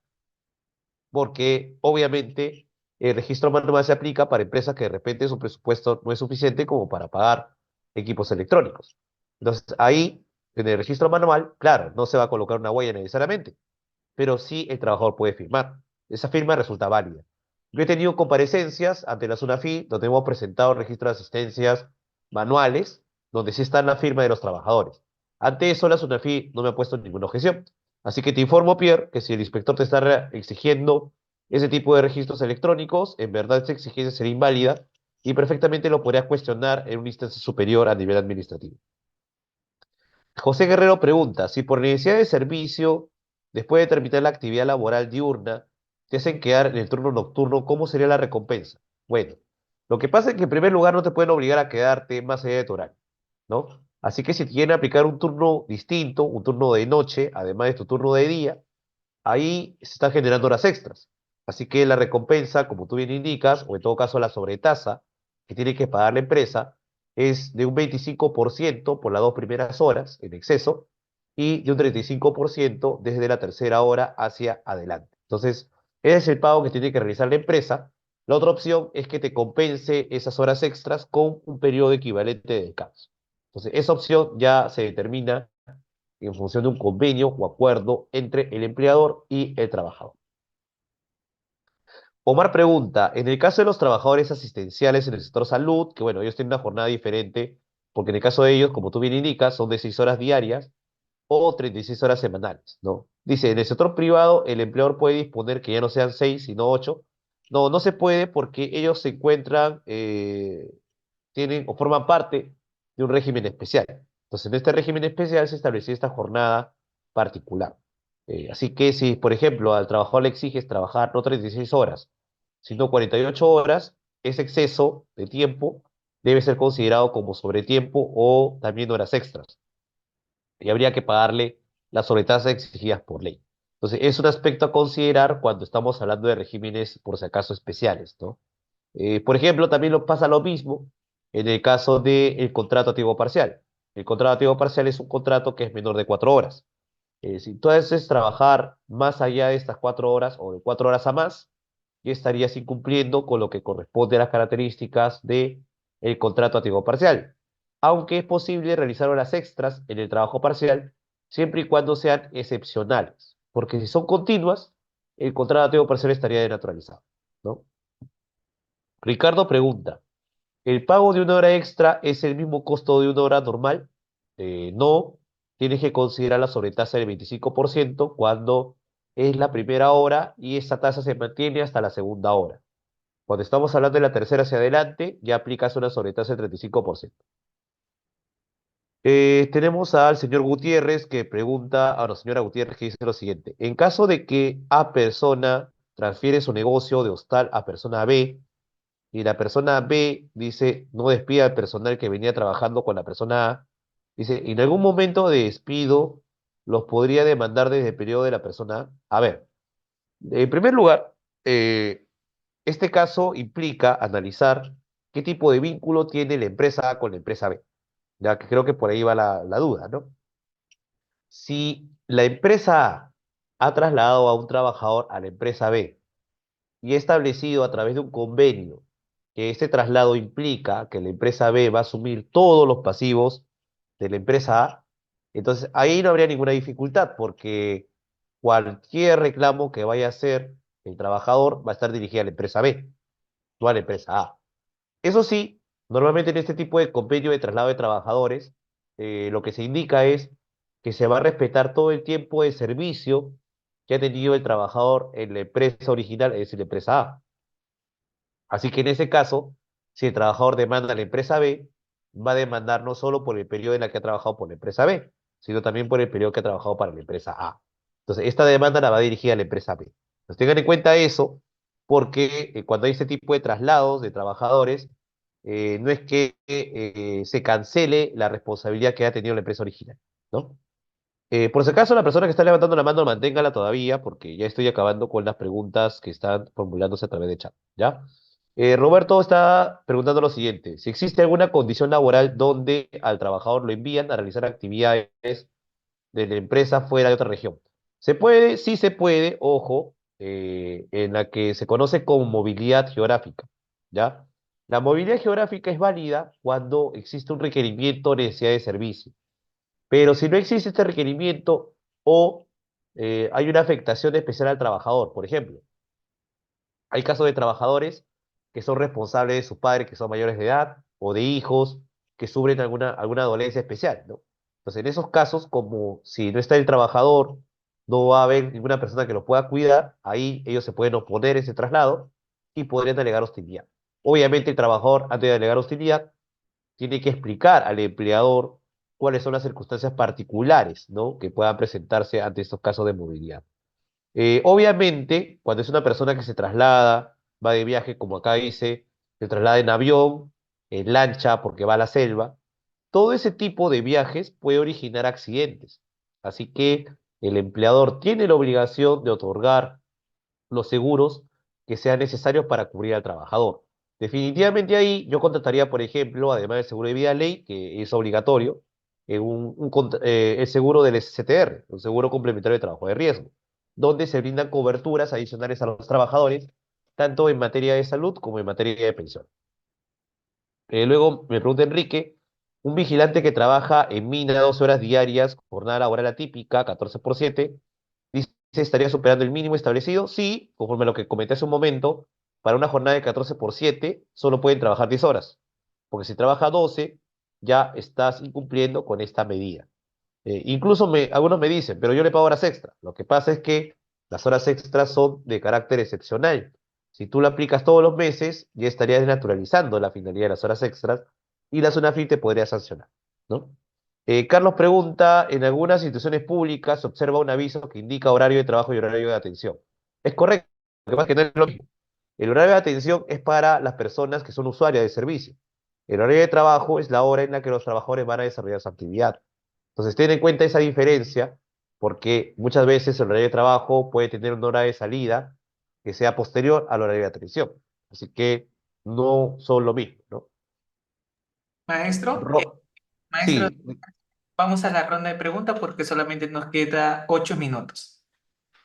porque obviamente el registro manual se aplica para empresas que de repente su presupuesto no es suficiente como para pagar equipos electrónicos. Entonces, ahí, en el registro manual, claro, no se va a colocar una huella necesariamente, pero sí el trabajador puede firmar. Esa firma resulta válida. Yo he tenido comparecencias ante la SUNAFI donde hemos presentado registros de asistencias manuales, donde sí está la firma de los trabajadores. Ante eso, la SUNAFI no me ha puesto ninguna objeción. Así que te informo, Pierre, que si el inspector te está exigiendo ese tipo de registros electrónicos, en verdad esa exigencia sería inválida y perfectamente lo podrías cuestionar en una instancia superior a nivel administrativo. José Guerrero pregunta, si por necesidad de servicio, después de terminar la actividad laboral diurna, te hacen quedar en el turno nocturno, ¿cómo sería la recompensa? Bueno, lo que pasa es que en primer lugar no te pueden obligar a quedarte más allá de tu horario, ¿no? Así que si te quieren aplicar un turno distinto, un turno de noche, además de tu turno de día, ahí se están generando horas extras. Así que la recompensa, como tú bien indicas, o en todo caso la sobretasa que tiene que pagar la empresa, es de un 25% por las dos primeras horas en exceso y de un 35% desde la tercera hora hacia adelante. Entonces, ese es el pago que tiene que realizar la empresa. La otra opción es que te compense esas horas extras con un periodo equivalente de descanso. Entonces, esa opción ya se determina en función de un convenio o acuerdo entre el empleador y el trabajador. Omar pregunta, en el caso de los trabajadores asistenciales en el sector salud, que bueno, ellos tienen una jornada diferente, porque en el caso de ellos, como tú bien indicas, son de 6 horas diarias o 36 horas semanales, ¿no? Dice, en el sector privado, el empleador puede disponer que ya no sean 6, sino 8. No, no se puede porque ellos se encuentran, tienen o forman parte de un régimen especial. Entonces, en este régimen especial se estableció esta jornada particular. Así que si, por ejemplo, al trabajador le exiges trabajar no 36 horas, sino 48 horas, ese exceso de tiempo debe ser considerado como sobretiempo o también horas extras. Y habría que pagarle las sobretasas exigidas por ley. Entonces, es un aspecto a considerar cuando estamos hablando de regímenes, por si acaso, especiales, ¿no? Por ejemplo, también pasa lo mismo en el caso del contrato a tiempo parcial. El contrato a tiempo parcial es un contrato que es menor de 4 horas. Si tú haces trabajar más allá de estas 4 horas o de 4 horas a más, ya estarías incumpliendo con lo que corresponde a las características de el contrato a tiempo parcial. Aunque es posible realizar horas extras en el trabajo parcial, siempre y cuando sean excepcionales. Porque si son continuas, el contrato a tiempo parcial estaría denaturalizado, ¿no? Ricardo pregunta, ¿el pago de una hora extra es el mismo costo de una hora normal? No, tienes que considerar la sobretasa del 25% cuando es la primera hora y esa tasa se mantiene hasta la segunda hora. Cuando estamos hablando de la tercera hacia adelante, ya aplicas una sobretasa del 35%. Tenemos al señor Gutiérrez que pregunta, no, señora Gutiérrez que dice lo siguiente. En caso de que A persona transfiere su negocio de hostal a persona B, y la persona B dice, no despida al personal que venía trabajando con la persona A, dice, en algún momento de despido los podría demandar desde el periodo de la persona A. A ver, en primer lugar, este caso implica analizar qué tipo de vínculo tiene la empresa A con la empresa B, ya que creo que por ahí va la duda, ¿no? Si la empresa A ha trasladado a un trabajador a la empresa B y establecido a través de un convenio que este traslado implica que la empresa B va a asumir todos los pasivos de la empresa A, entonces ahí no habría ninguna dificultad porque cualquier reclamo que vaya a hacer el trabajador va a estar dirigido a la empresa B, no a la empresa A. Eso sí, normalmente en este tipo de convenio de traslado de trabajadores, lo que se indica es que se va a respetar todo el tiempo de servicio que ha tenido el trabajador en la empresa original, es decir, la empresa A. Así que en ese caso, si el trabajador demanda a la empresa B, va a demandar no solo por el periodo en el que ha trabajado por la empresa B, sino también por el periodo que ha trabajado para la empresa A. Entonces, esta demanda la va dirigida a la empresa B. Entonces, tengan en cuenta eso, porque cuando hay este tipo de traslados de trabajadores, no es que se cancele la responsabilidad que ha tenido la empresa original, ¿no? Por si acaso, la persona que está levantando la mano, manténgala todavía, porque ya estoy acabando con las preguntas que están formulándose a través de chat, ¿ya? Roberto está preguntando lo siguiente: si existe alguna condición laboral donde al trabajador lo envían a realizar actividades de la empresa fuera de otra región. ¿Se puede? Sí se puede, ojo, en la que se conoce como movilidad geográfica, ¿ya? La movilidad geográfica es válida cuando existe un requerimiento o necesidad de servicio. Pero si no existe este requerimiento o hay una afectación especial al trabajador, por ejemplo, hay casos de trabajadores que son responsables de sus padres que son mayores de edad o de hijos que sufren alguna dolencia especial, ¿no? Entonces, en esos casos, como si no está el trabajador, no va a haber ninguna persona que lo pueda cuidar, ahí ellos se pueden oponer a ese traslado y podrían alegar hostilidad. Obviamente el trabajador, antes de delegar hostilidad, tiene que explicar al empleador cuáles son las circunstancias particulares, ¿no?, que puedan presentarse ante estos casos de movilidad. Obviamente, cuando es una persona que se traslada, va de viaje, como acá dice, se traslada en avión, en lancha, porque va a la selva, todo ese tipo de viajes puede originar accidentes. Así que el empleador tiene la obligación de otorgar los seguros que sean necesarios para cubrir al trabajador. Definitivamente ahí yo contrataría, por ejemplo, además del seguro de vida ley, que es obligatorio, el seguro del STR, un seguro complementario de trabajo de riesgo, donde se brindan coberturas adicionales a los trabajadores, tanto en materia de salud como en materia de pensión. Luego me pregunta Enrique, un vigilante que trabaja en mina 12 horas diarias, jornada laboral atípica, 14 por 7, dice, ¿estaría superando el mínimo establecido? Sí, conforme a lo que comenté hace un momento, para una jornada de 14 por 7 solo pueden trabajar 10 horas, porque si trabaja 12 ya estás incumpliendo con esta medida. Incluso algunos me dicen, pero yo le pago horas extra. Lo que pasa es que las horas extras son de carácter excepcional. Si tú lo aplicas todos los meses, ya estarías desnaturalizando la finalidad de las horas extras y la SUNAFIL te podría sancionar, ¿no? Carlos pregunta, en algunas instituciones públicas se observa un aviso que indica horario de trabajo y horario de atención. Es correcto, lo que pasa es que no es lo mismo. El horario de atención es para las personas que son usuarias de servicio. El horario de trabajo es la hora en la que los trabajadores van a desarrollar su actividad. Entonces, ten en cuenta esa diferencia, porque muchas veces el horario de trabajo puede tener una hora de salida que sea posterior al horario de atención. Así que no son lo mismo, ¿no? Maestro, maestro, Sí, vamos a la ronda de preguntas porque solamente nos queda 8 minutos.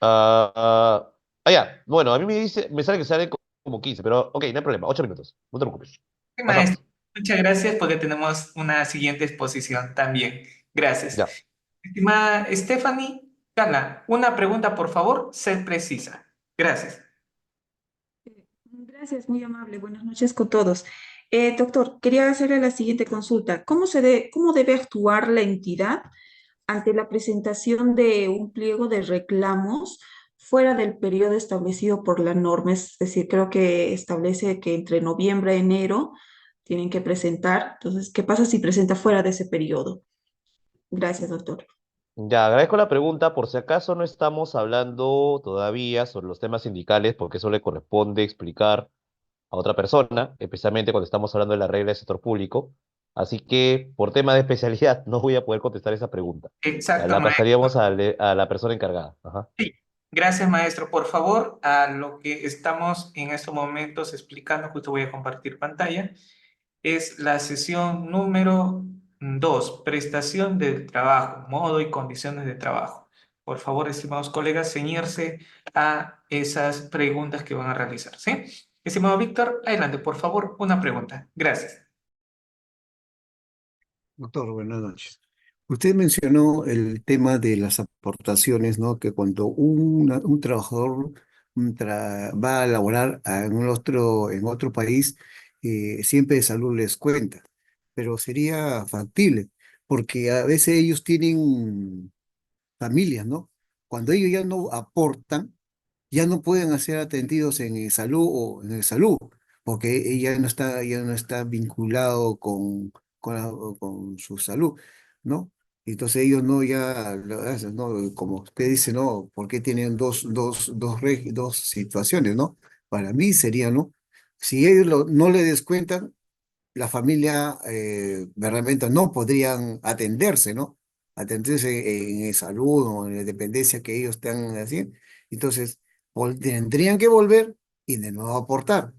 ya, bueno, a mí me sale que salen como 15, pero ok, no hay problema, 8 minutos, no te preocupes. Sí, maestro, Pasamos, muchas gracias porque tenemos una siguiente exposición también. Gracias. ya. Estimada Stephanie, Carla, una pregunta, por favor, ser precisa. Gracias. Gracias, muy amable. Buenas noches con todos. Doctor, quería hacerle la siguiente consulta. ¿Cómo debe actuar la entidad ante la presentación de un pliego de reclamos fuera del periodo establecido por la norma? Es decir, creo que establece que entre noviembre y enero tienen que presentar. Entonces, ¿qué pasa si presenta fuera de ese periodo? Gracias, doctor. Ya, agradezco la pregunta. Por si acaso no estamos hablando todavía sobre los temas sindicales, porque eso le corresponde explicar a otra persona, especialmente cuando estamos hablando de la regla del sector público. Así que, por tema de especialidad, no voy a poder contestar esa pregunta. Ya Exacto, la maestro. pasaríamos a la persona encargada. Ajá. Sí. Gracias, maestro. Por favor, a lo que estamos en estos momentos explicando, justo voy a compartir pantalla, es la sesión número 2, prestación del trabajo, modo y condiciones de trabajo. Por favor, estimados colegas, ceñirse a esas preguntas que van a realizar, ¿sí? Estimado Víctor, adelante, por favor, una pregunta. Gracias. Doctor, buenas noches. Usted mencionó el tema de las aportaciones, ¿no? Que cuando un trabajador va a laborar en otro país, siempre de salud les cuenta, pero sería factible, porque a veces ellos tienen familias, ¿no? Cuando ellos ya no aportan, ya no pueden ser atendidos en el salud o en el salud, porque ya no está vinculado con su salud, ¿no? Entonces ellos no ya lo hacen, ¿no? Como usted dice, ¿no? ¿Por qué tienen dos situaciones, ¿no? Para mí sería, ¿no? Si ellos no le descuentan, la familia realmente no podrían atenderse, ¿no? Atenderse en salud o en la dependencia que ellos están haciendo. Entonces, tendrían que volver y de nuevo aportar.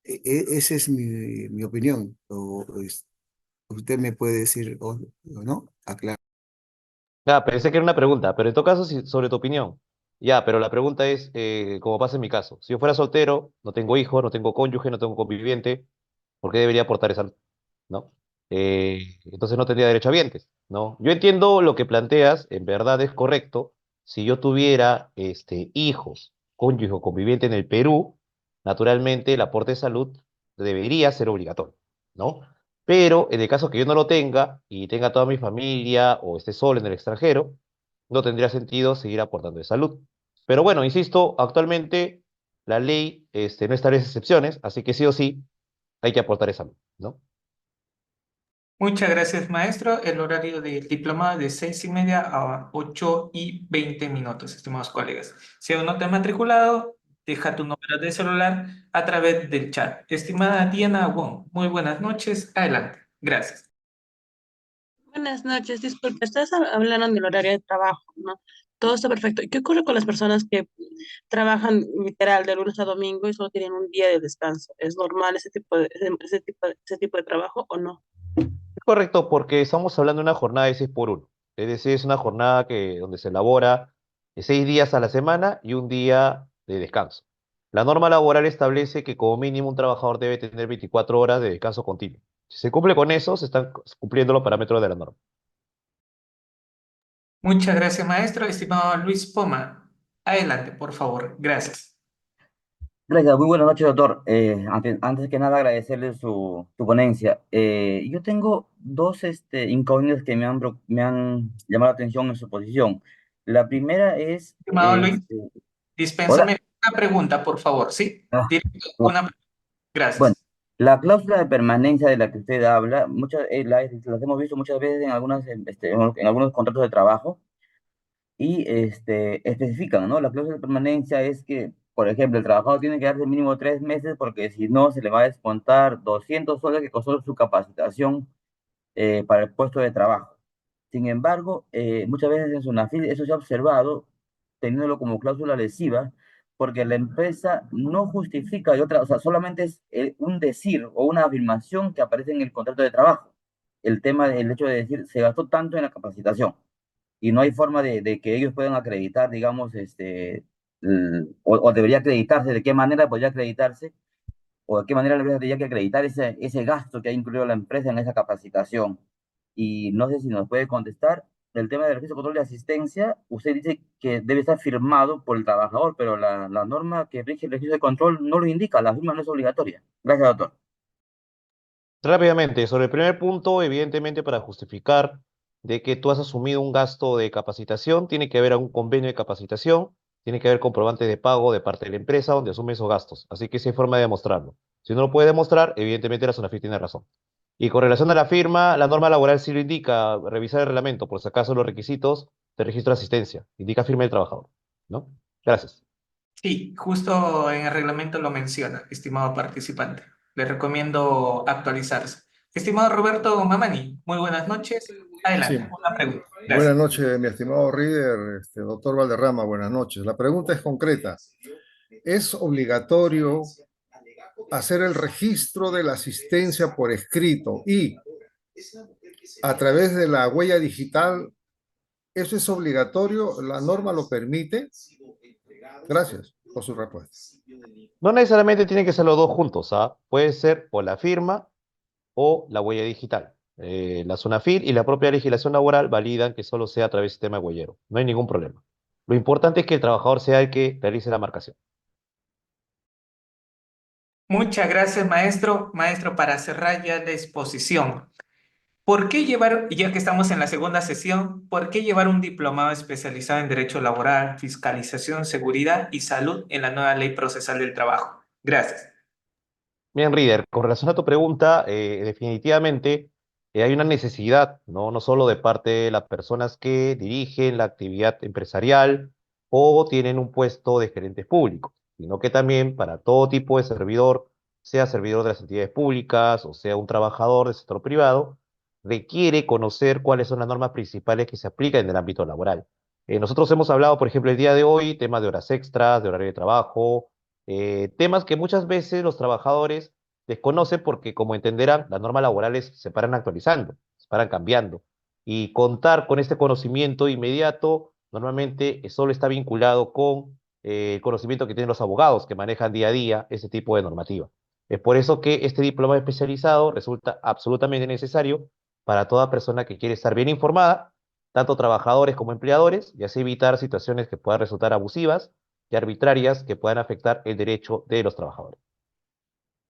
Esa es mi opinión. Usted me puede decir, o no, aclarar. Ya, pensé que era una pregunta, pero en todo caso, sobre tu opinión. Ya, pero la pregunta es, como pasa en mi caso, si yo fuera soltero, no tengo hijos, no tengo cónyuge, no tengo conviviente, ¿por qué debería aportar esa, ¿no? Entonces no tendría derecho a vientes, ¿no? Yo entiendo lo que planteas, en verdad es correcto. Si yo tuviera hijos, cónyuge o conviviente en el Perú, naturalmente el aporte de salud debería ser obligatorio, ¿no? Pero en el caso que yo no lo tenga y tenga toda mi familia o esté solo en el extranjero, no tendría sentido seguir aportando de salud. Pero bueno, insisto, actualmente la ley no establece excepciones, así que sí o sí hay que aportar esa luz, ¿no? Muchas gracias, maestro. El horario del diplomado es de 6:30 a 8:20, estimados colegas. Si aún no te has matriculado, deja tu número de celular a través del chat. Estimada Diana Wong, muy buenas noches. Adelante. Gracias. Buenas noches, disculpe, estás hablando del horario de trabajo, ¿no? Todo está perfecto. ¿Y qué ocurre con las personas que trabajan literal de lunes a domingo y solo tienen un día de descanso? ¿Es normal ese tipo de trabajo o no? Es correcto, porque estamos hablando de una jornada de 6 por 1. Es decir, es una jornada donde se elabora 6 días a la semana y un día de descanso. La norma laboral establece que como mínimo un trabajador debe tener 24 horas de descanso continuo. Si se cumple con eso, se están cumpliendo los parámetros de la norma. Muchas gracias, maestro. Estimado Luis Poma, adelante, por favor. Gracias. Gracias, muy buenas noches, doctor. Antes que nada, agradecerle su ponencia. Yo tengo dos incógnitas que me han llamado la atención en su posición. La primera es, Estimado Luis, hola, dispénsame una pregunta, por favor. ¿Sí? ah, Directo, bu- bueno, Gracias. la cláusula de permanencia de la que usted habla, las hemos visto muchas veces en en algunos contratos de trabajo y especifican, ¿no? La cláusula de permanencia es que, por ejemplo, el trabajador tiene que darse mínimo 3 meses porque si no se le va a descontar 200 soles que costó su capacitación para el puesto de trabajo. Sin embargo, muchas veces en SUNAFIL eso se ha observado teniéndolo como cláusula lesiva porque la empresa no justifica y otra, o sea, solamente es un decir o una afirmación que aparece en el contrato de trabajo. El hecho de decir, se gastó tanto en la capacitación y no hay forma de que ellos puedan acreditar, digamos, o debería acreditarse, de qué manera podría acreditarse, o de qué manera la empresa tendría que acreditar ese gasto que ha incluido la empresa en esa capacitación. Y no sé si nos puede contestar. El tema del registro, control y asistencia, usted dice que debe estar firmado por el trabajador, pero la norma que rige el registro de control no lo indica, la firma no es obligatoria. Gracias, doctor. Rápidamente, sobre el primer punto, evidentemente para justificar de que tú has asumido un gasto de capacitación, tiene que haber algún convenio de capacitación, tiene que haber comprobante de pago de parte de la empresa donde asume esos gastos. Así que esa hay forma de demostrarlo. Si no lo puede demostrar, evidentemente la SONAFIT tiene razón. Y con relación a la firma, la norma laboral sí lo indica, revisar el reglamento, por si acaso los requisitos de registro de asistencia, indica firma del trabajador, ¿no? Gracias. Sí, justo en el reglamento lo menciona, estimado participante. Le recomiendo actualizarse. Estimado Roberto Mamani, muy buenas noches. Sí, Adelante, una pregunta. buenas Gracias. noches, mi estimado Reader, doctor Valderrama, buenas noches. La pregunta es concreta. ¿Es obligatorio hacer el registro de la asistencia por escrito y a través de la huella digital? ¿Eso es obligatorio? ¿La norma lo permite? Gracias por su respuesta. No necesariamente tienen que ser los dos juntos, ¿ah? Puede ser por la firma o la huella digital. La SUNAFIL y la propia legislación laboral validan que solo sea a través del sistema huellero. No hay ningún problema. Lo importante es que el trabajador sea el que realice la marcación. Muchas gracias, maestro. Maestro, para cerrar ya la exposición, ¿por qué llevar, ya que estamos en la segunda sesión, por qué llevar un diplomado especializado en Derecho Laboral, Fiscalización, Seguridad y Salud en la nueva Ley Procesal del Trabajo? Gracias. Bien, Reader, con relación a tu pregunta, definitivamente hay una necesidad, ¿no? No solo de parte de las personas que dirigen la actividad empresarial o tienen un puesto de gerentes públicos, sino que también para todo tipo de servidor, sea servidor de las entidades públicas o sea un trabajador del sector privado, requiere conocer cuáles son las normas principales que se aplican en el ámbito laboral. Nosotros hemos hablado, por ejemplo, el día de hoy, temas de horas extras, de horario de trabajo, temas que muchas veces los trabajadores desconocen porque, como entenderán, las normas laborales se paran actualizando, se paran cambiando. Y contar con este conocimiento inmediato normalmente solo está vinculado con el conocimiento que tienen los abogados que manejan día a día ese tipo de normativa. Es por eso que este diploma especializado resulta absolutamente necesario para toda persona que quiere estar bien informada, tanto trabajadores como empleadores, y así evitar situaciones que puedan resultar abusivas y arbitrarias que puedan afectar el derecho de los trabajadores.